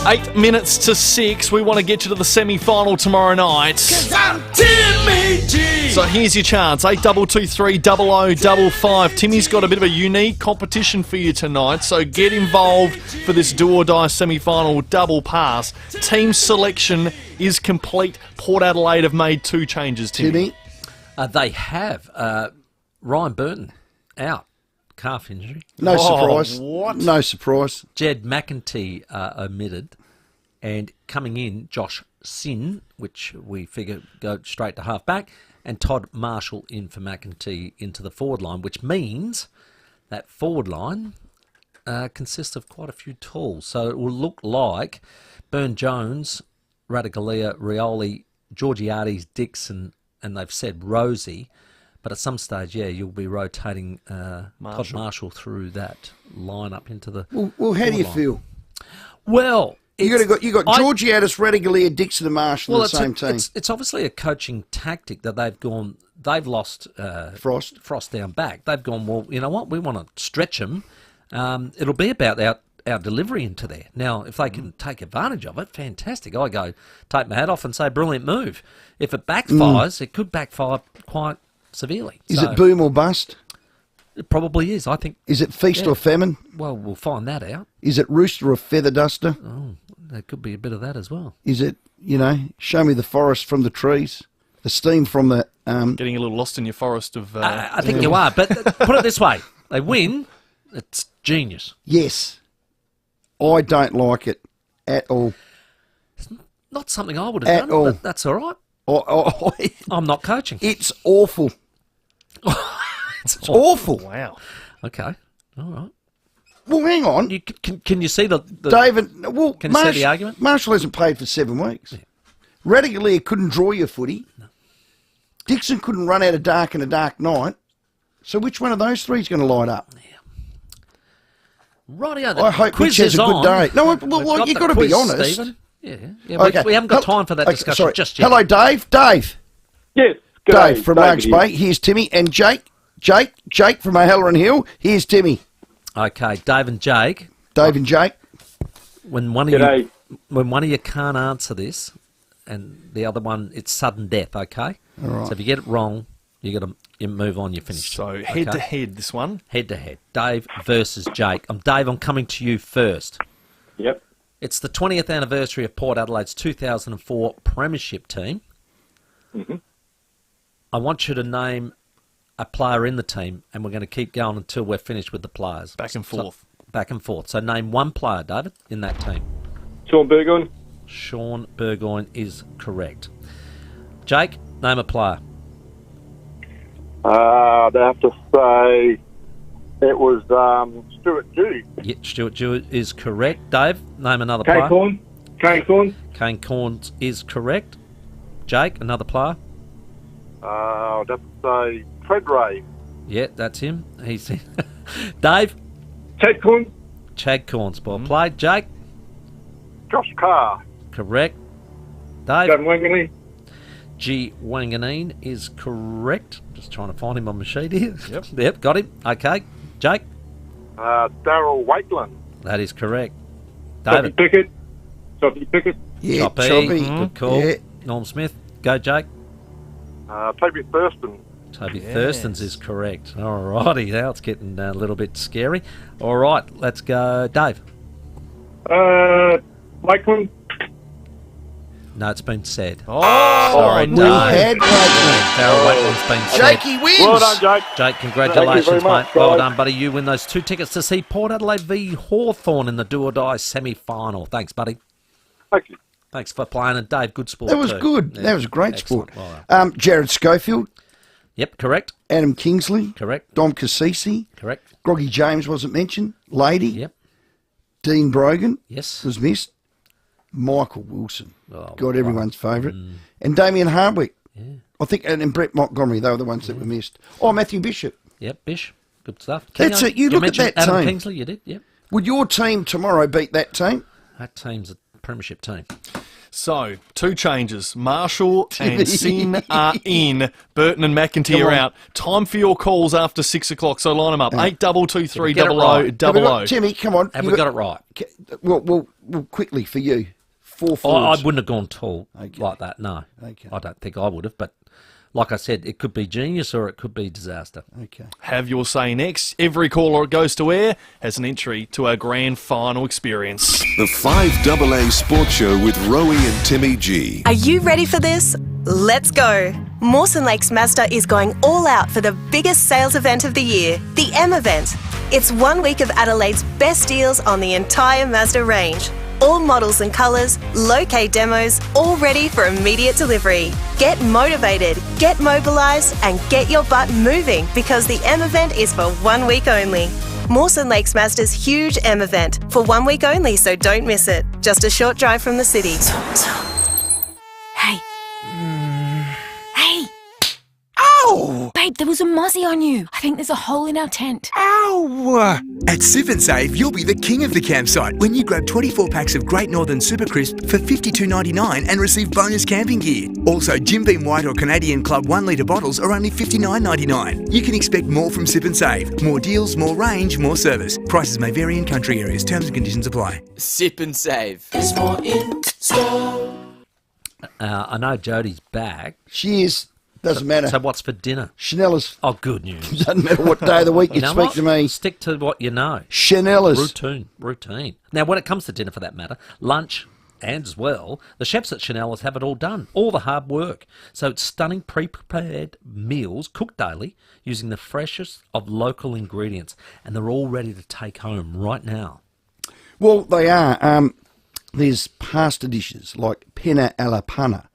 8 minutes to 6. We want to get you to the semi-final tomorrow night. 'Cause I'm Timmy G. So here's your chance. 8223 0055. Timmy's got a bit of a unique competition for you tonight, so get involved for this do-or-die semi-final double pass. Team selection is complete. Port Adelaide have made 2 changes, Timmy. They have. Ryan Burton out. Calf injury. No surprise. What? No surprise. Jed McEntee omitted, and coming in, Josh Sin, which we figure go straight to half-back, and Todd Marshall in for McEntee into the forward line, which means that forward line consists of quite a few tools. So it will look like Burn-Jones, Ratugolea, Rioli, Georgiades, Dixon, and they've said Rosie. But at some stage, yeah, you'll be rotating Todd Marshall through that lineup into the. Well, how do you line. feel? Well, you got Georgiades, Ratugolea, Dixon, and Marshall in the same team. It's obviously a coaching tactic that they've gone. They've lost Frost down back. They've gone. Well, you know what? We want to stretch them. It'll be about our delivery into there. Now, if they can take advantage of it, fantastic. I go take my hat off and say, brilliant move. If it backfires, it could backfire quite severely. Is it boom or bust? It probably is, I think. Is it feast or famine? Well, we'll find that out. Is it rooster or feather duster? Oh, there could be a bit of that as well. Is it, show me the forest from the trees, the steam from the... Getting a little lost in your forest of... I think you are, but put it this way. They win, it's genius. Yes. I don't like it at all. It's not something I would have done, but that's all right. I'm not coaching. It's awful. It's awful. Wow. Okay. All right. Well, hang on. Can you see the David? Well, can you see the argument? Marshall hasn't played for 7 weeks. Yeah. Ratugolea couldn't draw your footy. No. Dixon couldn't run out of dark in a dark night. So which one of those three is going to light up? Yeah. Rightio. I hope Mitch has a good day. No, well, you've got to be honest. Stephen. Yeah. Okay. We haven't got time for that discussion just yet. Hello, Dave. Dave. Yes. Dave from Larks Bay. Here's Timmy. And Jake from O'Halloran Hill. Here's Timmy. Okay, Dave and Jake. When one of you can't answer this, and the other one, it's sudden death. Okay. All right. So if you get it wrong, you got to move on. You're finished. So head to head, this one. Head to head. Dave versus Jake. Dave. I'm coming to you first. Yep. It's the 20th anniversary of Port Adelaide's 2004 Premiership team. Mm-hmm. I want you to name a player in the team, and we're going to keep going until we're finished with the players. Back and forth. So name one player, David, in that team. Sean Burgoyne. Sean Burgoyne is correct. Jake, name a player. I'd have to say it was Stuart Dew. Yeah, Stuart Dew is correct. Dave, name another player. Kane Corn. Kane Corn is correct. Jake, another player. I'd have to say Fred Ray. Yeah, that's him. He's Dave. Chadcorn. Chadcorn's ball played. Jake. Josh Carr. Correct. Dave. John Wanganeen. G. Wanganeen is correct. Just trying to find him on my sheet here. Yep, got him. Okay. Jake. Darryl Wakeland. That is correct. Choppy David. Pickett. Yeah, Choppy. Choppy. Good call. Yeah. Norm Smith. Go, Jake. Toby Thurston. Toby Thurston's is correct. All righty. Now it's getting a little bit scary. All right. Let's go. Dave. Wakeland. No, it's been said. Oh, sorry, we Dave. had Wakeland. Darryl Wakeland's been said. Jakey wins. Well done, Jake. Jake, congratulations, Thank you very mate. much, Well guys. done, buddy. You win those 2 tickets to see Port Adelaide v Hawthorn in the do-or-die semi-final. Thanks, buddy. Thank you. Thanks for playing. And Dave, good sport That was too. good. Yeah. That was a great Excellent. sport. Well done. Jared Schofield, Yep, correct. Adam Kingsley, Correct. Dom Cassisi, Correct. Groggy James wasn't mentioned, Lady, Yep. Dean Brogan Yes. was missed, Michael Wilson, Oh, God, everyone's favourite, and Damien Hardwick. Yeah. I think, and Brett Montgomery, they were the ones that were missed. Oh, Matthew Bishop. Yep, Bish. Good stuff. That's Kingo, it. You look at mentioned that Adam team. Kingsley, you did, yep. Would your team tomorrow beat that team? That team's a premiership team. So, 2 changes. Marshall and Sin are in. Burton and McIntyre Come on. out. Time for your calls after 6 o'clock, so line them up. 8223 Get it 00 right. Have 00. we got- Timmy, come on. Have You we got it right? Well, quickly for you. 4 I forwards. wouldn't have gone tall Okay. like that, no. Okay. I don't think I would have, but like I said, it could be genius or it could be disaster. Okay. Have your say next. Every caller that goes to air has an entry to our grand final experience. The 5AA Sports Show with Rowey and Timmy G. Are you ready for this? Let's go! Mawson Lakes Mazda is going all out for the biggest sales event of the year, the M Event. It's 1 week of Adelaide's best deals on the entire Mazda range. All models and colours, low-K demos, all ready for immediate delivery. Get motivated, get mobilised and get your butt moving because the M Event is for 1 week only. Mawson Lakes Mazda's huge M Event for 1 week only, so don't miss it. Just a short drive from the city. Hey. Hey. Ow! Babe, there was a muzzy on you. I think there's a hole in our tent. Ow! At Sip and Save, you'll be the king of the campsite when you grab 24 packs of Great Northern Super Crisp for $52.99 and receive bonus camping gear. Also, Jim Beam White or Canadian Club 1 litre bottles are only $59.99. You can expect more from Sip and Save. More deals, more range, more service. Prices may vary in country areas. Terms and conditions apply. Sip and Save. There's more in store. I know Jodie's back. She is. Doesn't matter. So what's for dinner? Chanella's. Oh, good news. Doesn't matter what day of the week you know speak what? to me. Stick to what you know. Chanella's. Routine. Now, when it comes to dinner, for that matter, lunch and as well, the chefs at Chanella's have it all done, all the hard work. So it's stunning pre-prepared meals cooked daily using the freshest of local ingredients, and they're all ready to take home right now. Well, they are. There's pasta dishes like penna alla panna,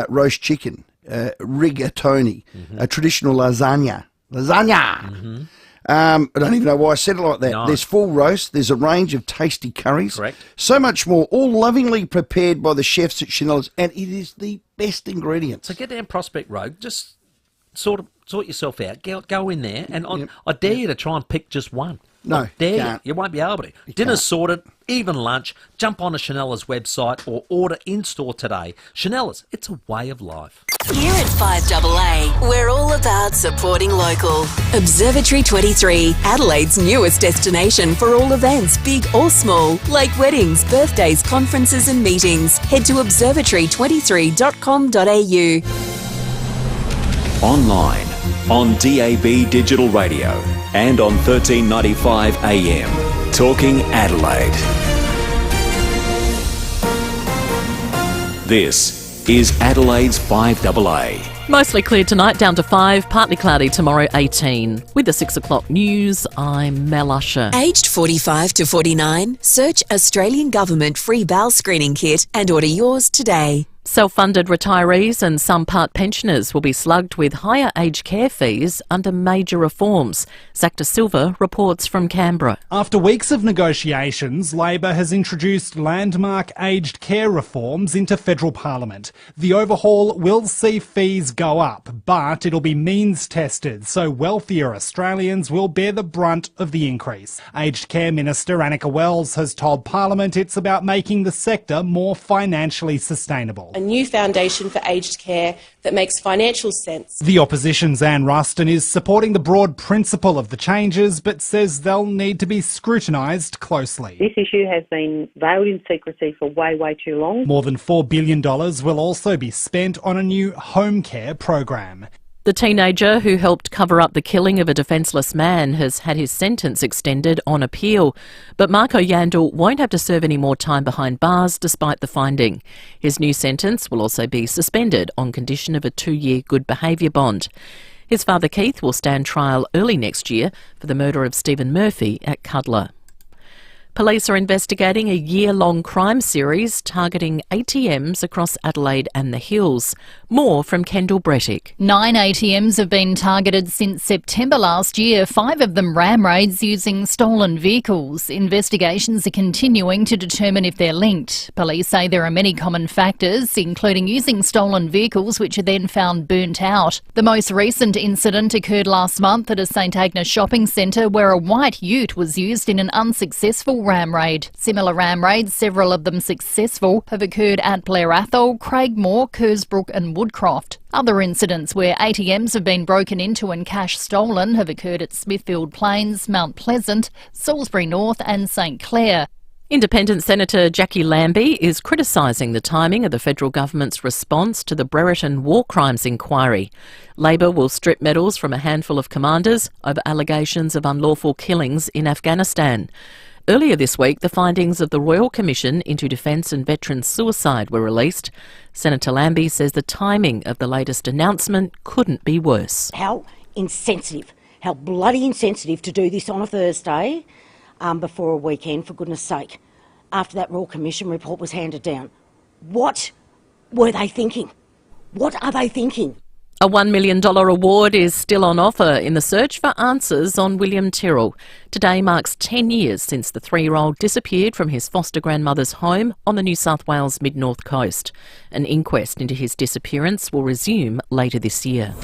roast chicken, rigatoni, a traditional lasagna. I don't even know why I said it like that. No. There's full roast. There's a range of tasty curries. Correct. So much more, all lovingly prepared by the chefs at Chanella's, and it is the best ingredients. So get down Prospect Road, just sort yourself out, go in there, and I dare you to try and pick just one. No, I dare can't. you won't be able to. Dinner's sorted, even lunch, jump on a Chanella's website or order in-store today. Chanella's, it's a way of life. Here at 5AA, we're all about supporting local. Observatory 23, Adelaide's newest destination for all events, big or small, like weddings, birthdays, conferences and meetings. Head to observatory23.com.au. Online, on DAB Digital Radio, and on 1395 AM. Talking Adelaide. This is Adelaide's 5AA. Mostly clear tonight, down to 5, partly cloudy tomorrow 18. With the 6 o'clock news, I'm Mel Usher. Aged 45 to 49, search Australian Government free bowel screening kit and order yours today. Self-funded retirees and some part pensioners will be slugged with higher aged care fees under major reforms. Zach De Silva reports from Canberra. After weeks of negotiations, Labor has introduced landmark aged care reforms into federal parliament. The overhaul will see fees go up, but it'll be means tested, so wealthier Australians will bear the brunt of the increase. Aged care Minister Annika Wells has told Parliament it's about making the sector more financially sustainable. A new foundation for aged care that makes financial sense. The opposition's Anne Ruston is supporting the broad principle of the changes, but says they'll need to be scrutinised closely. This issue has been veiled in secrecy for way too long. More than $4 billion will also be spent on a new home care program. The teenager who helped cover up the killing of a defenceless man has had his sentence extended on appeal. But Marco Yandel won't have to serve any more time behind bars despite the finding. His new sentence will also be suspended on condition of a 2-year good behaviour bond. His father Keith will stand trial early next year for the murder of Stephen Murphy at Cuddler. Police are investigating a year-long crime series targeting ATMs across Adelaide and the Hills. More from Kendall Brettick. 9 ATMs have been targeted since September last year, 5 of them ram raids using stolen vehicles. Investigations are continuing to determine if they're linked. Police say there are many common factors, including using stolen vehicles which are then found burnt out. The most recent incident occurred last month at a St Agnes shopping centre where a white ute was used in an unsuccessful ram raid. Similar ram raids, several of them successful, have occurred at Blair Athol, Craigmore, Kersbrook and Woodcroft. Other incidents where ATMs have been broken into and cash stolen have occurred at Smithfield Plains, Mount Pleasant, Salisbury North and St Clair. Independent Senator Jackie Lambie is criticising the timing of the federal government's response to the Brereton war crimes inquiry. Labor will strip medals from a handful of commanders over allegations of unlawful killings in Afghanistan. Earlier this week, the findings of the Royal Commission into Defence and Veterans Suicide were released. Senator Lambie says the timing of the latest announcement couldn't be worse. How insensitive, how bloody insensitive to do this on a Thursday before a weekend, for goodness sake, after that Royal Commission report was handed down. What were they thinking? What are they thinking? A $1 million award is still on offer in the search for answers on William Tyrrell. Today marks 10 years since the 3-year-old disappeared from his foster grandmother's home on the New South Wales mid-north coast. An inquest into his disappearance will resume later this year.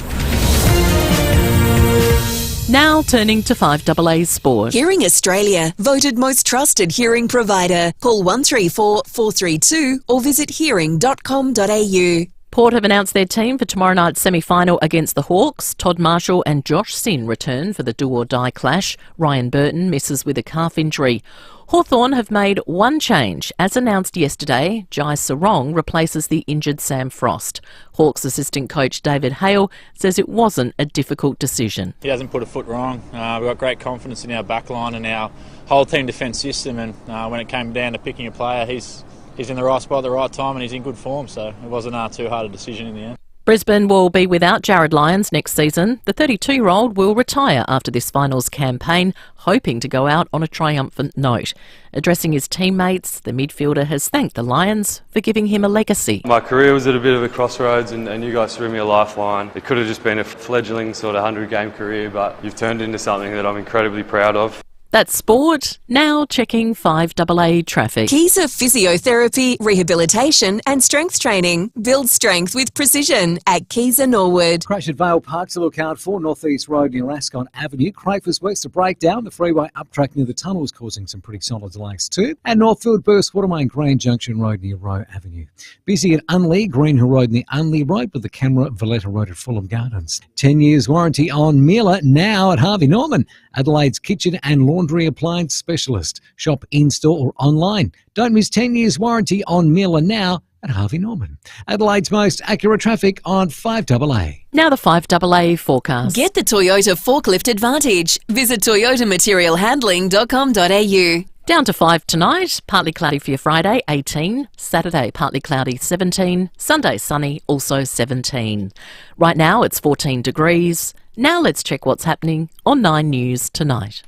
Now turning to 5AA Sport. Hearing Australia, voted most trusted hearing provider. Call 134 432 or visit hearing.com.au. Port have announced their team for tomorrow night's semi-final against the Hawks. Todd Marshall and Josh Sin return for the do-or-die clash. Ryan Burton misses with a calf injury. Hawthorn have made one change. As announced yesterday, Jai Sarong replaces the injured Sam Frost. Hawks assistant coach David Hale says it wasn't a difficult decision. He hasn't put a foot wrong. We've got great confidence in our backline and our whole team defence system, and when it came down to picking a player, he's in the right spot at the right time and he's in good form, so it wasn't too hard a decision in the end. Brisbane will be without Jared Lyons next season. The 32-year-old will retire after this finals campaign, hoping to go out on a triumphant note. Addressing his teammates, the midfielder has thanked the Lions for giving him a legacy. My career was at a bit of a crossroads and you guys threw me a lifeline. It could have just been a fledgling sort of 100-game career, but you've turned into something that I'm incredibly proud of. That's sport. Now checking 5AA traffic. Keys of physiotherapy, rehabilitation and strength training. Build strength with precision at Keys and Norwood. Crash at Vale Park to look out for. North East Road near Ascot Avenue. Crayfus West to break down. The freeway uptrack near the tunnels causing some pretty solid delays too. And Northfield Burst Watermain Grand Junction Road near Rowe Avenue. Busy at Unley, Greenhill Road near Unley Road with the camera Valletta Road at Fulham Gardens. 10 years warranty on Miele now at Harvey Norman. Adelaide's kitchen and laundry appliance specialist. Shop in-store or online. Don't miss 10 years warranty on Miele now at Harvey Norman. Adelaide's most accurate traffic on 5AA. Now the 5AA forecast. Get the Toyota Forklift Advantage. Visit toyotamaterialhandling.com.au. Down to 5 tonight, partly cloudy for your Friday, 18. Saturday, partly cloudy, 17. Sunday, sunny, also 17. Right now, it's 14 degrees. Now let's check what's happening on 9 News tonight.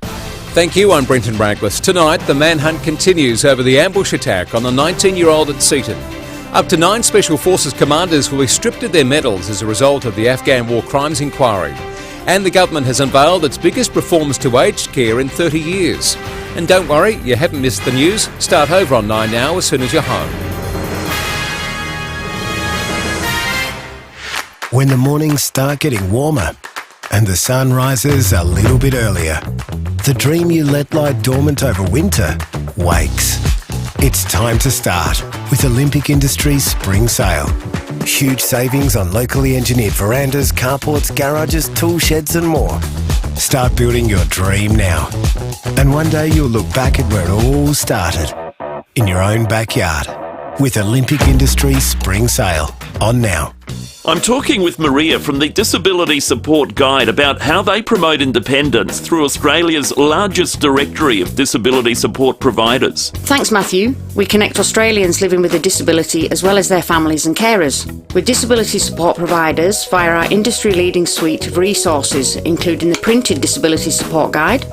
Thank you, I'm Brenton Braglis. Tonight, the manhunt continues over the ambush attack on the 19-year-old at Seaton. Up to 9 Special Forces commanders will be stripped of their medals as a result of the Afghan War Crimes Inquiry. And the government has unveiled its biggest reforms to aged care in 30 years. And don't worry, you haven't missed the news. Start over on 9 now as soon as you're home. When the mornings start getting warmer and the sun rises a little bit earlier, the dream you let lie dormant over winter wakes. It's time to start with Olympic Industries Spring Sale. Huge savings on locally engineered verandas, carports, garages, tool sheds and more. Start building your dream now. And one day you'll look back at where it all started, in your own backyard, with Olympic Industries Spring Sale on now. I'm talking with Maria from the Disability Support Guide about how they promote independence through Australia's largest directory of disability support providers. Thanks, Matthew. We connect Australians living with a disability as well as their families and carers with disability support providers via our industry-leading suite of resources, including the printed Disability Support Guide,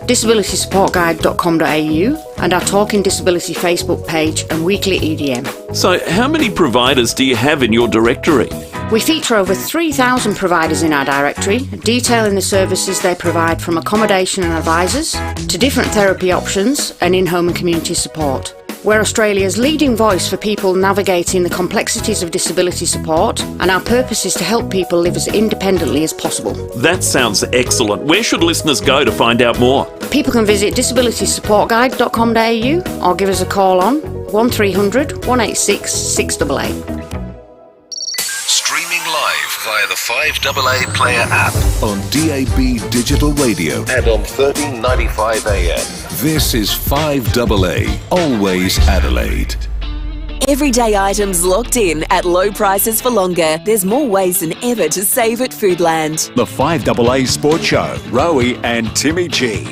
disabilitysupportguide.com.au and our Talking Disability Facebook page and weekly EDM. So how many providers do you have in your directory? We feature over 3,000 providers in our directory, detailing the services they provide from accommodation and advisors to different therapy options and in-home and community support. We're Australia's leading voice for people navigating the complexities of disability support, and our purpose is to help people live as independently as possible. That sounds excellent. Where should listeners go to find out more? People can visit disabilitysupportguide.com.au or give us a call on 1300 186 688. Streaming live via the 5AA Player app on DAB Digital Radio and on 1395 AM. This is 5AA, always Adelaide. Everyday items locked in at low prices for longer. There's more ways than ever to save at Foodland. The 5AA Sports Show, Rowey and Timmy G.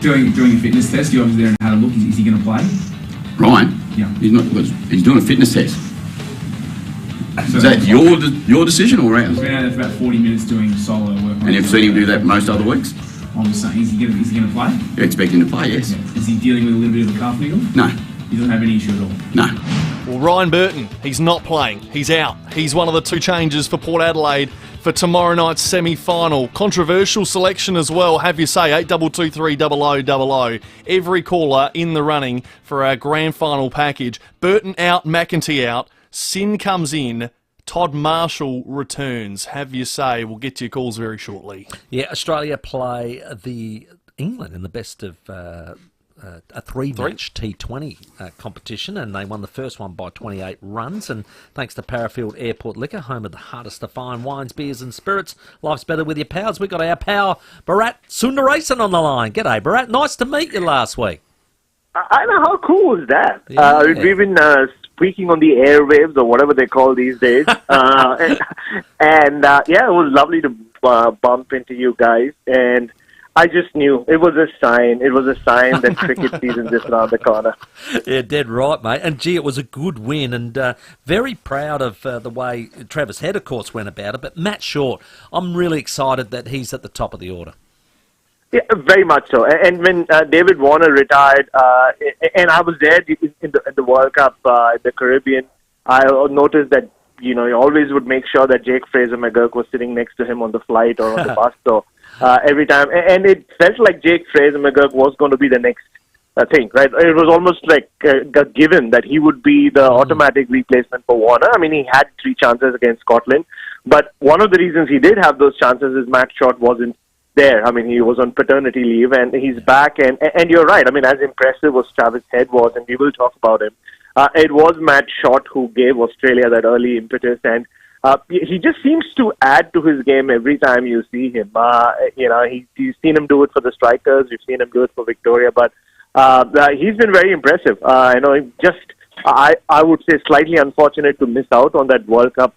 During a fitness test, you obviously there and had a look. Is he going to play? Ryan? Yeah. He's doing a fitness test. So is that your decision or ours? He's been out there for about 40 minutes doing solo work. And you've seen him do that most other weeks? I'm just saying, is he going to play? You expect him to play, yes. Yeah. Is he dealing with a little bit of a calf niggle? No. He doesn't have any issue at all? No. Well, Ryan Burton, he's not playing. He's out. He's one of the 2 changes for Port Adelaide for tomorrow night's semi-final. Controversial selection as well, have you say, 82230000. Every caller in the running for our grand final package. Burton out, McEntee out. Sin comes in. Todd Marshall returns. Have you say? We'll get to your calls very shortly. Yeah, Australia play the England in the best of a 3-match T20 competition, and they won the first one by 28 runs. And thanks to Parafield Airport Liquor, home of the hardest to find wines, beers, and spirits. Life's better with your pals. We got our pal Bharat Sundaresan on the line. G'day, Bharat. Nice to meet you last week. I know, how cool was that? Yeah. We've been speaking on the airwaves or whatever they call these days. Yeah, it was lovely to bump into you guys. And I just knew it was a sign. It was a sign that cricket season just around the corner. Yeah, dead right, mate. And gee, it was a good win, and very proud of the way Travis Head, of course, went about it. But Matt Short, I'm really excited that he's at the top of the order. Yeah, very much so. And when David Warner retired, and I was there in the World Cup in the Caribbean, I noticed that, he always would make sure that Jake Fraser-McGurk was sitting next to him on the flight or on the bus. So every time, and it felt like Jake Fraser-McGurk was going to be the next thing, right? It was almost like a given that he would be the automatic replacement for Warner. I mean, he had 3 chances against Scotland, but one of the reasons he did have those chances is Matt Short wasn't there. I mean, he was on paternity leave, and he's back. And you're right. I mean, as impressive as Travis Head was, and we will talk about him, it was Matt Short who gave Australia that early impetus. And he just seems to add to his game every time you see him. You've seen him do it for the strikers. You've seen him do it for Victoria. But he's been very impressive. I would say slightly unfortunate to miss out on that World Cup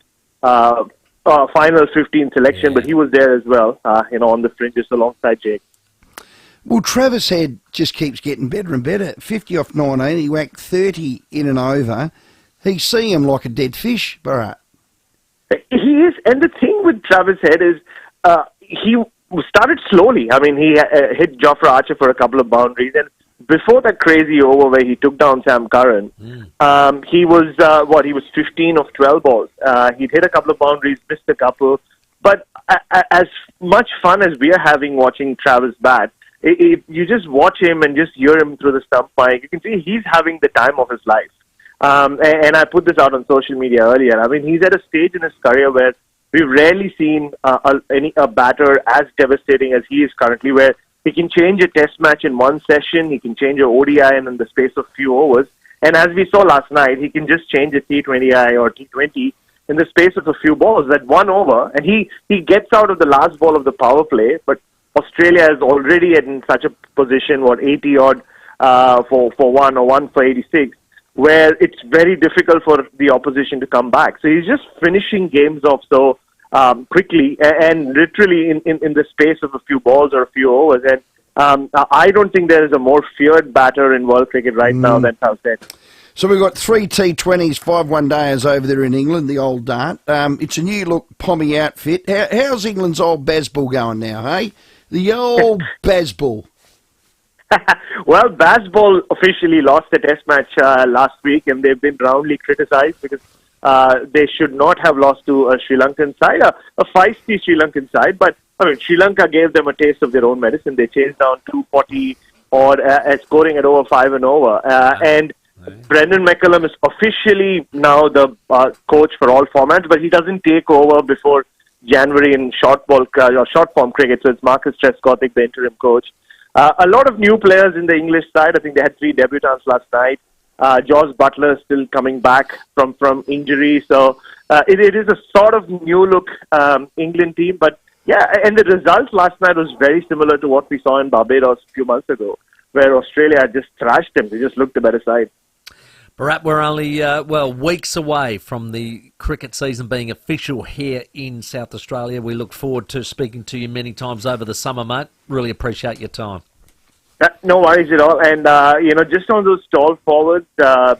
final 15 selection, but he was there as well, on the fringes alongside Jake. Well, Travis Head just keeps getting better and better. 50 off 19, he whacked 30 in and over. He's seeing him like a dead fish, Bharat. He is, and the thing with Travis Head is he started slowly. I mean, he hit Jofra Archer for a couple of boundaries, and before that crazy over where he took down Sam Curran, he was, he was 15 of 12 balls. He'd hit a couple of boundaries, missed a couple. But as much fun as we are having watching Travis bat, if you just watch him and just hear him through the stump mic, you can see he's having the time of his life. And I put this out on social media earlier. I mean, he's at a stage in his career where we've rarely seen a batter as devastating as he is currently, where he can change a test match in one session, he can change an ODI in the space of few overs, and as we saw last night, he can just change a T20I or T20 in the space of a few balls, that 1 over, and he gets out of the last ball of the power play, but Australia is already in such a position, 80-odd for 1 or 1 for 86, where it's very difficult for the opposition to come back. So he's just finishing games off so quickly and literally in the space of a few balls or a few overs. And I don't think there is a more feared batter in world cricket right now than Southend. So we've got 3 T20s, 5 one-dayers over there in England, the old dart. It's a new-look Pommy outfit. How's England's old Bazball going now, hey? The old Bazball. Well, Bazball officially lost the test match last week, and they've been roundly criticised because they should not have lost to a Sri Lankan side, a feisty Sri Lankan side. But I mean, Sri Lanka gave them a taste of their own medicine. They chased down 240 odd, scoring at over 5 and over. And Brendan McCullum is officially now the coach for all formats, but he doesn't take over before January in short form cricket. So it's Marcus Trescothick, the interim coach. A lot of new players in the English side. I think they had 3 debutants last night. Josh Butler is still coming back from injury. So it is a sort of new look England team. But yeah, and the result last night was very similar to what we saw in Barbados a few months ago, where Australia had just thrashed them. They just looked the better side. Bharat, we're only, weeks away from the cricket season being official here in South Australia. We look forward to speaking to you many times over the summer, mate. Really appreciate your time. No worries at all. And, just on those tall forwards, as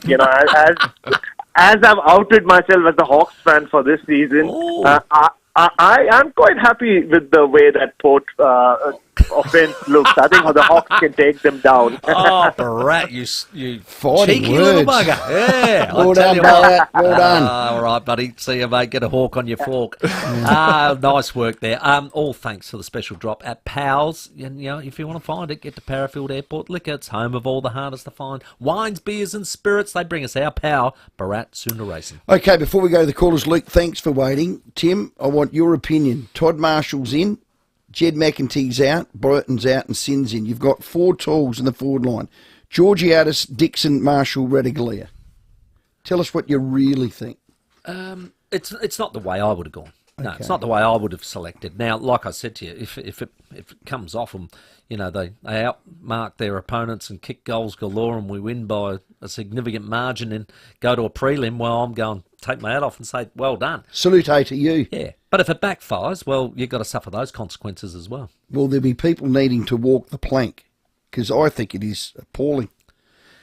I've outed myself as a Hawks fan for this season, I'm quite happy with the way that Port offense looks. I think the Hawks can take them down. Oh, Bharat, you cheeky words. little bugger. Yeah, Well done, Bharat. Well done. All right, buddy. See you, mate. Get a hawk on your fork. Nice work there. All thanks for the special drop at Powell's. If you want to find it, get to Parafield Airport Liquor. It's home of all the hardest to find wines, beers and spirits. They bring us our power. Bharat Sundaresan. Okay, before we go to the callers, Luke, thanks for waiting. Tim, I want your opinion. Todd Marshall's in. Jed McEntee's out, Burton's out and Sin's in. You've got 4 tools in the forward line. Georgiadis, Dixon, Marshall, Redigalia. Tell us what you really think. It's not the way I would have gone. No, It's not the way I would have selected. Now, like I said to you, if it comes off them, they outmark their opponents and kick goals galore and we win by a significant margin and go to a prelim, well, I'm going to take my hat off and say, well done. Salute to you. Yeah. But if it backfires, well, you've got to suffer those consequences as well. Well, there'll be people needing to walk the plank because I think it is appalling.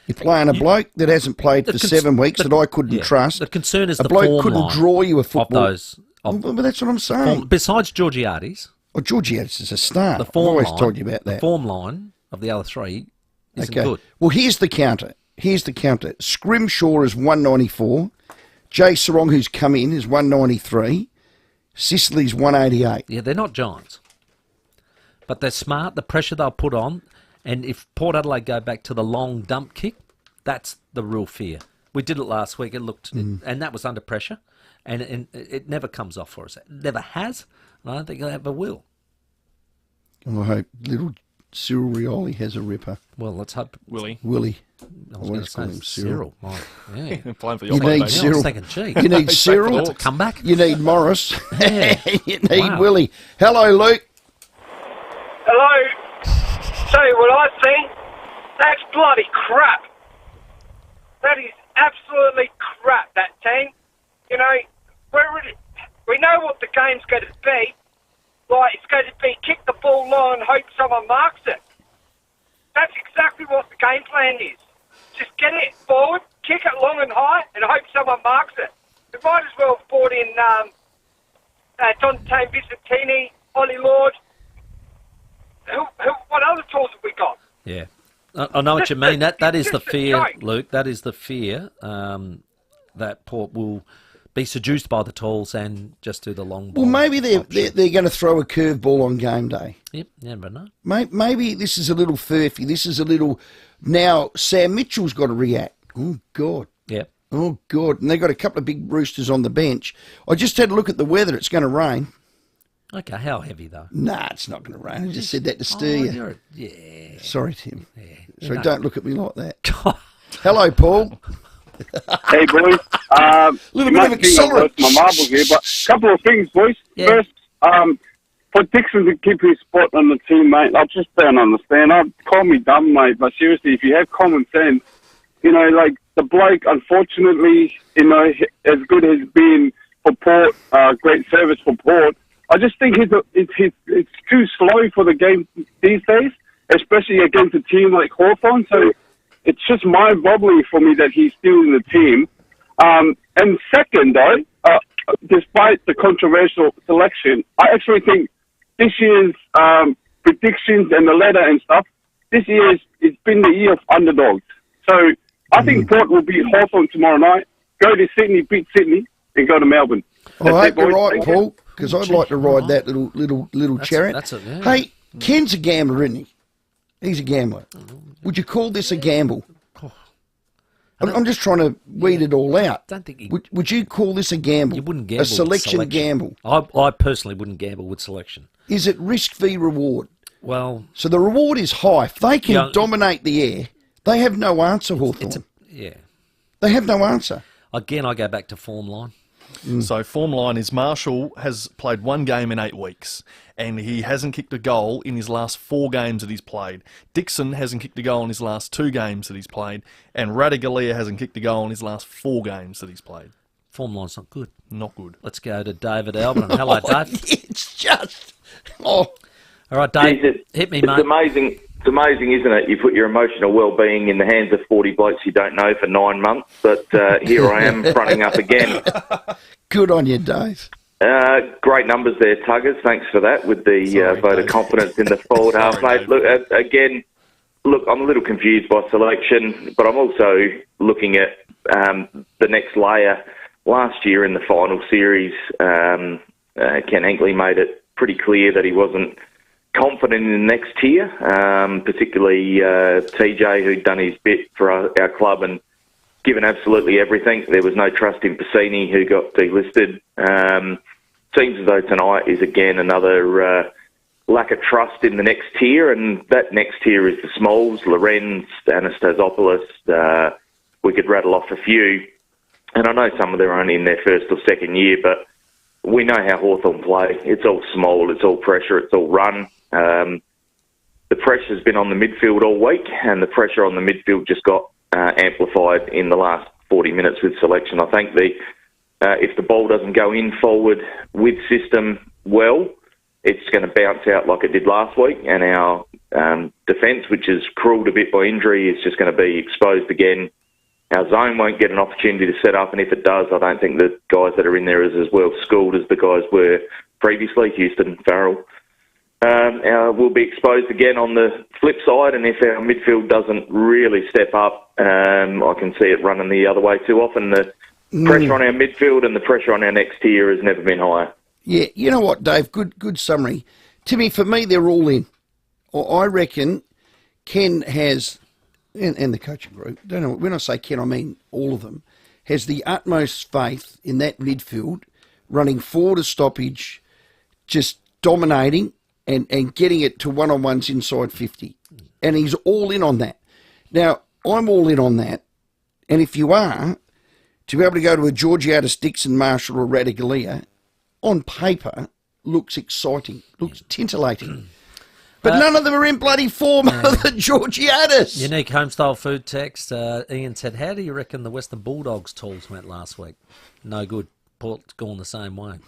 You're playing a bloke that hasn't played for 7 weeks that I couldn't trust. The concern is a the bloke form couldn't line draw you a football. Of those. But that's what I'm saying. Besides Georgiades. Well, Georgiades is a start. The form I've always line, told you about that. The form line of the other 3 isn't good. Well, here's the counter. Scrimshaw is 194. Jay Sarong, who's come in, is 193. Sicily's 188. Yeah, they're not giants. But they're smart. The pressure they'll put on. And if Port Adelaide go back to the long dump kick, that's the real fear. We did it last week. It looked, and that was under pressure. And it never comes off for us. It never has, and I don't think it ever will. Well, I hope little Cyril Rioli has a ripper. Well, let's hope. Willie. I want to call him Cyril. Oh, yeah. Playing for You need Cyril. You need Cyril. That's a comeback. You need Morris. Yeah. You need Willie. Hello, Luke. Hello. Tell you what I think. That's bloody crap. That is absolutely crap, that team. We know what the game's going to be. Like, it's going to be kick the ball long and hope someone marks it. That's exactly what the game plan is. Just get it forward, kick it long and high, and hope someone marks it. We might as well have brought in Dante Vicentini, Ollie Lord. What other tools have we got? Yeah. I know what you mean. That is the Just a fear, joke. Luke. That is the fear that Port will be seduced by the talls and just do the long ball. Well, maybe they're going to throw a curveball on game day. Yep, never know. Maybe this is a little furphy. This is a little... Now, Sam Mitchell's got to react. Oh, God. Yep. Oh, God. And they've got a couple of big roosters on the bench. I just had a look at the weather. It's going to rain. Okay, how heavy, though? Nah, it's not going to rain. I just said that to stir you. Yeah. Sorry, Tim. Yeah. Sorry, don't look at me like that. Hello, Paul. Hey, boys. Little bit of accelerant. My marbles here, but a couple of things, boys. Yeah. First, for Dixon to keep his spot on the team, mate, I just don't understand. Call me dumb, mate, but seriously, if you have common sense, like the bloke, unfortunately, as good as being for Port, great service for Port, I just think it's too slow for the game these days, especially against a team like Hawthorn. So it's just mind-boggling for me that he's still in the team. And second, though, despite the controversial selection, I actually think this year's predictions and the letter and stuff, this year it's been the year of underdogs. So I think Port will beat Hawthorn tomorrow night, go to Sydney, beat Sydney, and go to Melbourne. All right, you're right, Paul, because I'd like to ride that little chariot. Hey, Ken's a gambler, isn't he? He's a gambler. Would you call this a gamble? I'm just trying to weed it all out. Would you call this a gamble? You wouldn't gamble a selection with gamble. I personally wouldn't gamble with selection. Is it risk v reward? Well, so the reward is high. If they can dominate the air, they have no answer, Hawthorn. Yeah. They have no answer. Again, I go back to form line. So form line is Marshall has played one game in 8 weeks, and he hasn't kicked a goal in his last 4 games that he's played. Dixon hasn't kicked a goal in his last 2 games that he's played, and Radigalia hasn't kicked a goal in his last 4 games that he's played. Form line's not good. Not good. Let's go to David Albin. Hello, Dave. It's just... All right, Dave, hit me, mate. It's amazing. It's amazing, isn't it? You put your emotional well-being in the hands of 40 blokes you don't know for 9 months, but here I am fronting up again. Good on you, Dave. Great numbers there, Tuggers. Thanks for that with the vote of confidence in the forward half, mate. Look, I'm a little confused by selection, but I'm also looking at the next layer. Last year in the final series, Ken Hinkley made it pretty clear that he wasn't confident in the next tier, particularly TJ, who'd done his bit for our club and given absolutely everything. There was no trust in Piscini, who got delisted. Seems as though tonight is again another lack of trust in the next tier, and that next tier is the Smalls, Lorenz, Anastasopoulos. We could rattle off a few, and I know some of them are only in their first or second year, but we know how Hawthorn play. It's all small, it's all pressure, it's all run. The pressure's been on the midfield all week, and the pressure on the midfield just got amplified in the last 40 minutes with selection. I think if the ball doesn't go in forward with system well, it's going to bounce out like it did last week, and our defence, which is cruelled a bit by injury, is just going to be exposed again. Our zone won't get an opportunity to set up, and if it does, I don't think the guys that are in there is as well schooled as the guys were previously, Houston and Farrell. We'll be exposed again on the flip side, and if our midfield doesn't really step up, I can see it running the other way too often. The pressure on our midfield and the pressure on our next tier has never been higher. Yeah, you know what, Dave? Good summary. Timmy, for me, they're all in. I reckon Ken has, and the coaching group, don't know, when I say Ken, I mean all of them, has the utmost faith in that midfield, running forward a stoppage, just dominating and getting it to one-on-ones inside 50. And he's all in on that. Now, I'm all in on that. And if you are, to be able to go to a Georgiadis, Dixon, Marshall or Radigalia, on paper, looks exciting, looks titillating. But none of them are in bloody form other than Georgiadis. Unique homestyle food text. Ian said, how do you reckon the Western Bulldogs talls went last week? No good. Port's gone the same way.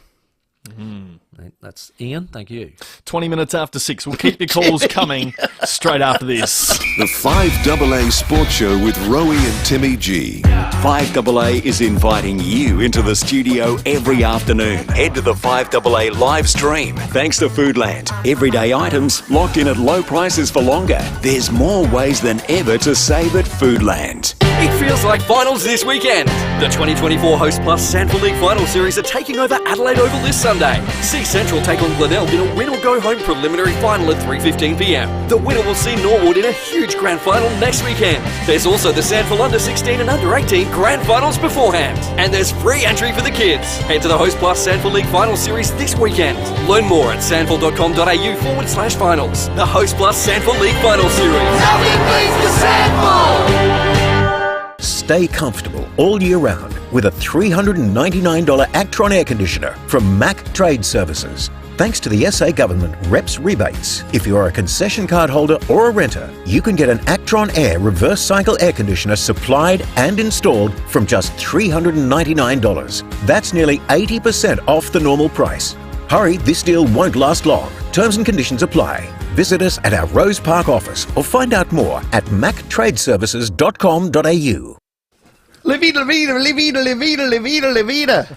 That's Ian. Thank you. 20 minutes after 6. We'll keep your calls coming straight after this. The 5AA Sports Show with Rowey and Timmy G. 5AA is inviting you into the studio every afternoon. Head to the 5AA live stream. Thanks to Foodland. Everyday items locked in at low prices for longer. There's more ways than ever to save at Foodland. It feels like finals this weekend. The 2024 Host Plus Sandford League Final Series are taking over Adelaide Oval this Sunday. See Central take on Glenelg in a win-or-go-home preliminary final at 3:15pm. The winner will see Norwood in a huge grand final next weekend. There's also the Sandford Under 16 and Under 18 grand finals beforehand. And there's free entry for the kids. Head to the Host Plus Sandford League Final Series this weekend. Learn more at sandford.com.au/finals. The Host Plus Sandford League Final Series. Nothing beats the Sandford! Stay comfortable all year round with a $399 Actron air conditioner from Mac Trade Services. Thanks to the SA Government REPS rebates, if you are a concession card holder or a renter, you can get an Actron Air reverse cycle air conditioner supplied and installed from just $399. That's nearly 80% off the normal price. Hurry, this deal won't last long. Terms and conditions apply. Visit us at our Rose Park office or find out more at mactradeservices.com.au. Levita, Levita.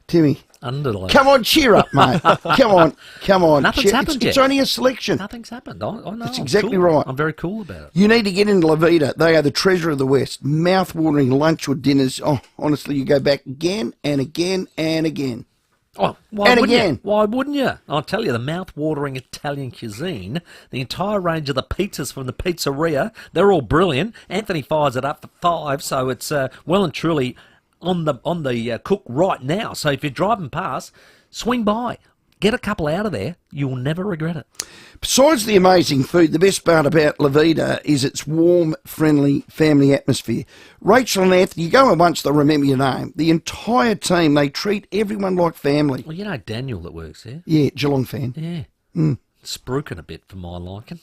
Timmy. Underline. Come on, cheer up, mate. Come on. Nothing's happened yet. It's only a selection. Nothing's happened. I know. That's I'm exactly cool. right. I'm very cool about it. You need to get into Levita. They are the treasure of the West. Mouth-watering lunch or dinners. Oh, honestly, you go back again and again and again. Oh, why and wouldn't again. you? Why wouldn't you? I'll tell you, the mouth-watering Italian cuisine, the entire range of the pizzas from the pizzeria, they're all brilliant. Anthony fires it up for 5, so it's well and truly on the cook right now. So if you're driving past, swing by. Get a couple out of there. You'll never regret it. Besides the amazing food, the best part about Levita is its warm, friendly family atmosphere. Rachel and Anthony, you go in once, they'll remember your name. The entire team, they treat everyone like family. Well, you know Daniel that works there? Yeah, Geelong fan. Yeah. Mm. Spruiking a bit for my liking.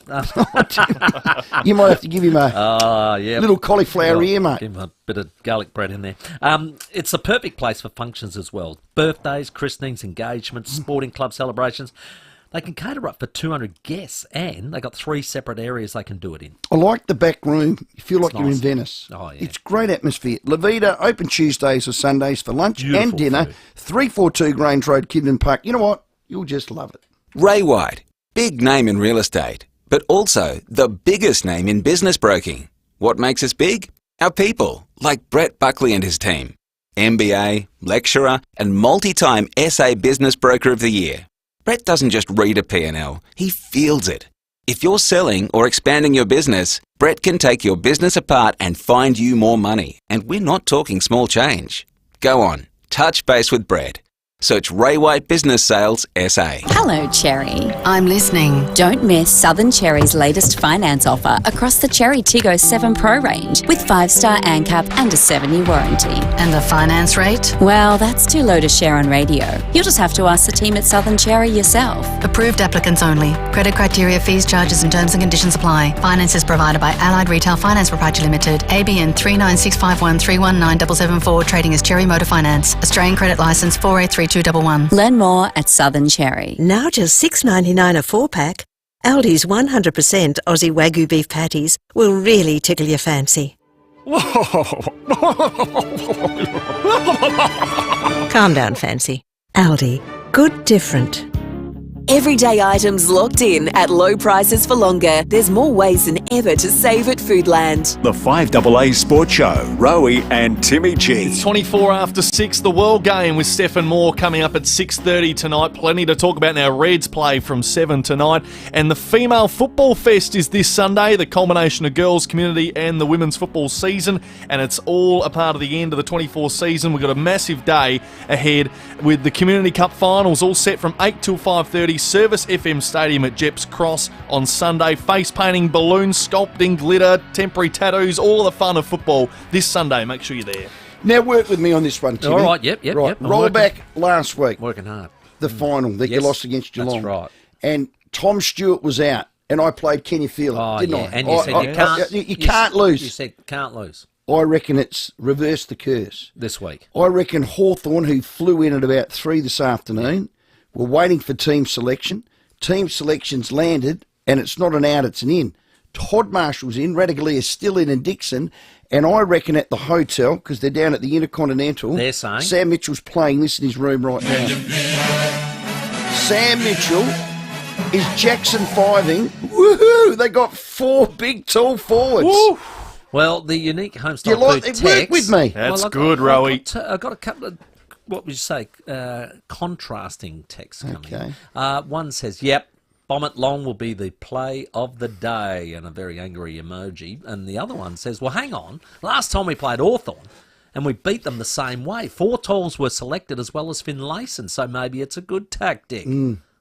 You might have to give him a yeah. little cauliflower ear, mate. Give him a bit of garlic bread in there. It's the perfect place for functions as well. Birthdays, christenings, engagements, sporting club celebrations. They can cater up for 200 guests, and they got 3 separate areas they can do it in. I like the back room. You feel like It's you're in nice. Venice. Oh, yeah. It's great atmosphere. Levita, open Tuesdays or Sundays for lunch Beautiful and dinner. food. 342 Grange Road, Kidman Park. You know what? You'll just love it. Ray White, big name in real estate, but also the biggest name in business broking. What makes us big? Our people, like Brett Buckley and his team. MBA, lecturer, and multi-time SA Business Broker of the Year. Brett doesn't just read a P&L, he feels it. If you're selling or expanding your business, Brett can take your business apart and find you more money. And we're not talking small change. Go on, touch base with Brett. Search Ray White Business Sales SA. Hello, Cherry. I'm listening. Don't miss Southern Cherry's latest finance offer across the Cherry Tiggo 7 Pro range with 5-star ANCAP and a 7-year warranty. And the finance rate? Well, that's too low to share on radio. You'll just have to ask the team at Southern Cherry yourself. Approved applicants only. Credit criteria, fees, charges and terms and conditions apply. Finance is provided by Allied Retail Finance Proprietary Limited. ABN 39651319774. Trading as Cherry Motor Finance. Australian Credit Licence 4A3211. Learn more at Southern Cherry. Now just $6.99 a 4-pack. Aldi's 100% Aussie Wagyu beef patties will really tickle your fancy. Calm down, fancy. Aldi. Good different. Everyday items locked in at low prices for longer. There's more ways than ever to save at Foodland. The 5AA Sports Show, Rowey and Timmy G. It's 24 after 6, the World Game with Stefan Moore coming up at 6:30 tonight. Plenty to talk about now. Reds play from 7 tonight. And the Female Football Fest is this Sunday, the culmination of girls, community and the women's football season. And it's all a part of the end of the 24 season. We've got a massive day ahead with the Community Cup finals all set from 8 till 5:30. Service FM Stadium at Jeps Cross on Sunday. Face painting, balloons, sculpting, glitter, temporary tattoos, all of the fun of football this Sunday. Make sure you're there. Now work with me on this one, Timmy. All right, yep. Right, I'm roll working. back last week. Working hard. The final that you Yes, lost against Geelong. that's right. And Tom Stewart was out, and I played Can You Feel It, Oh, didn't yeah. I? And you said you can't. You can't lose. You said can't lose. I reckon it's reversed the curse. This week. I reckon Hawthorn, who flew in at about 3 this afternoon, were waiting for team selection. Team selection's landed, and it's not an out, it's an in. Todd Marshall's in, Radagalia's still in, and Dixon. And I reckon at the hotel, because they're down at the Intercontinental, they're saying Sam Mitchell's playing this in his room right now. Sam Mitchell is Jackson 5ing. Woohoo! They got 4 big, tall forwards. Woo. Well, the unique homestyle You like text... work with me? That's good, Rowey. I've got a couple of, what would you say, contrasting texts coming in. One says, yep, Bommet Long will be the play of the day, and a very angry emoji. And the other one says, well, hang on. Last time we played Hawthorn, and we beat them the same way. 4 talls were selected as well as Finlayson, so maybe it's a good tactic.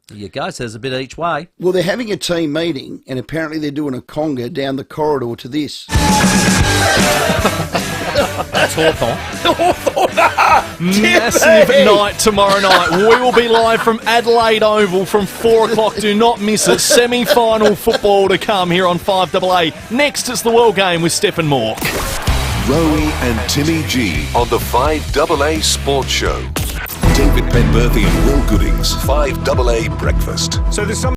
There you go, so there's a bit each way. Well, they're having a team meeting, and apparently they're doing a conga down the corridor to this. That's Hawthorn. Massive night tomorrow night. We will be live from Adelaide Oval from 4 o'clock. Do not miss it. Semi-final football to come here on 5AA. Next, it's the World Game with Stephen Moore. Rowey and Timmy G on the 5AA Sports Show. David Penberthy and Will Goodings, 5AA Breakfast. So there's some